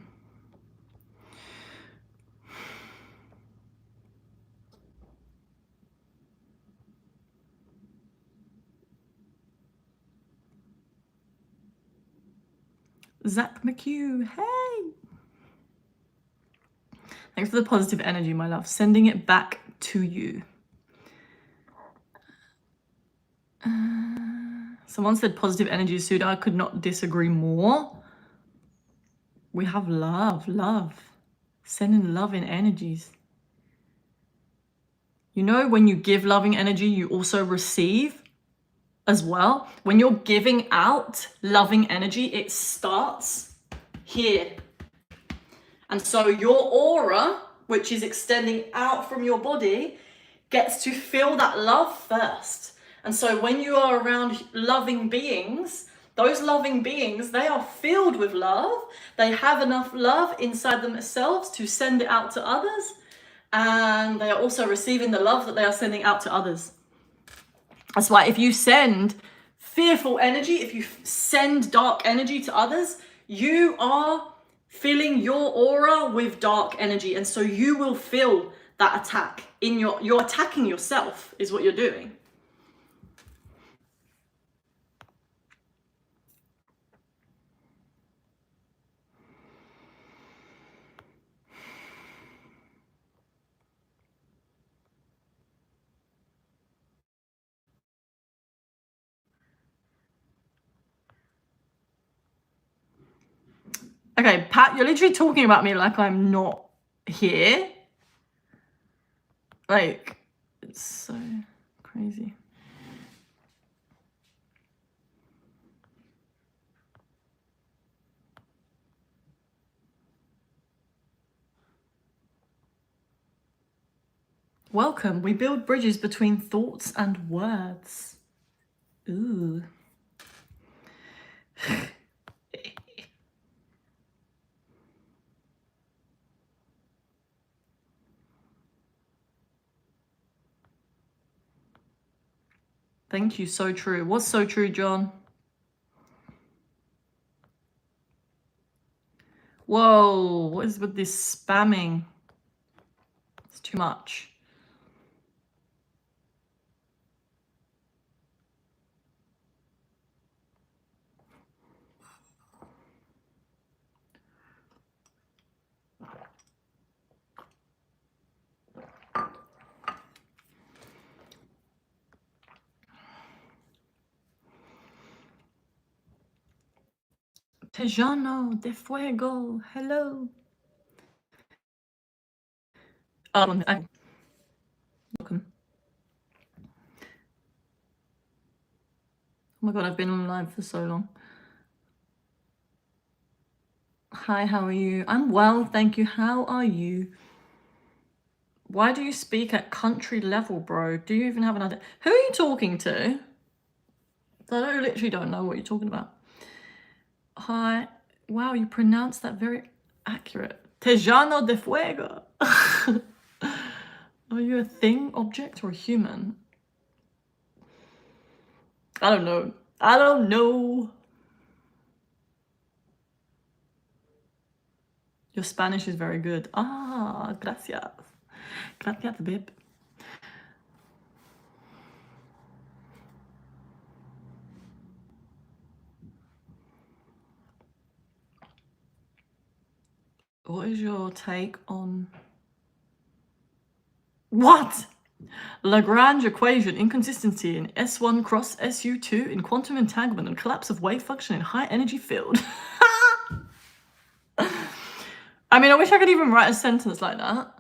Zach McHugh, hey! Thanks for the positive energy, my love. Sending it back to you. Someone said positive energy is suited. I could not disagree more. We have love. Sending loving energies. You know, when you give loving energy, you also receive as well. When you're giving out loving energy, it starts here. And so your aura, which is extending out from your body, gets to feel that love first. And so when you are around loving beings, those loving beings, they are filled with love. They have enough love inside themselves to send it out to others. And they are also receiving the love that they are sending out to others. That's why if you send fearful energy, if you send dark energy to others, you are filling your aura with dark energy. And so you will feel that attack in you're attacking yourself is what you're doing. Okay, Pat, you're literally talking about me like I'm not here. Like, it's so crazy. Welcome. We build bridges between thoughts and words. Ooh. Thank you. So true. What's so true, John? Whoa. What is with this spamming? It's too much. Tejano de Fuego. Hello. Welcome. Oh my god, I've been on live for so long. Hi, how are you? I'm well, thank you. How are you? Why do you speak at country level, bro? Do you even have an idea? Who are you talking to? I literally don't know what you're talking about. Hi. Wow, you pronounced that very accurate. Tejano de Fuego. Are you a thing, object, or a human? I don't know. I don't know. Your Spanish is very good. Ah, gracias. Gracias, babe. What is your take on... What? Lagrange equation, inconsistency in S1 cross SU2 in quantum entanglement and collapse of wave function in high energy field. I mean, I wish I could even write a sentence like that.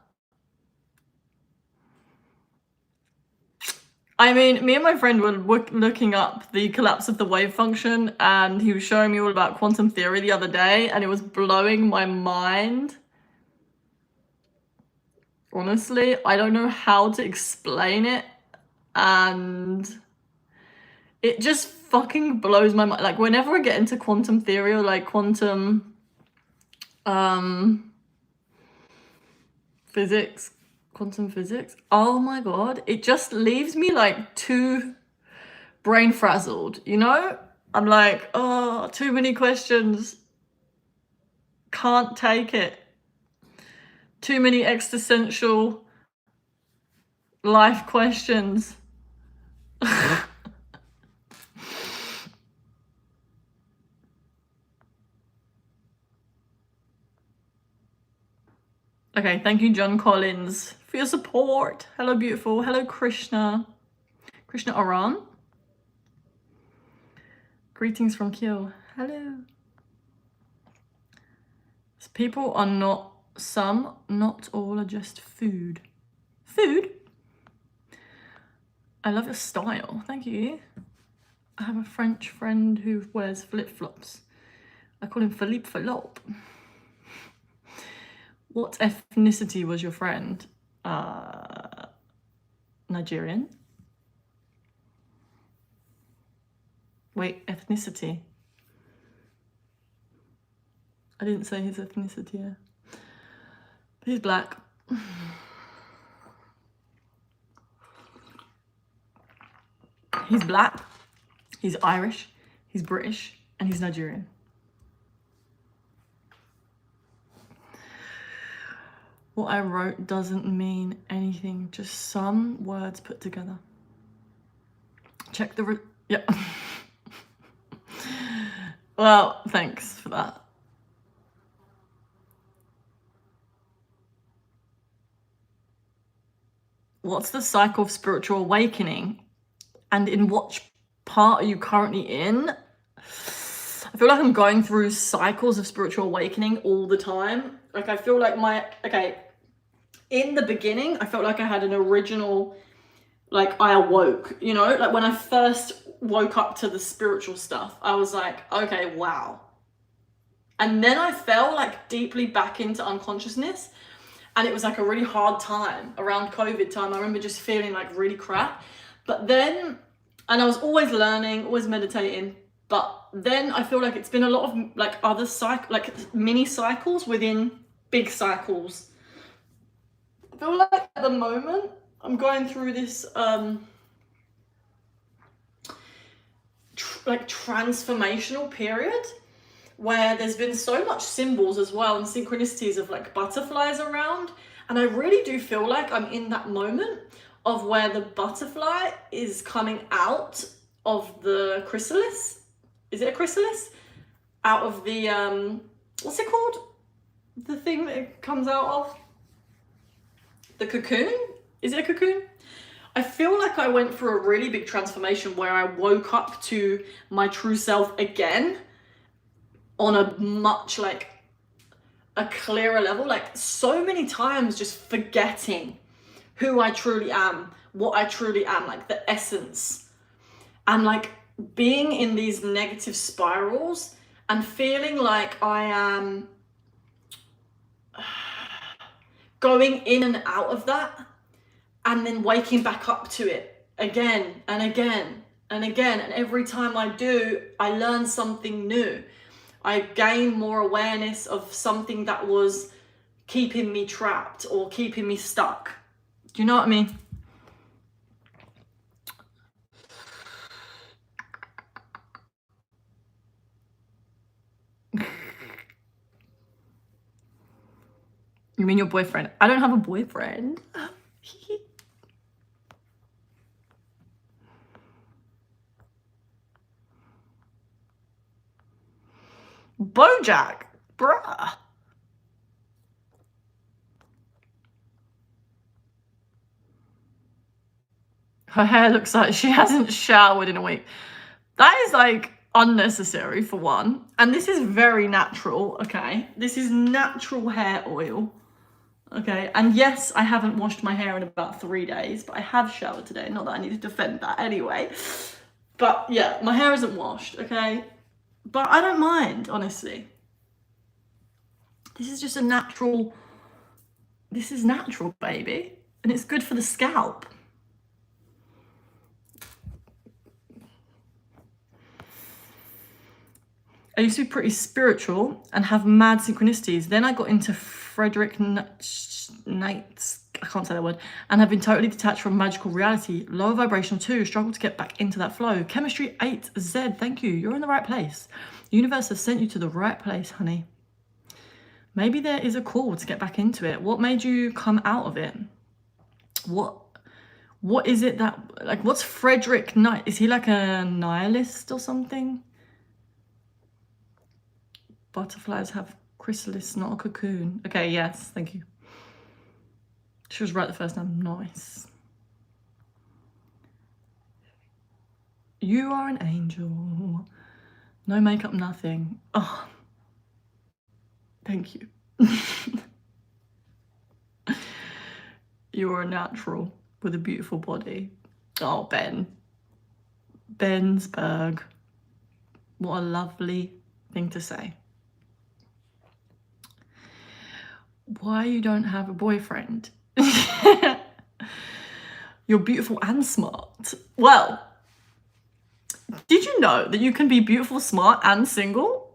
I mean, me and my friend were looking up the collapse of the wave function, and he was showing me all about quantum theory the other day, and it was blowing my mind. Honestly, I don't know how to explain it, and it just fucking blows my mind. Like, whenever I get into quantum theory or like quantum physics, quantum physics, oh my god, it just leaves me like too brain frazzled, you know? I'm like, oh, too many questions, can't take it. Too many existential life questions. Okay, thank you, John Collins, for your support. Hello, beautiful. Hello, Krishna. Krishna Aran. Greetings from Kiel. Hello. People are not, some, not all are just food. Food? I love your style. Thank you. I have a French friend who wears flip-flops. I call him Philippe Fallope. What ethnicity was your friend? Nigerian. Wait, ethnicity. I didn't say his ethnicity, yeah. He's black. He's black, he's Irish, he's British, and he's Nigerian. What I wrote doesn't mean anything, just some words put together. Check the yeah. Well, thanks for that. What's the cycle of spiritual awakening? And in what part are you currently in? I feel like I'm going through cycles of spiritual awakening all the time. Like I feel like in the beginning, I felt like I had an original, like I awoke, you know, like when I first woke up to the spiritual stuff, I was like, okay, wow. And then I fell like deeply back into unconsciousness. And it was like a really hard time around COVID time. I remember just feeling like really crap. But then, and I was always learning, always meditating. But then I feel like it's been a lot of like other like mini cycles within big cycles. I feel like at the moment I'm going through this like transformational period where there's been so much symbols as well and synchronicities of like butterflies around. And I really do feel like I'm in that moment of where the butterfly is coming out of the chrysalis. Is it a chrysalis? Out of the, what's it called? The thing that it comes out of? The cocoon? Is it a cocoon? I feel like I went through a really big transformation where I woke up to my true self again on a much like a clearer level, like so many times just forgetting who I truly am, what I truly am, like the essence, and like being in these negative spirals and feeling like I am going in and out of that and then waking back up to it again and again and again. And every time I do, I learn something new. I gain more awareness of something that was keeping me trapped or keeping me stuck. Do you know what I mean? You mean your boyfriend? I don't have a boyfriend. Bojack, bruh. Her hair looks like she hasn't showered in a week. That is like unnecessary for one. And this is very natural, okay? This is natural hair oil, okay? And yes, I haven't washed my hair in about 3 days, but I have showered today. Not that I need to defend that anyway. But yeah, my hair isn't washed, okay? But I don't mind, honestly. This is just a natural, this is natural, baby. And it's good for the scalp. I used to be pretty spiritual and have mad synchronicities. Then I got into Frederick Knights, I can't say that word, and have been totally detached from magical reality. Lower vibrational too, struggle to get back into that flow. Chemistry 8Z, thank you. You're in the right place. The universe has sent you to the right place, honey. Maybe there is a call to get back into it. What made you come out of it? What is it that, like, what's Frederick Knight? Is he like a nihilist or something? Butterflies have chrysalis, not a cocoon. Okay, yes, thank you. She was right the first time. Nice. You are an angel. No makeup, nothing. Oh, thank you. You are a natural with a beautiful body. Oh, Ben. Bensberg. What a lovely thing to say. Why you don't have a boyfriend? You're beautiful and smart. Well, did you know that you can be beautiful, smart, and single?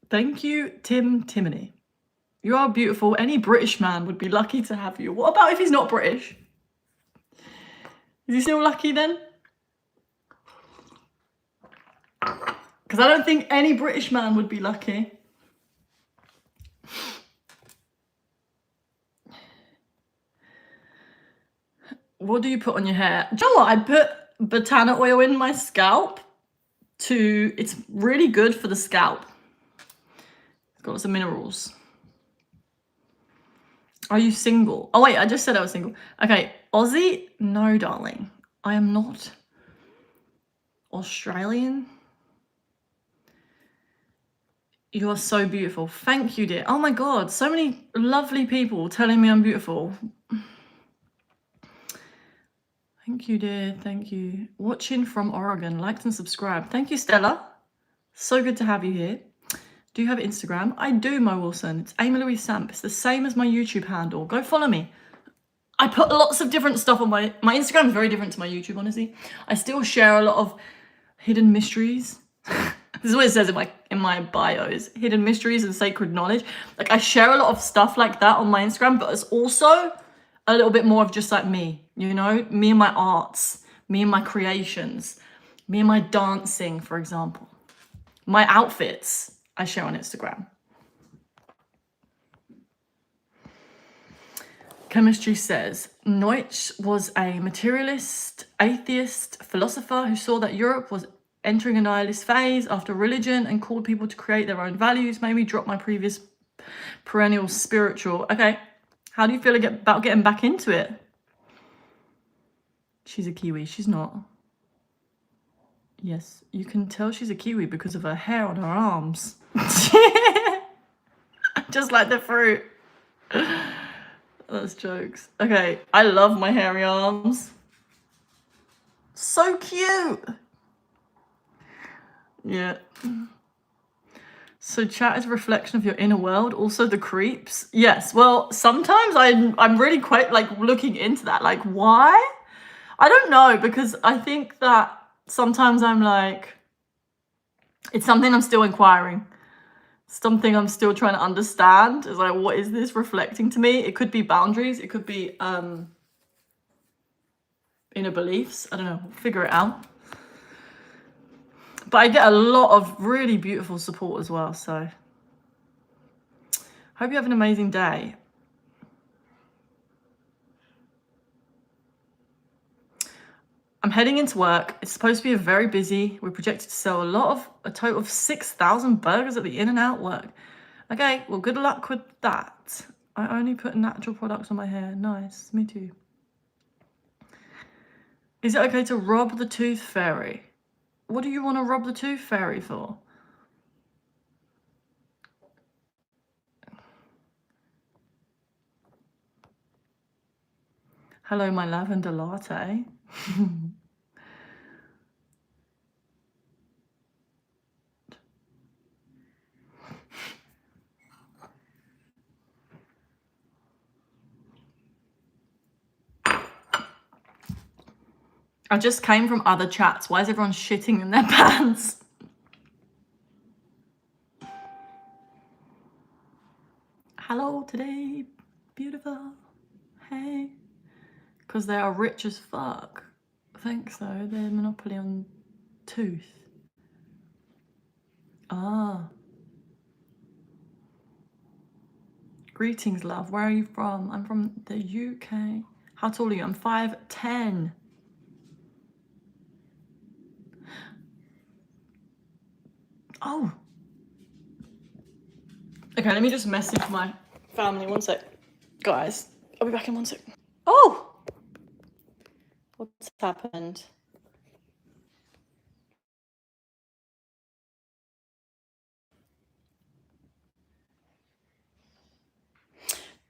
Thank you, Tim Timony. You are beautiful. Any British man would be lucky to have you. What about if he's not British? Is he still lucky then? Because I don't think any British man would be lucky. What do you put on your hair? Do you know what? I put Botana oil in my scalp it's really good for the scalp. It's got lots of minerals. Are you single? Oh wait, I just said I was single. Okay, Aussie? No, darling. I am not. Australian? You are so beautiful. Thank you, dear. Oh my God, so many lovely people telling me I'm beautiful. Thank you, dear. Thank you. Watching from Oregon. Liked and subscribed. Thank you, Stella. So good to have you here. Do you have Instagram? I do, Mo Wilson. It's Amy Louise Samp. It's the same as my YouTube handle. Go follow me. I put lots of different stuff on my Instagram is very different to my YouTube, honestly. I still share a lot of hidden mysteries. This is what it says in my bios. Hidden mysteries and sacred knowledge. Like, I share a lot of stuff like that on my Instagram, but it's also a little bit more of just like me, you know? Me and my arts, me and my creations, me and my dancing, for example. My outfits I share on Instagram. Chemistry says, Nietzsche was a materialist, atheist, philosopher who saw that Europe was entering a nihilist phase after religion and called people to create their own values. Made me drop my previous perennial spiritual. Okay, how do you feel about getting back into it? She's a Kiwi. She's not. Yes, you can tell she's a Kiwi because of her hair on her arms. Just like the fruit. That's jokes. Okay, I love my hairy arms. So cute. Yeah. So chat is a reflection of your inner world, also the creeps. Yes, well, sometimes I'm really quite like looking into that. Like, why? I don't know, because I think that sometimes I'm like, it's something I'm still inquiring. Something I'm still trying to understand. Is like, what is this reflecting to me? It could be boundaries. It could be inner beliefs. I don't know. Figure it out. But I get a lot of really beautiful support as well. So hope you have an amazing day. I'm heading into work. It's supposed to be very busy. We're projected to sell a total of 6,000 burgers at the In-N-Out work. Okay, well, good luck with that. I only put natural products on my hair. Nice, me too. Is it okay to rob the tooth fairy? What do you want to rob the tooth fairy for? Hello, my lavender latte. I just came from other chats. Why is everyone shitting in their pants? Hello today, beautiful. Hey. Because they are rich as fuck. I think so. They're monopoly on tooth. Ah. Greetings, love. Where are you from? I'm from the UK. How tall are you? I'm 5'10". Oh. Okay, let me just message my family. 1 sec. Guys, I'll be back in 1 sec. Oh! What's happened?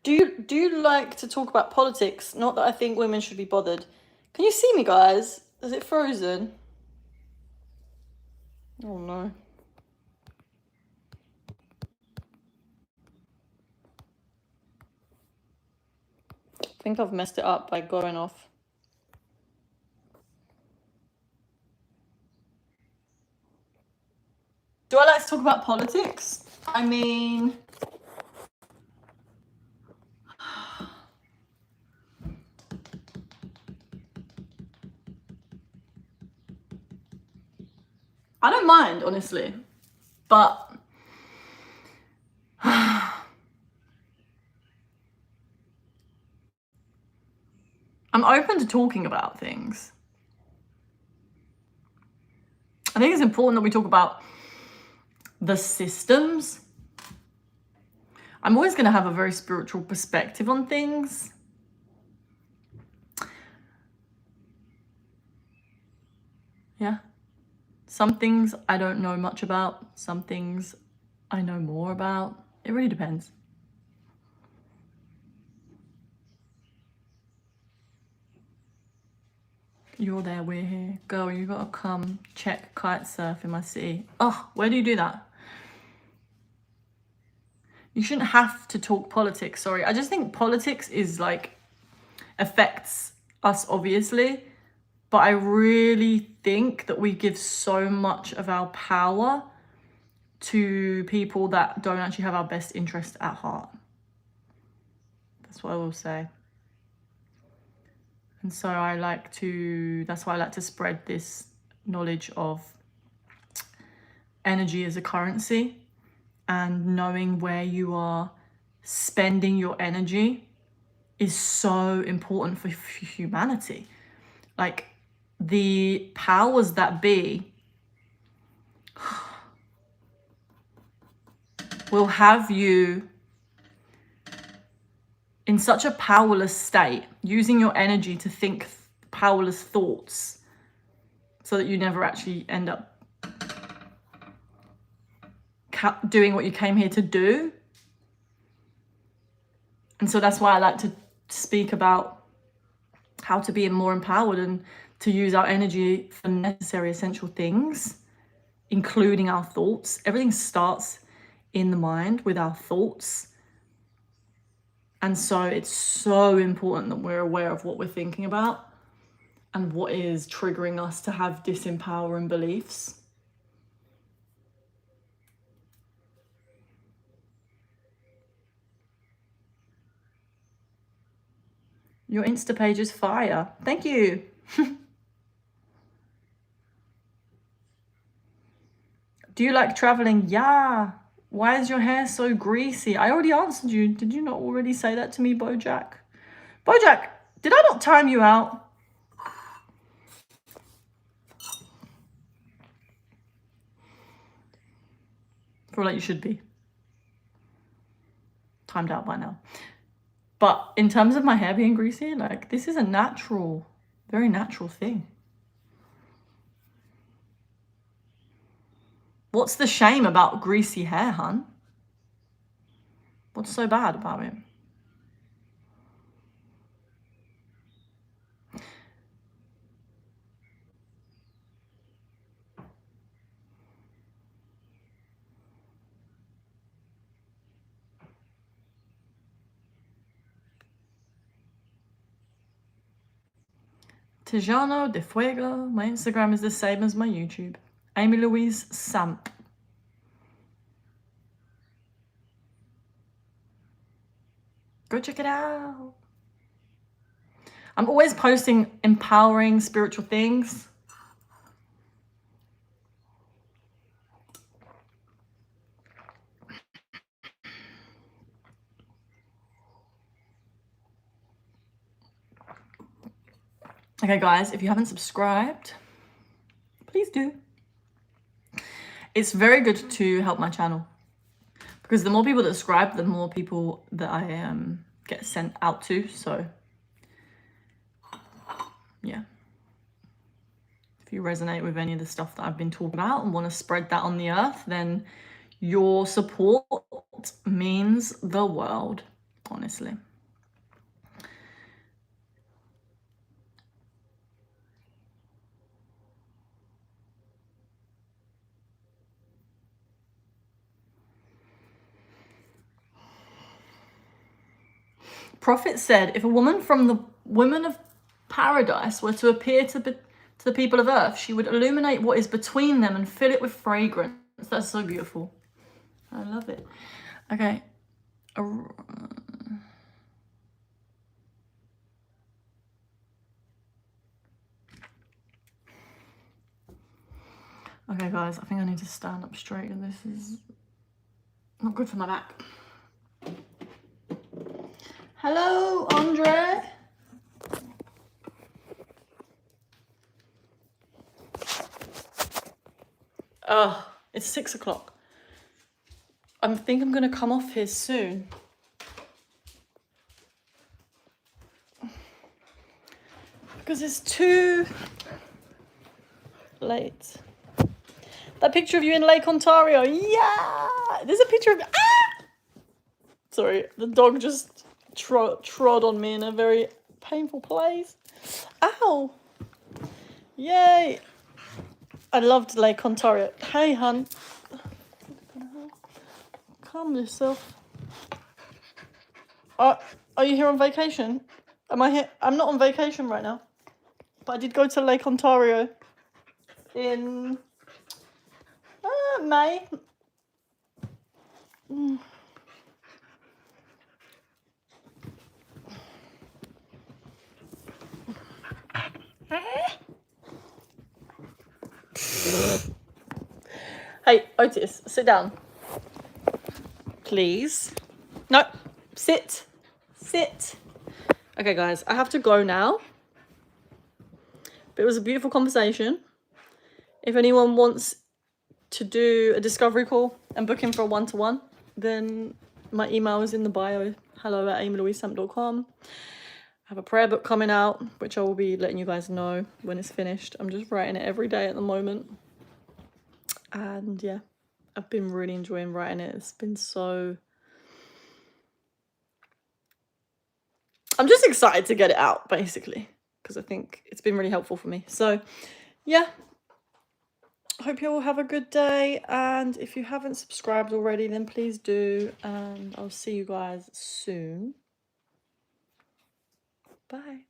Do you like to talk about politics? Not that I think women should be bothered. Can you see me, guys? Is it frozen? Oh no. think I've messed it up by going off. Do I like to talk about politics? I mean, I don't mind, honestly, but I'm open to talking about things. I think it's important that we talk about the systems. I'm always going to have a very spiritual perspective on things. Yeah. Some things I don't know much about. Some things I know more about. It really depends. You're there, we're here. Girl, you gotta come check kite surf in my city. Oh, where do you do that? You shouldn't have to talk politics, sorry. I just think politics is like, affects us obviously, but I really think that we give so much of our power to people that don't actually have our best interest at heart. That's what I will say. And so that's why I like to spread this knowledge of energy as a currency and knowing where you are spending your energy is so important for humanity. Like, the powers that be will have you in such a powerless state, using your energy to think powerless thoughts so that you never actually end up doing what you came here to do. And so that's why I like to speak about how to be more empowered and to use our energy for necessary, essential things, including our thoughts. Everything starts in the mind with our thoughts. And so it's so important that we're aware of what we're thinking about and what is triggering us to have disempowering beliefs. Your Insta page is fire. Thank you. Do you like traveling? Yeah. Why is your hair so greasy? I already answered you. Did you not already say that to me, Bojack? Bojack, did I not time you out? I feel like you should be timed out by now. But in terms of my hair being greasy, like, this is a natural, very natural thing. What's the shame about greasy hair, hun? What's so bad about it? Tijano de Fuego. My Instagram is the same as my YouTube. Amy Louise Samp. Go check it out. I'm always posting empowering spiritual things. Okay, guys, if you haven't subscribed, please do. It's very good to help my channel because the more people that subscribe, the more people that I get sent out to. So, yeah. If you resonate with any of the stuff that I've been talking about and want to spread that on the earth, then your support means the world, honestly. Prophet said, if a woman from the women of paradise were to appear to the people of earth, she would illuminate what is between them and fill it with fragrance. That's so beautiful. I love it. Okay. Okay, guys, I think I need to stand up straight, and this is not good for my back. Hello, Andre. Oh, it's 6 o'clock. I think I'm gonna come off here soon. Because it's too late. That picture of you in Lake Ontario, yeah! There's a picture of, Sorry, the dog just trod on me in a very painful place. Ow! Yay! I loved Lake Ontario. Hey, hun. Calm yourself. Are you here on vacation? Am I here? I'm not on vacation right now. But I did go to Lake Ontario in May. Hey, Otis, sit down. Please. No, sit. Sit. Okay, guys, I have to go now. But it was a beautiful conversation. If anyone wants to do a discovery call and book in for a one-to-one, then my email is in the bio, hello@amylouisesamp.com. I have a prayer book coming out, which I will be letting you guys know when it's finished. I'm just writing it every day at the moment. And yeah, I've been really enjoying writing it. It's been so... I'm just excited to get it out, basically, because I think it's been really helpful for me. So yeah, I hope you all have a good day, and if you haven't subscribed already, then please do, and I'll see you guys soon. Bye.